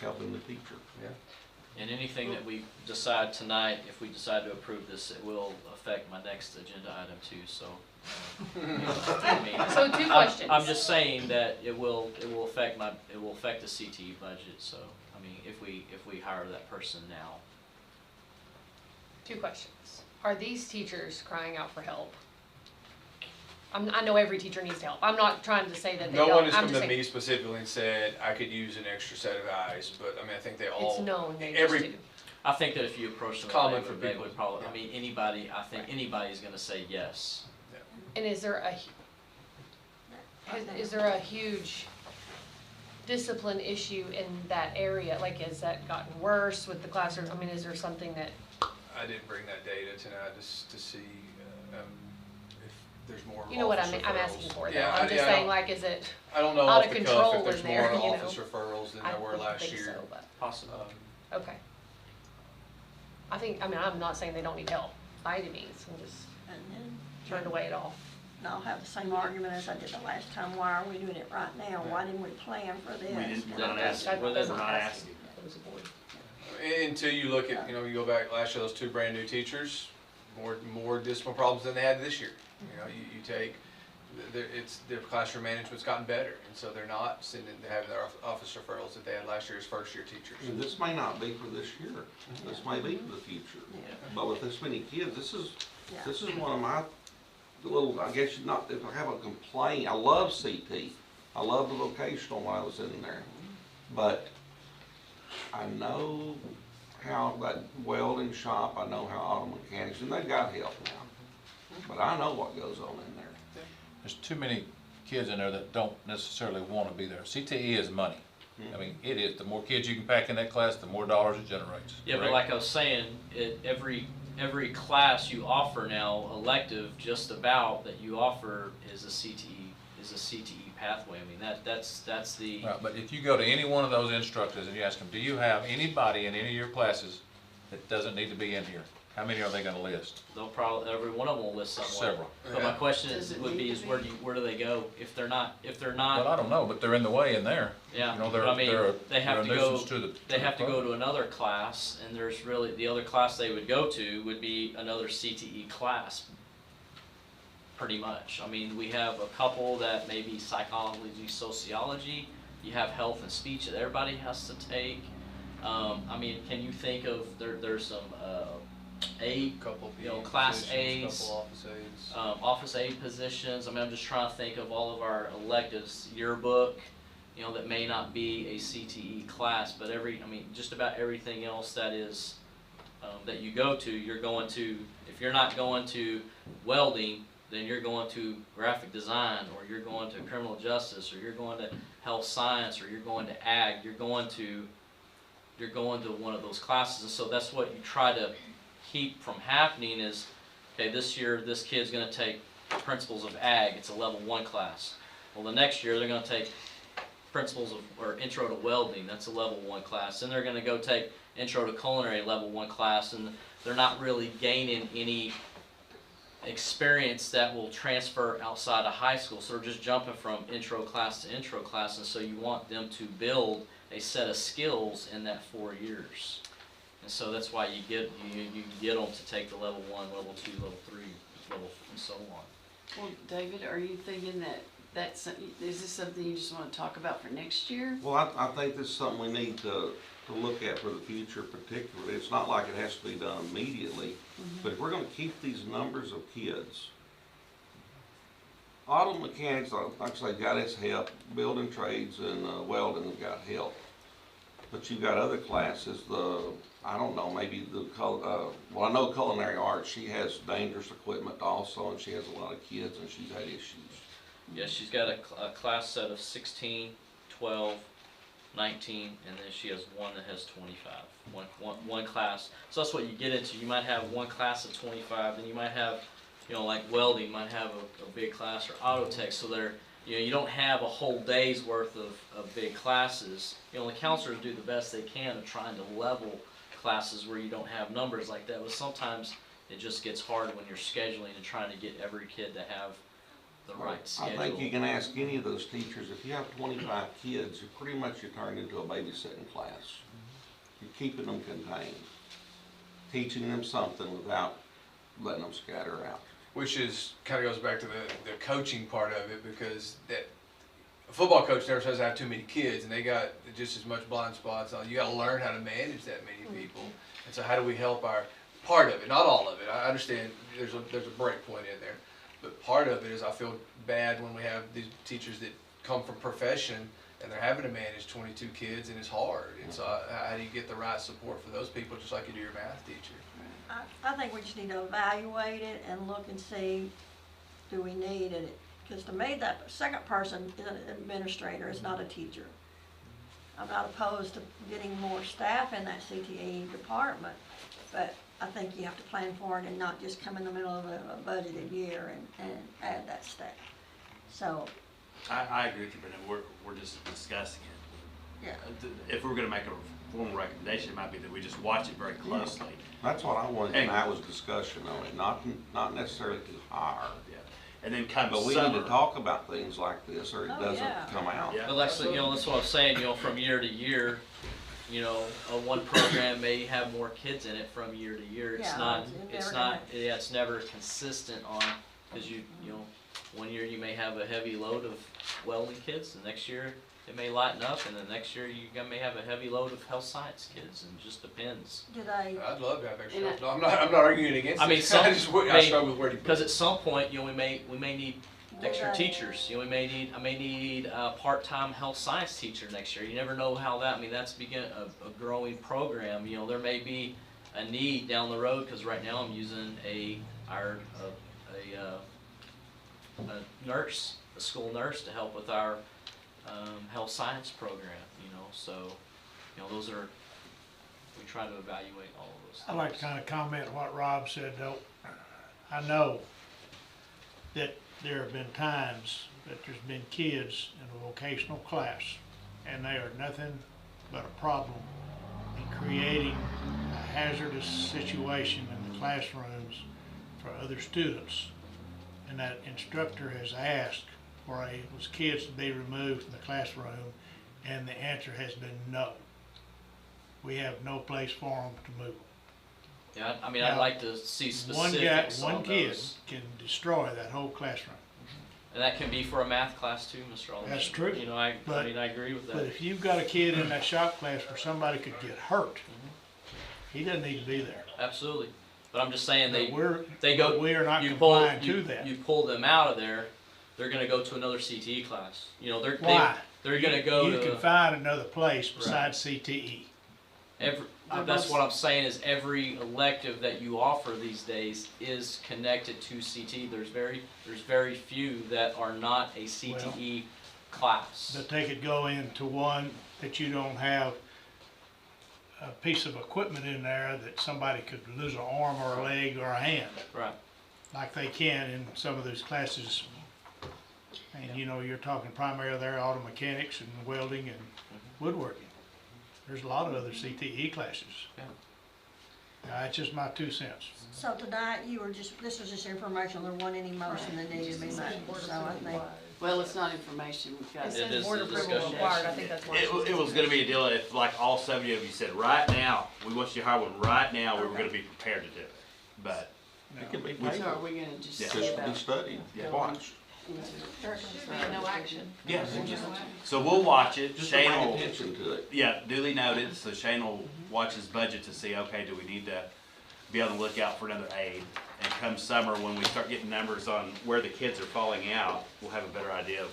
S2: Helping the teacher.
S16: Yeah.
S14: And anything that we decide tonight, if we decide to approve this, it will affect my next agenda item too, so. I mean,
S4: So two questions.
S14: I'm just saying that it will affect the CTE budget, so, I mean, if we hire that person now.
S4: Two questions. Are these teachers crying out for help? I know every teacher needs help. I'm not trying to say that they don't.
S16: No one has
S4: I'm
S16: come
S4: just
S16: to
S4: saying
S16: me specifically and said, I could use an extra set of eyes, but I mean, I think they all.
S4: it's known they
S16: every,
S4: just do.
S14: I think that if you approach them,
S16: common for
S14: they
S16: people.
S14: would probably, I mean, anybody, I think anybody's gonna say yes.
S4: And is there a huge discipline issue in that area? Like, has that gotten worse with the classroom? I mean, is there something that?
S16: I didn't bring that data tonight just to see if there's more.
S4: You know what
S16: office
S4: I'm
S16: referrals.
S4: asking for though.
S16: Yeah,
S4: I'm just saying, like, is it
S16: I don't know
S4: out
S16: off
S4: of
S16: the
S4: control
S16: cuff if there's
S4: in there,
S16: more
S4: you know?
S16: office referrals than there were
S4: I
S16: last
S4: think
S16: year.
S4: so, but
S14: Possibly.
S4: okay. I mean, I'm not saying they don't need help by any means. I'm just
S11: And then,
S4: turned away at all.
S11: and I'll have the same argument as I did the last time. Why are we doing it right now? Why didn't we plan for this?
S3: We didn't, we're not
S14: That's-
S3: asking,
S14: we're
S3: we're
S14: not
S3: not asking.
S4: It was a board.
S16: Until you look at, you go back last year, those two brand new teachers, more discipline problems than they had this year. You take, their classroom management's gotten better, and so they're not having their office referrals that they had last year as first year teachers.
S2: And this may not be for this year. This may be for the future. But with this many kids, this is one of my little, I guess not, if I have a complaint, I love CT. I love the vocational while I was in there. But I know how that welding shop, I know how auto mechanics, and they've got help now. But I know what goes on in there.
S5: There's too many kids in there that don't necessarily want to be there. CTE is money. I mean, it is. The more kids you can pack in that class, the more dollars it generates.
S14: Yeah, but
S5: correct?
S14: like I was saying, every class you offer now, elective, just about that you offer is a CTE pathway. I mean, that's the.
S5: Right, but if you go to any one of those instructors and you ask them, do you have anybody in any of your classes that doesn't need to be in here? How many are they gonna list?
S14: They'll probably, every one of them will list someone.
S5: Several.
S14: But my question would be where do they go if they're not?
S5: Well, I don't know, but they're in the way in there.
S14: Yeah,
S5: You know,
S14: but I mean, they have to
S5: they're a
S14: go.
S5: nuisance to the
S14: They have to go
S5: program.
S14: to another class, and there's really the other class they would go to would be another CTE class. Pretty much. I mean, we have a couple that maybe psychology, sociology. You have health and speech that everybody has to take. I mean, can you think of there's some class A's, office aide positions. I mean, I'm just trying to think of all of our electives, yearbook, that may not be a CTE class, but just about everything else that is, that you go to, you're going to, if you're not going to welding, then you're going to graphic design, or you're going to criminal justice, or you're going to health science, or you're going to ag, you're going to one of those classes. And so that's what you try to keep from happening is, okay, this year this kid's going to take principles of ag, it's a level 1 class. Well, the next year they're going to take principles of, or intro to welding, that's a level 1 class. Then they're going to go take intro to culinary, level 1 class, and they're not really gaining any experience that will transfer outside of high school. So they're just jumping from intro class to intro class, and so you want them to build a set of skills in that 4 years. And so that's why you get them to take the level 1, level 2, level 3, and so on.
S1: Well, David, are you thinking that that's, is this something you just wanna talk about for next year?
S2: Well, I think this is something we need to look at for the future particularly. It's not like it has to be done immediately, but if we're gonna keep these numbers of kids, auto mechanics, like I say, got its help, building trades and welding got help. But you've got other classes, I don't know, maybe well, I know culinary arts, she has dangerous equipment also, and she has a lot of kids, and she's had issues.
S14: Yeah, she's got a class set of 16, 12, 19, and then she has one that has 25. One class. So that's what you get into. You might have one class of 25, then you might have, like welding might have a big class, or auto tech. So you don't have a whole day's worth of big classes. The counselors do the best they can of trying to level classes where you don't have numbers like that. But sometimes it just gets hard when you're scheduling and trying to get every kid to have the right schedule.
S2: I think you can ask any of those teachers, if you have 25 kids, you're turned into a babysitting class. You're keeping them contained, teaching them something without letting them scatter out.
S12: Which kind of goes back to the coaching part of it, because a football coach never says I have too many kids, and they got just as much blind spots on. You got to learn how to manage that many people, and so how do we help our part of it, not all of it. I understand there's a break point in there. But part of it is I feel bad when we have these teachers that come from profession and they're having to manage 22 kids, and it's hard. And so how do you get the right support for those people, just like you do your math teacher?
S11: I think we just need to evaluate it and look and see, do we need it? Because to me, that second person is an administrator, is not a teacher. I'm not opposed to getting more staff in that CTE department, but I think you have to plan for it and not just come in the middle of a budgeted year and add that staff. So.
S3: I agree with you, Brenda. We're just discussing it.
S11: Yeah.
S3: If we're gonna make a formal recommendation, it might be that we just watch it very closely.
S2: That's what I wanted, and that was discussion on it, not necessarily to hire.
S3: Yeah. And then come
S2: But we
S3: summer,
S2: need to talk about things like this, or it doesn't come out.
S14: But that's what I'm saying. From year to year, one program may have more kids in it from year to year. It's never consistent on, because one year you may have a heavy load of welding kids, the next year it may lighten up, and the next year you may have a heavy load of health science kids, and it just depends.
S12: I'd love to have extra. I'm not arguing against it.
S14: I mean,
S12: I struggle with where to put it.
S14: Because at some point, we may need extra teachers. I may need a part-time health science teacher next year. You never know how that. I mean, that's a growing program. There may be a need down the road, because right now I'm using a nurse, a school nurse, to help with our health science program. So those are, we try to evaluate all of those things.
S18: I'd like to kind of comment on what Rob said, though. I know that there have been times that there's been kids in a vocational class, and they are nothing but a problem in creating a hazardous situation in the classrooms for other students. And that instructor has asked for those kids to be removed from the classroom, and the answer has been no. We have no place for them to move.
S14: Yeah, I mean, I'd like to see specifics on
S18: One kid
S14: those.
S18: can destroy that whole classroom.
S14: And that can be for a math class too, Mr. Alderman.
S18: That's true.
S14: I agree with that.
S18: But if you've got a kid in that shop class where somebody could get hurt, he doesn't need to be there.
S14: Absolutely. But I'm just saying
S18: we are not complying to that.
S14: You pull them out of there, they're going to go to another CTE class.
S18: Why?
S14: They're going to go
S18: You can find another place besides CTE.
S14: That's what I'm saying, is every elective that you offer these days is connected to CTE. There's very few that are not a CTE class.
S18: But they could go into one that you don't have a piece of equipment in there that somebody could lose an arm or a leg or a hand.
S14: Right.
S18: Like they can in some of those classes. And you're talking primarily there auto mechanics and welding and woodworking. There's a lot of other CTE classes. Yeah. It's just my 2 cents.
S11: So tonight, this was just information, there wasn't any motion that needed to be made, so I think.
S1: Well, it's not information, we've got.
S4: It says board approval required, I think that's why.
S3: It was gonna be a deal if like all 70 of you said, right now, we want you to hire one right now, we were gonna be prepared to do it. But
S2: It can be
S1: So are we gonna just see
S2: just
S1: about?
S2: be studied, watched.
S4: Should be a no action.
S3: Yeah, so we'll watch it.
S2: Just
S3: Shane
S2: bring
S3: will,
S2: attention to it.
S3: yeah, duly noted, so Shane will watch his budget to see, okay, do we need to be on the lookout for another aide? And come summer, when we start getting numbers on where the kids are falling out, we'll have a better idea of,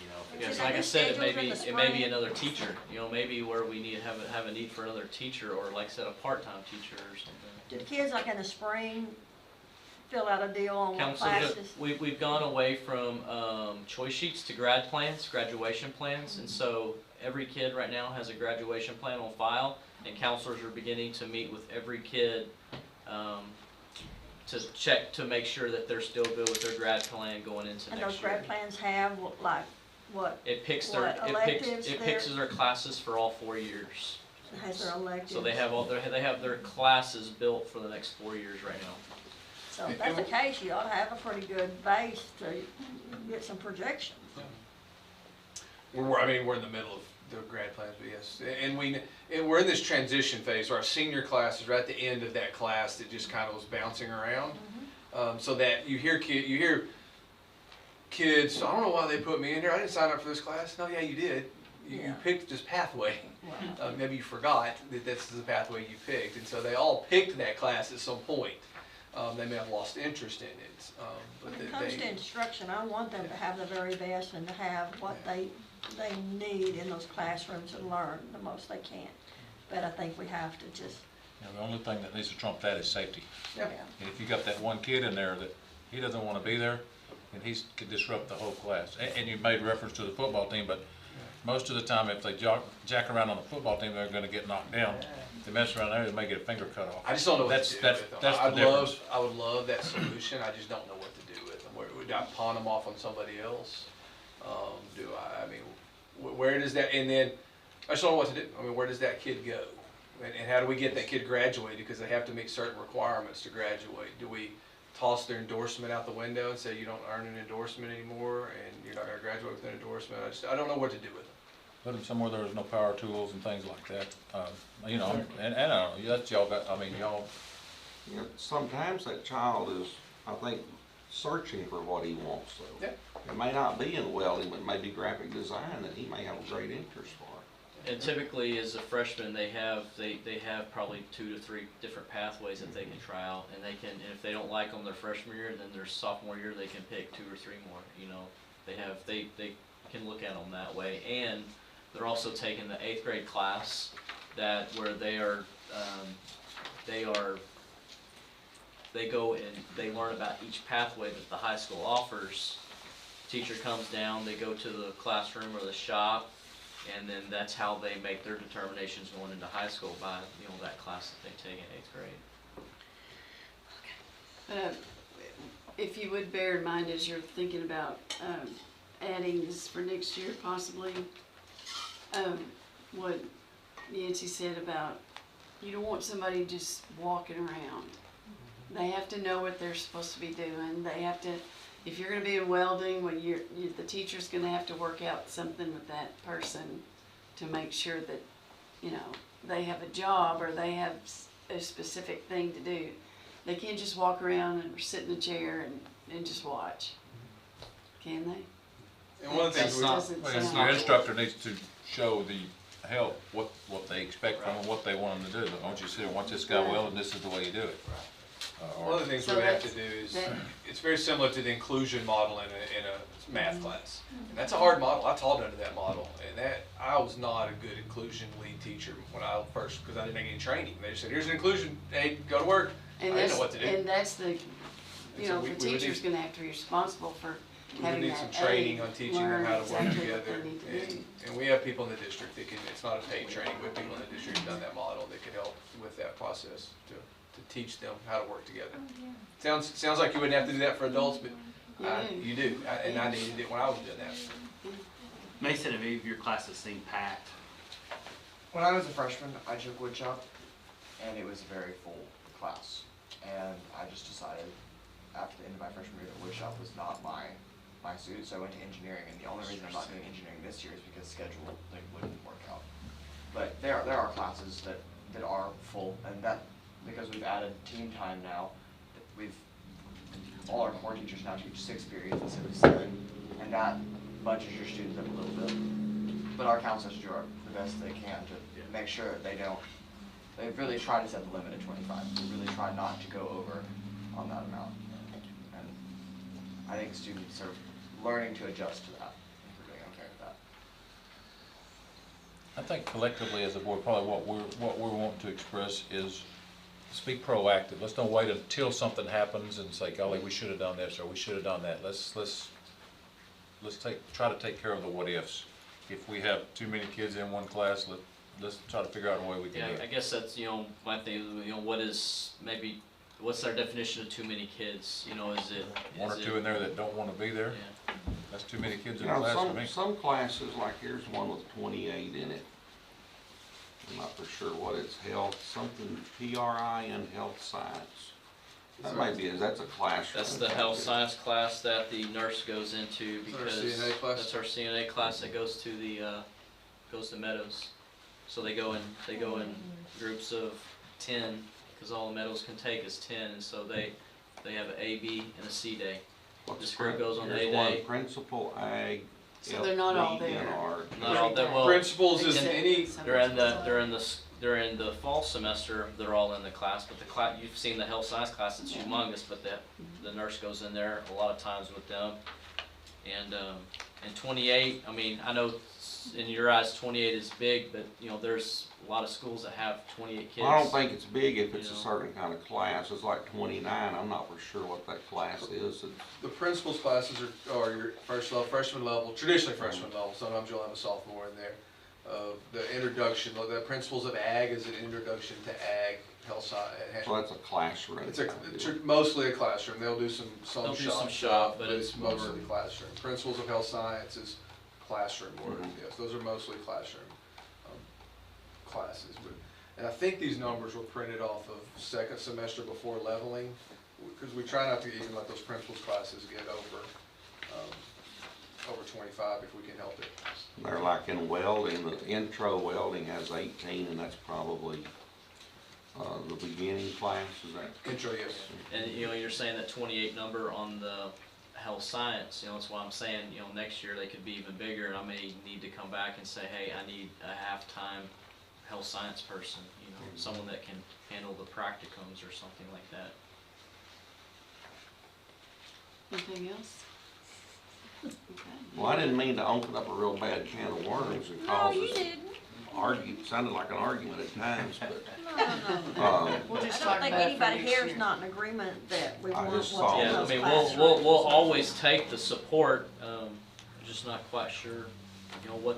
S3: you know.
S14: Yes, like I said, it may be another teacher, you know, maybe where we need to have a need for another teacher, or like I said, a part-time teacher or something.
S11: Do the kids like in the spring fill out a deal on what
S14: Council,
S11: classes?
S14: we've gone away from choice sheets to grad plans, graduation plans, and so every kid right now has a graduation plan on file, and counselors are beginning to meet with every kid to check to make sure that they're still good with their grad plan going into
S11: And
S14: next
S11: those
S14: year.
S11: grad plans have like what?
S14: It picks
S11: what electives
S14: it
S11: there?
S14: picks their classes for all 4 years.
S11: Has their electives?
S14: So they have their classes built for the next 4 years right now.
S11: So if that's the case, you ought to have a pretty good base to get some projections.
S12: We're in the middle of the grad plans, but yes, and we're in this transition phase where our senior classes are at the end of that class that just kind of was bouncing around, so that you hear kids. I don't know why they put me in here. I didn't sign up for this class. No, yeah, you did. You picked this pathway. Maybe you forgot that this is the pathway you picked, and so they all picked that class at some point. They may have lost interest in it. But
S11: When it comes to instruction, I want them to have the very best and to have what they need in those classrooms to learn the most they can. But I think we have to just,
S5: You know, the only thing that needs to trump that is safety.
S11: yeah.
S5: And if you got that one kid in there that he doesn't want to be there, and he could disrupt the whole class. And you made reference to the football team, but most of the time, if they jack around on the football team, they're going to get knocked down. If they mess around there, they may get a finger cut off.
S12: I just don't know what to do with them.
S5: That's the difference.
S12: I would love that solution. I just don't know what to do with them. Would I pawn them off on somebody else? Do I? I mean, where does that? And then I just don't know what to do. I mean, where does that kid go? And how do we get that kid graduated? Because they have to meet certain requirements to graduate. Do we toss their endorsement out the window and say you don't earn an endorsement anymore and you're not going to graduate with an endorsement? I don't know what to do with them.
S5: Put them somewhere there's no power tools and things like that. You know, and I don't know, that's y'all got, I mean, y'all.
S2: You know, sometimes that child is, I think, searching for what he wants, though.
S12: Yeah.
S2: It may not be in welding, but maybe graphic design that he may have a great interest for.
S14: And typically, as a freshman, they have probably 2 to 3 different pathways that they can try out, and and if they don't like them their freshman year, then their sophomore year they can pick 2 or 3 more. You know, they can look at them that way, and they're also taking the 8th grade class where they go and they learn about each pathway that the high school offers. Teacher comes down, they go to the classroom or the shop, and then that's how they make their determinations going into high school by, you know, that class that they take in 8th grade.
S1: If you would bear in mind as you're thinking about adding this for next year possibly, what Nancy said about you don't want somebody just walking around. They have to know what they're supposed to be doing. They have to, if you're going to be in welding, when the teacher's going to have to work out something with that person to make sure that, you know, they have a job or they have a specific thing to do. They can't just walk around and sit in a chair and just watch, can they?
S12: And one of the things
S5: The instructor needs to show the help what they expect from them, what they want them to do. Don't you sit and watch this guy weld and this is the way you do it.
S12: One of the things we have to do is, it's very similar to the inclusion model in a math class. And that's a hard model. I taught under that model. And I was not a good inclusion lead teacher when I first, because I didn't get any training. They just said, here's an inclusion, hey, go to work. I didn't know what to do.
S1: And that's the, you know, the teacher's gonna have to be responsible for having that.
S12: We need some training on teaching them how to work together.
S1: And
S12: we have people in the district that can, it's not a paid training, we have people in the district who've done that model that can help with that process to teach them how to work together. Sounds like you wouldn't have to do that for adults, but you do, and I needed it when I was doing that.
S3: Mason, have any of your classes seem packed?
S21: When I was a freshman, I took woodshop, and it was a very full class. And I just decided after the end of my freshman year that woodshop was not my suit, so I went to engineering. And the only reason I'm not doing engineering this year is because schedule wouldn't work out. But there are classes that are full, and that because we've added team time now, all our core teachers now teach 6 periods instead of 7, and that bunches your students up a little bit. But our counselors do the best they can to make sure that they really try to set the limit at 25. They really try not to go over on that amount. And I think students are learning to adjust to that. We're doing okay with that.
S5: I think collectively as a board, probably what we're wanting to express is let's be proactive. Let's don't wait until something happens and say, golly, we should have done this or we should have done that. Let's try to take care of the what ifs. If we have too many kids in one class, let's try to figure out a way we can do it.
S14: I guess that's, my thing, what's our definition of too many kids? Is it?
S5: One or two in there that don't want to be there?
S14: Yeah.
S5: That's too many kids in a class for me.
S2: Some classes, like here's one with 28 in it. I'm not for sure what it's something PRI health science. That might be, that's a classroom.
S14: That's the health science class that the nurse goes into because
S12: CNA class?
S14: that's our CNA class that goes to Meadows. So they go in groups of 10 because all the Meadows can take is 10, and so they have an A, B, and a C day. This group goes on A day.
S2: One principal, ag,
S1: So they're not all there.
S14: Not all that well.
S12: Principals isn't any.
S14: They're in the fall semester. They're all in the class, but the class you've seen the health science class. It's humongous, but the nurse goes in there a lot of times with them. And 28. I mean, I know in your eyes 28 is big, but there's a lot of schools that have 28 kids.
S2: Well, I don't think it's big if it's a certain kind of class. It's like 29. I'm not for sure what that class is.
S12: The principal's classes are your freshman level, traditionally freshman level. Sometimes you'll have a sophomore in there. The introduction, the principles of ag is an introduction to ag, health science.
S2: So that's a classroom.
S12: It's mostly a classroom. They'll do some shop,
S14: but
S12: it's mostly classroom. Principles of health science is classroom work. Yes, those are mostly classroom classes. And I think these numbers were printed off of second semester before leveling, because we try not to even let those principals classes get over 25 if we can help it.
S2: They're like in welding. The intro welding has 18, and that's probably the beginning class. Is that
S12: intro? Yes.
S14: And you're saying that 28 number on the health science. That's why I'm saying next year they could be even bigger, and I may need to come back and say, hey, I need a half-time health science person. Someone that can handle the practicums or something like that.
S1: Anything else? Okay.
S2: Well, I didn't mean to open up a real bad can of worms and cause us sounded like an argument at times, but
S1: We'll just
S11: I don't
S1: talk
S11: think
S1: about it for
S11: anybody
S1: next
S11: here is
S1: year.
S11: not in agreement that we
S2: I
S11: want
S2: just
S11: what's
S2: saw
S11: in
S2: it.
S11: those
S14: I mean,
S11: classrooms.
S14: we'll always take the support. Just not quite sure, what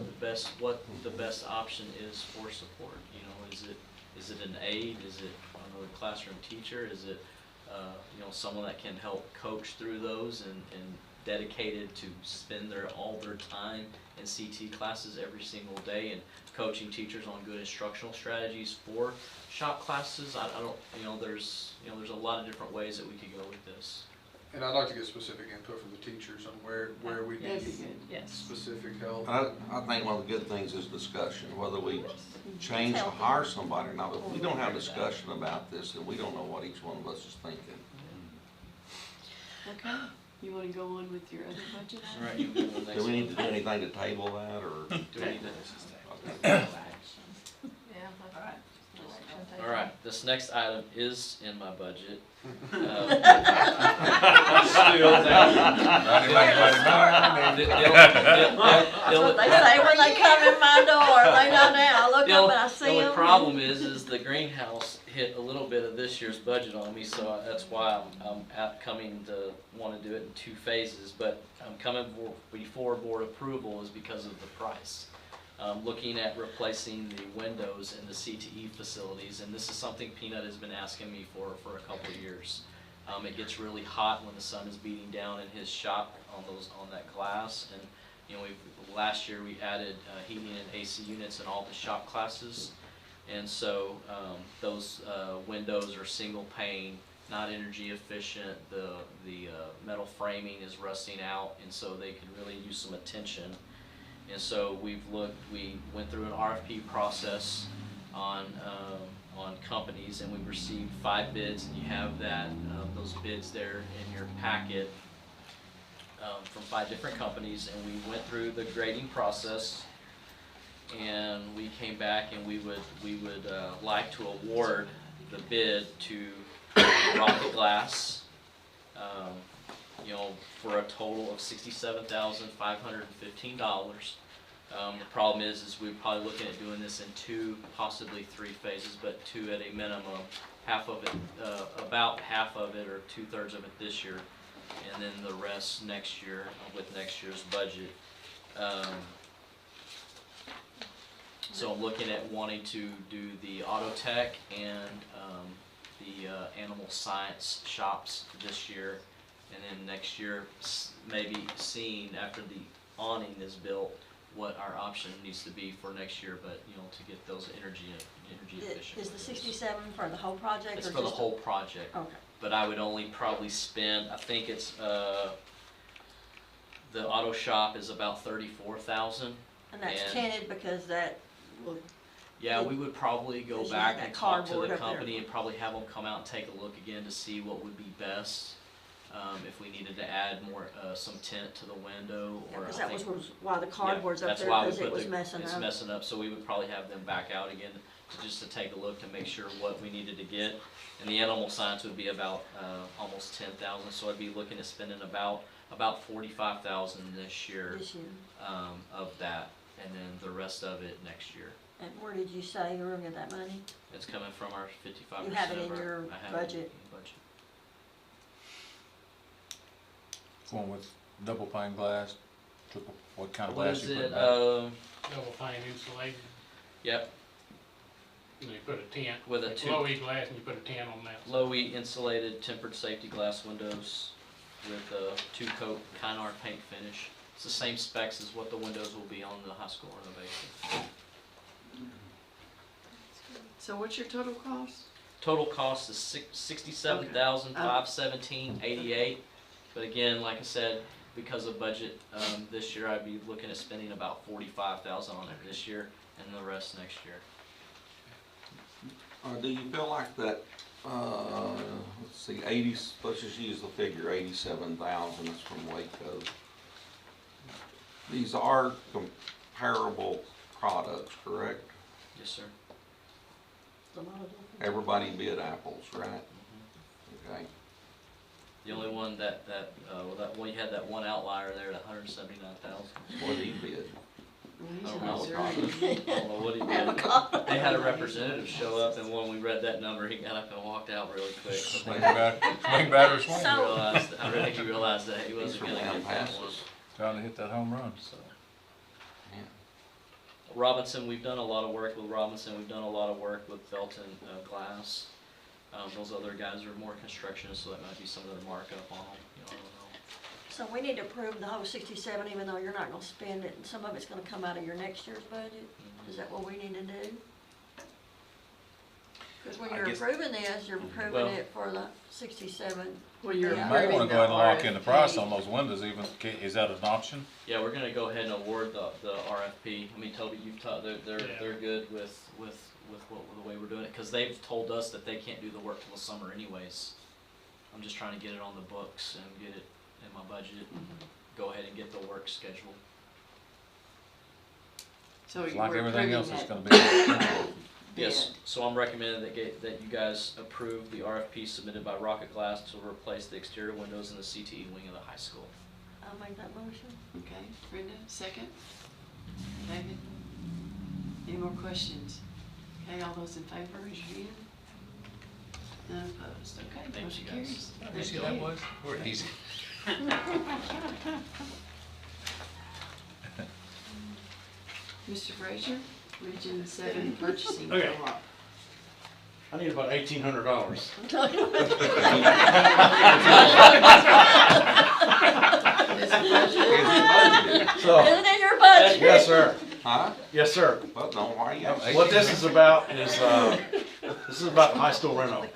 S14: the best option is for support. Is it an aide? Is it another classroom teacher? Is it someone that can help coach through those and dedicated to spend all their time in CT classes every single day and coaching teachers on good instructional strategies for shop classes? I don't. There's a lot of different ways that we could go with this.
S12: And I'd like to get specific input from the teachers on where we need
S1: Yes.
S12: specific help.
S2: I think one of the good things is discussion, whether we change to hire somebody or not. If we don't have discussion about this, then we don't know what each one of us is thinking.
S1: Okay. You want to go on with your other budgets?
S14: All right, you go to the next
S2: Do we need to
S14: one.
S2: do anything to table that, or?
S14: Do we need to?
S8: Yeah, all right.
S14: All right, this next item is in my budget.
S11: That's what they say when they come in my door. They know now. I look up and I see
S14: The
S11: them.
S14: only problem is the greenhouse hit a little bit of this year's budget on me, so that's why I'm coming to want to do it in 2 phases. But I'm coming before board approval is because of the price. Looking at replacing the windows in the CTE facilities, and this is something Peanut has been asking me for a couple of years. It gets really hot when the sun is beating down in his shop on that glass, and last year we added heating and AC units in all the shop classes, and so those windows are single pane, not energy efficient. The metal framing is rusting out, and so they could really use some attention. And so we went through an RFP process on on companies, and we received 5 bids, and you have that, those bids there in your packet, from 5 different companies, and we went through the grading process, and we came back, and we would like to award the bid to Rocket Glass, you know, for a total of $67,515. The problem is we're probably looking at doing this in 2, possibly 3 phases, but 2 at a minimum. Half of it, about half of it, or 2/3 of it this year, and then the rest next year with next year's budget. So I'm looking at wanting to do the auto tech and the animal science shops this year, and then next year maybe seeing after the awning is built what our option needs to be for next year, but you know, to get those energy efficient.
S11: Is the 67 for the whole project?
S14: It's
S11: or
S14: for the
S11: just
S14: whole project.
S11: Okay.
S14: But I would only probably spend, I think it's, the auto shop is about 34,000.
S11: And that's tinted because that will.
S14: Yeah, we would probably go
S11: Because you
S14: back
S11: have
S14: and
S11: that
S14: talk to
S11: cardboard
S14: the
S11: up there.
S14: company and probably have them come out and take a look again to see what would be best. If we needed to add more, some tint to the window, or
S11: Because
S14: I
S11: that
S14: think.
S11: was why the cardboard's up
S14: That's
S11: there,
S14: why we
S11: because it
S14: put
S11: was
S14: the-
S11: messing
S14: It's
S11: up.
S14: messing up, so we would probably have them back out again just to take a look to make sure what we needed to get. And the animal science would be about, almost 10,000, so I'd be looking at spending about 45,000 this year.
S11: This year.
S14: Of that, and then the rest of it next year.
S11: And where did you say you were gonna get that money?
S14: It's coming from our 55%.
S11: You have it in
S14: of our-
S11: your
S14: I have it
S11: budget.
S14: in the budget.
S5: Going with double pane glass, triple, what kind of
S14: What
S5: glass
S14: is
S5: you put
S14: it?
S5: back?
S13: Double pane insulated,
S14: Yep,
S13: and you put a tent.
S14: with a
S13: It's
S14: 2
S13: low E glass and you put a tent on that.
S14: low E insulated tempered safety glass windows with a 2-coat Kynar paint finish. It's the same specs as what the windows will be on the high school renovation.
S1: So what's your total cost?
S14: Total cost is $67,517.88. But again, like I said, because of budget, this year I'd be looking at spending about 45,000 on it this year, and the rest next year.
S2: Do you feel like that, let's see, let's just use the figure 87,000, that's from Waco. These are comparable products, correct?
S14: Yes, sir.
S2: Everybody bid apples, right? Okay.
S14: The only one that we had that one outlier there at 179,000.
S2: What did he bid?
S14: I don't know what he did. They had a representative show up, and when we read that number, he got up and walked out really quick.
S5: Swing batter, swing.
S14: I think he realized that he wasn't gonna get that one.
S5: Trying to hit that home run.
S14: So. Robinson, we've done a lot of work with Robinson. We've done a lot of work with Felton Glass. Those other guys are more constructionists, so that might be some of their markup on them. You know, I don't know.
S11: So we need to approve the whole 67, even though you're not gonna spend it, and some of it's gonna come out of your next year's budget? Is that what we need to do? Because when
S5: I
S11: you're
S5: guess-
S11: approving this, you're approving
S14: Well-
S11: it for the 67.
S1: Well, you're
S5: You
S11: Yeah.
S5: might wanna
S1: approving
S5: go ahead and lock
S1: the
S5: in the price
S1: RFP.
S5: on those windows even, is that an option?
S14: Yeah, we're gonna go ahead and award the RFP. I mean, Toby, you've taught, they're good with the way we're doing it, cause they've told us that they can't do the work till the summer anyways. I'm just trying to get it on the books and get it in my budget, go ahead and get the work scheduled.
S1: So
S5: It's
S1: you
S5: like
S1: were
S5: everything
S1: approving
S5: else, it's
S1: that
S5: gonna be.
S14: Yes, so I'm recommending that you guys approve the RFP submitted by Rocket Glass to replace the exterior windows in the CTE wing of the high school.
S11: I'll make that motion.
S1: Okay, Brenda, second. David? Any more questions? Okay, all those in favor, raise your hand. None opposed, okay,
S14: Thank
S1: motion
S14: you, guys.
S1: carries.
S5: How
S1: Thank
S5: easy
S1: you.
S5: that was? We're easy.
S1: Mr. Frazier, Region 7 Purchasing
S10: Okay.
S1: Co-op.
S10: I need about $1,800. So,
S11: Isn't it your budget?
S10: yes, sir.
S2: Huh?
S10: Yes, sir.
S2: Well, no, why you?
S10: What this is about is, this is about the high school reno.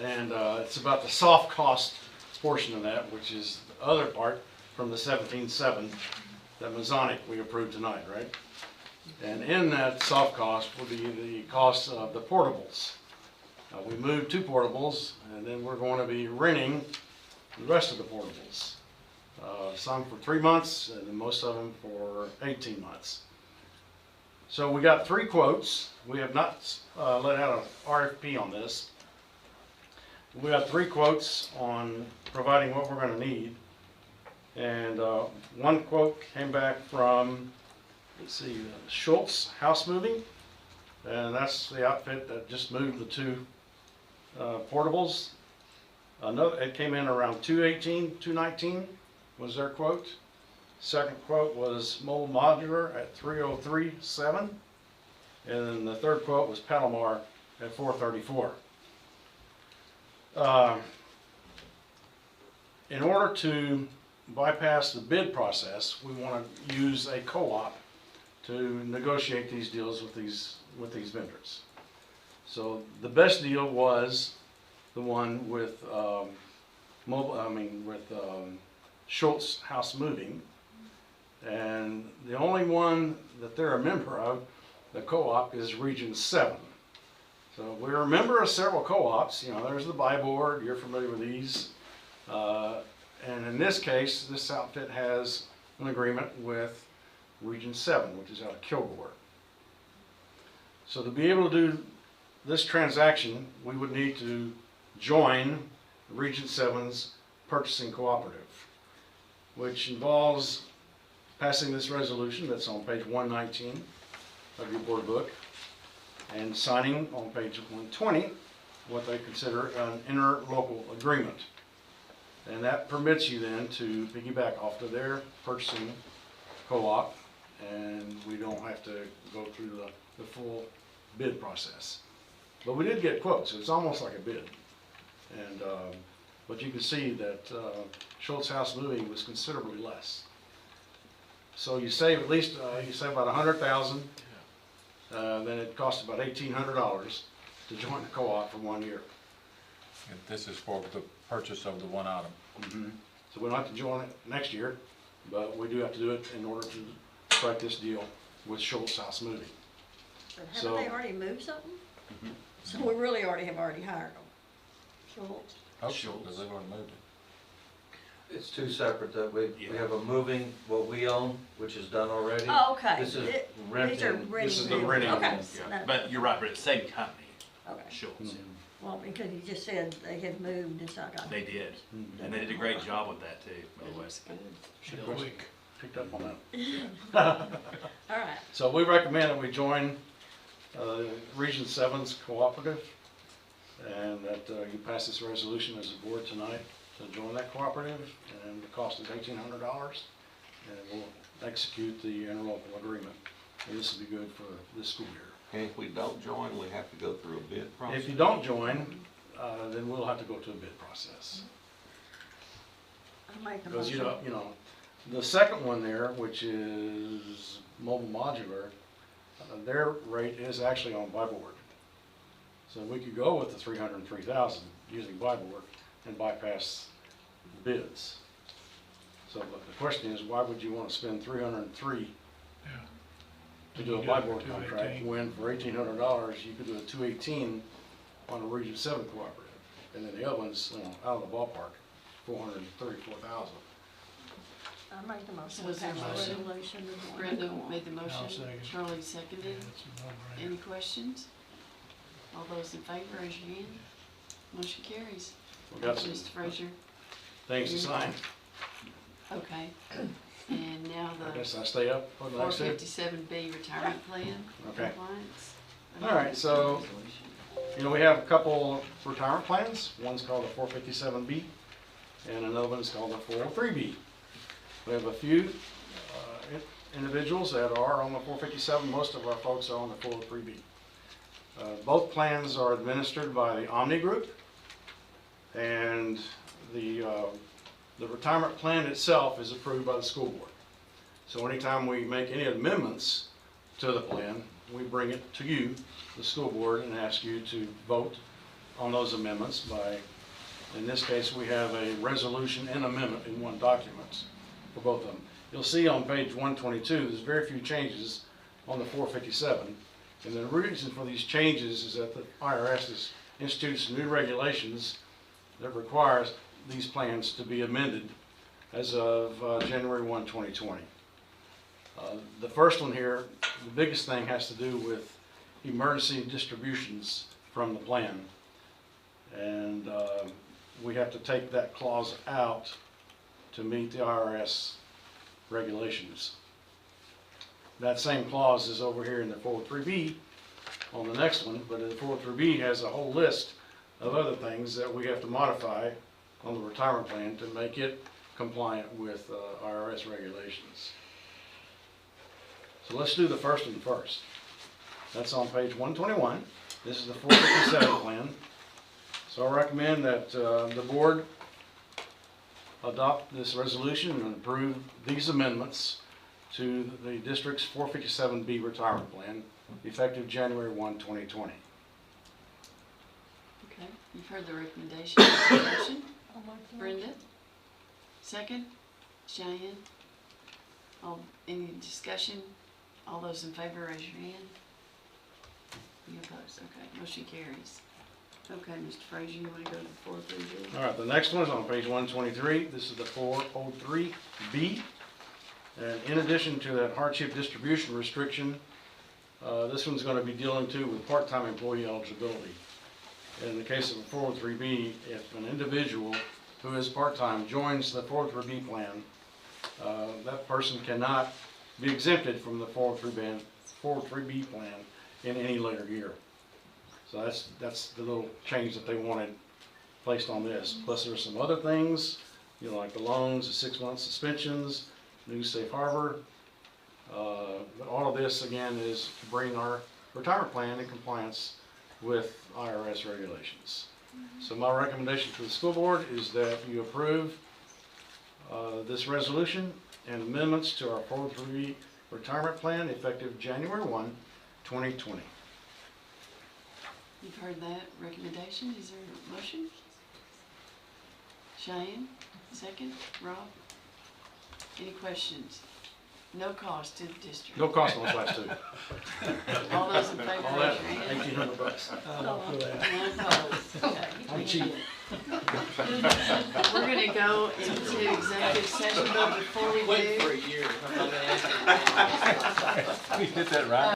S10: And it's about the soft cost portion of that, which is the other part from the 17.7 that Masonic we approved tonight, right? And in that soft cost will be the cost of the portables. We moved 2 portables, and then we're going to be renting the rest of the portables. Some for 3 months, and then most of them for 18 months. So we got 3 quotes. We have not let out an RFP on this. We got 3 quotes on providing what we're going to need. And one quote came back from, let's see, Schultz House Moving. And that's the outfit that just moved the 2 portables. It came in around $218, $219 was their quote. Second quote was Mobile Modular at $303.7, and then the third quote was Palomar at $434. In order to bypass the bid process, we want to use a co-op to negotiate these deals with these vendors. So the best deal was the one with Schultz House Moving, and the only one that they're a member of, the co-op, is Region 7. So we're a member of several co-ops. You know, there's the Buy Board, you're familiar with these. And in this case, this outfit has an agreement with Region 7, which is out of Kilgore. So to be able to do this transaction, we would need to join Region 7's purchasing cooperative, which involves passing this resolution that's on page 119 of your board book and signing on page 120 what they consider an interlocal agreement. And that permits you then to piggyback off to their purchasing co-op, and we don't have to go through the full bid process. But we did get quotes. It's almost like a bid. And but you can see that Schultz House Moving was considerably less. So you save at least you save about $100,000. Then it costs about $1,800 to join the co-op for 1 year.
S5: And this is for the purchase of the one item.
S10: Mm-hmm. So we don't have to join it next year, but we do have to do it in order to strike this deal with Schultz House Moving.
S11: But haven't they already moved something?
S5: Mm-hmm.
S11: So we really already have hired them. Schultz.
S5: Oh, sure, because they've already moved it.
S2: It's 2 separate, that we have a moving, what we own, which is done already.
S11: Oh, okay.
S2: This is
S11: These are
S2: renting.
S11: renting.
S10: This is the renting.
S11: Okay.
S3: Yeah. But you're right, but it's the same company,
S11: Okay.
S3: Schultz.
S11: Well, because you just said they had moved and so I got.
S3: They did, and they did a great job with that too, by the way.
S10: Should have picked up on that.
S11: All right.
S10: So we recommend that we join Region 7's cooperative, and that you pass this resolution as a board tonight to join that cooperative, and the cost is $1,800, and we'll execute the interlocal agreement. And this will be good for this school year.
S17: And if we don't join, we have to go through a bid process?
S10: If you don't join, then we'll have to go to a bid process.
S11: I'll make a
S10: Because
S11: motion.
S10: you know, the second one there, which is Mobile Modular, their rate is actually on buy board. So we could go with the $303,000 using buy board and bypass the bids. So but the question is, why would you want to spend $303 to do a buy board contract when for $1,800 you could do a $218 on a Region 7 cooperative, and then the other one's, you know, out of the ballpark, $434,000.
S11: I'll make the motion.
S1: So is there a
S11: Pass the
S1: motion?
S11: resolution as one.
S1: Brenda made the motion,
S18: I'll second.
S1: Charlie seconded. Any questions? All those in favor, raise your hand. Motion carries.
S10: We got some
S1: Mr. Frazier.
S10: things to sign.
S1: Okay. And now
S10: I
S1: the
S10: guess I stay up for the next day.
S1: 457B retirement plan
S10: Okay.
S1: compliance.
S10: All right, so, you know, we have a couple retirement plans. One's called the 457B, and another one's called the 403B. We have a few individuals that are on the 457. Most of our folks are on the 403B. Both plans are administered by the Omni Group, and the retirement plan itself is approved by the school board. So anytime we make any amendments to the plan, we bring it to you, the school board, and ask you to vote on those amendments by, in this case, we have a resolution and amendment in one document for both of them. You'll see on page 122, there's very few changes on the 457. And the reason for these changes is that the IRS has instituted some new regulations that requires these plans to be amended as of January 1, 2020. The first one here, the biggest thing has to do with emergency distributions from the plan. And we have to take that clause out to meet the IRS regulations. That same clause is over here in the 403B on the next one, but the 403B has a whole list of other things that we have to modify on the retirement plan to make it compliant with IRS regulations. So let's do the first one first. That's on page 121. This is the 457 plan. So I recommend that the board adopt this resolution and approve these amendments to the district's 457B retirement plan, effective January 1, 2020.
S1: Okay, you've heard the recommendation. Motion? Brenda? Second? Cheyenne? Any discussion? All those in favor, raise your hand. Any opposed? Okay, motion carries. Okay, Mr. Frazier, you want to go to the 403B?
S10: All right, the next one is on page 123. This is the 403B. And in addition to that hardship distribution restriction, this one's going to be dealing too with part-time employee eligibility. In the case of a 403B, if an individual who is part-time joins the 403B plan, that person cannot be exempted from the 403B plan in any later year. So that's the little change that they wanted placed on this. Plus there's some other things, you know, like the loans, the 6-month suspensions, new safe harbor. All of this again is to bring our retirement plan in compliance with IRS regulations. So my recommendation to the school board is that you approve this resolution and amendments to our 403 retirement plan effective January 1, 2020.
S1: You've heard that recommendation. Is there a motion? Cheyenne, second. Rob? Any questions? No cost to the district.
S10: No cost on those last two.
S1: All those in favor,
S10: All
S1: raise
S10: that,
S1: your hand.
S10: $1,800.
S1: None opposed. Okay.
S10: I'm cheap.
S1: We're gonna go into executive session, but before we do.
S5: We hit that right.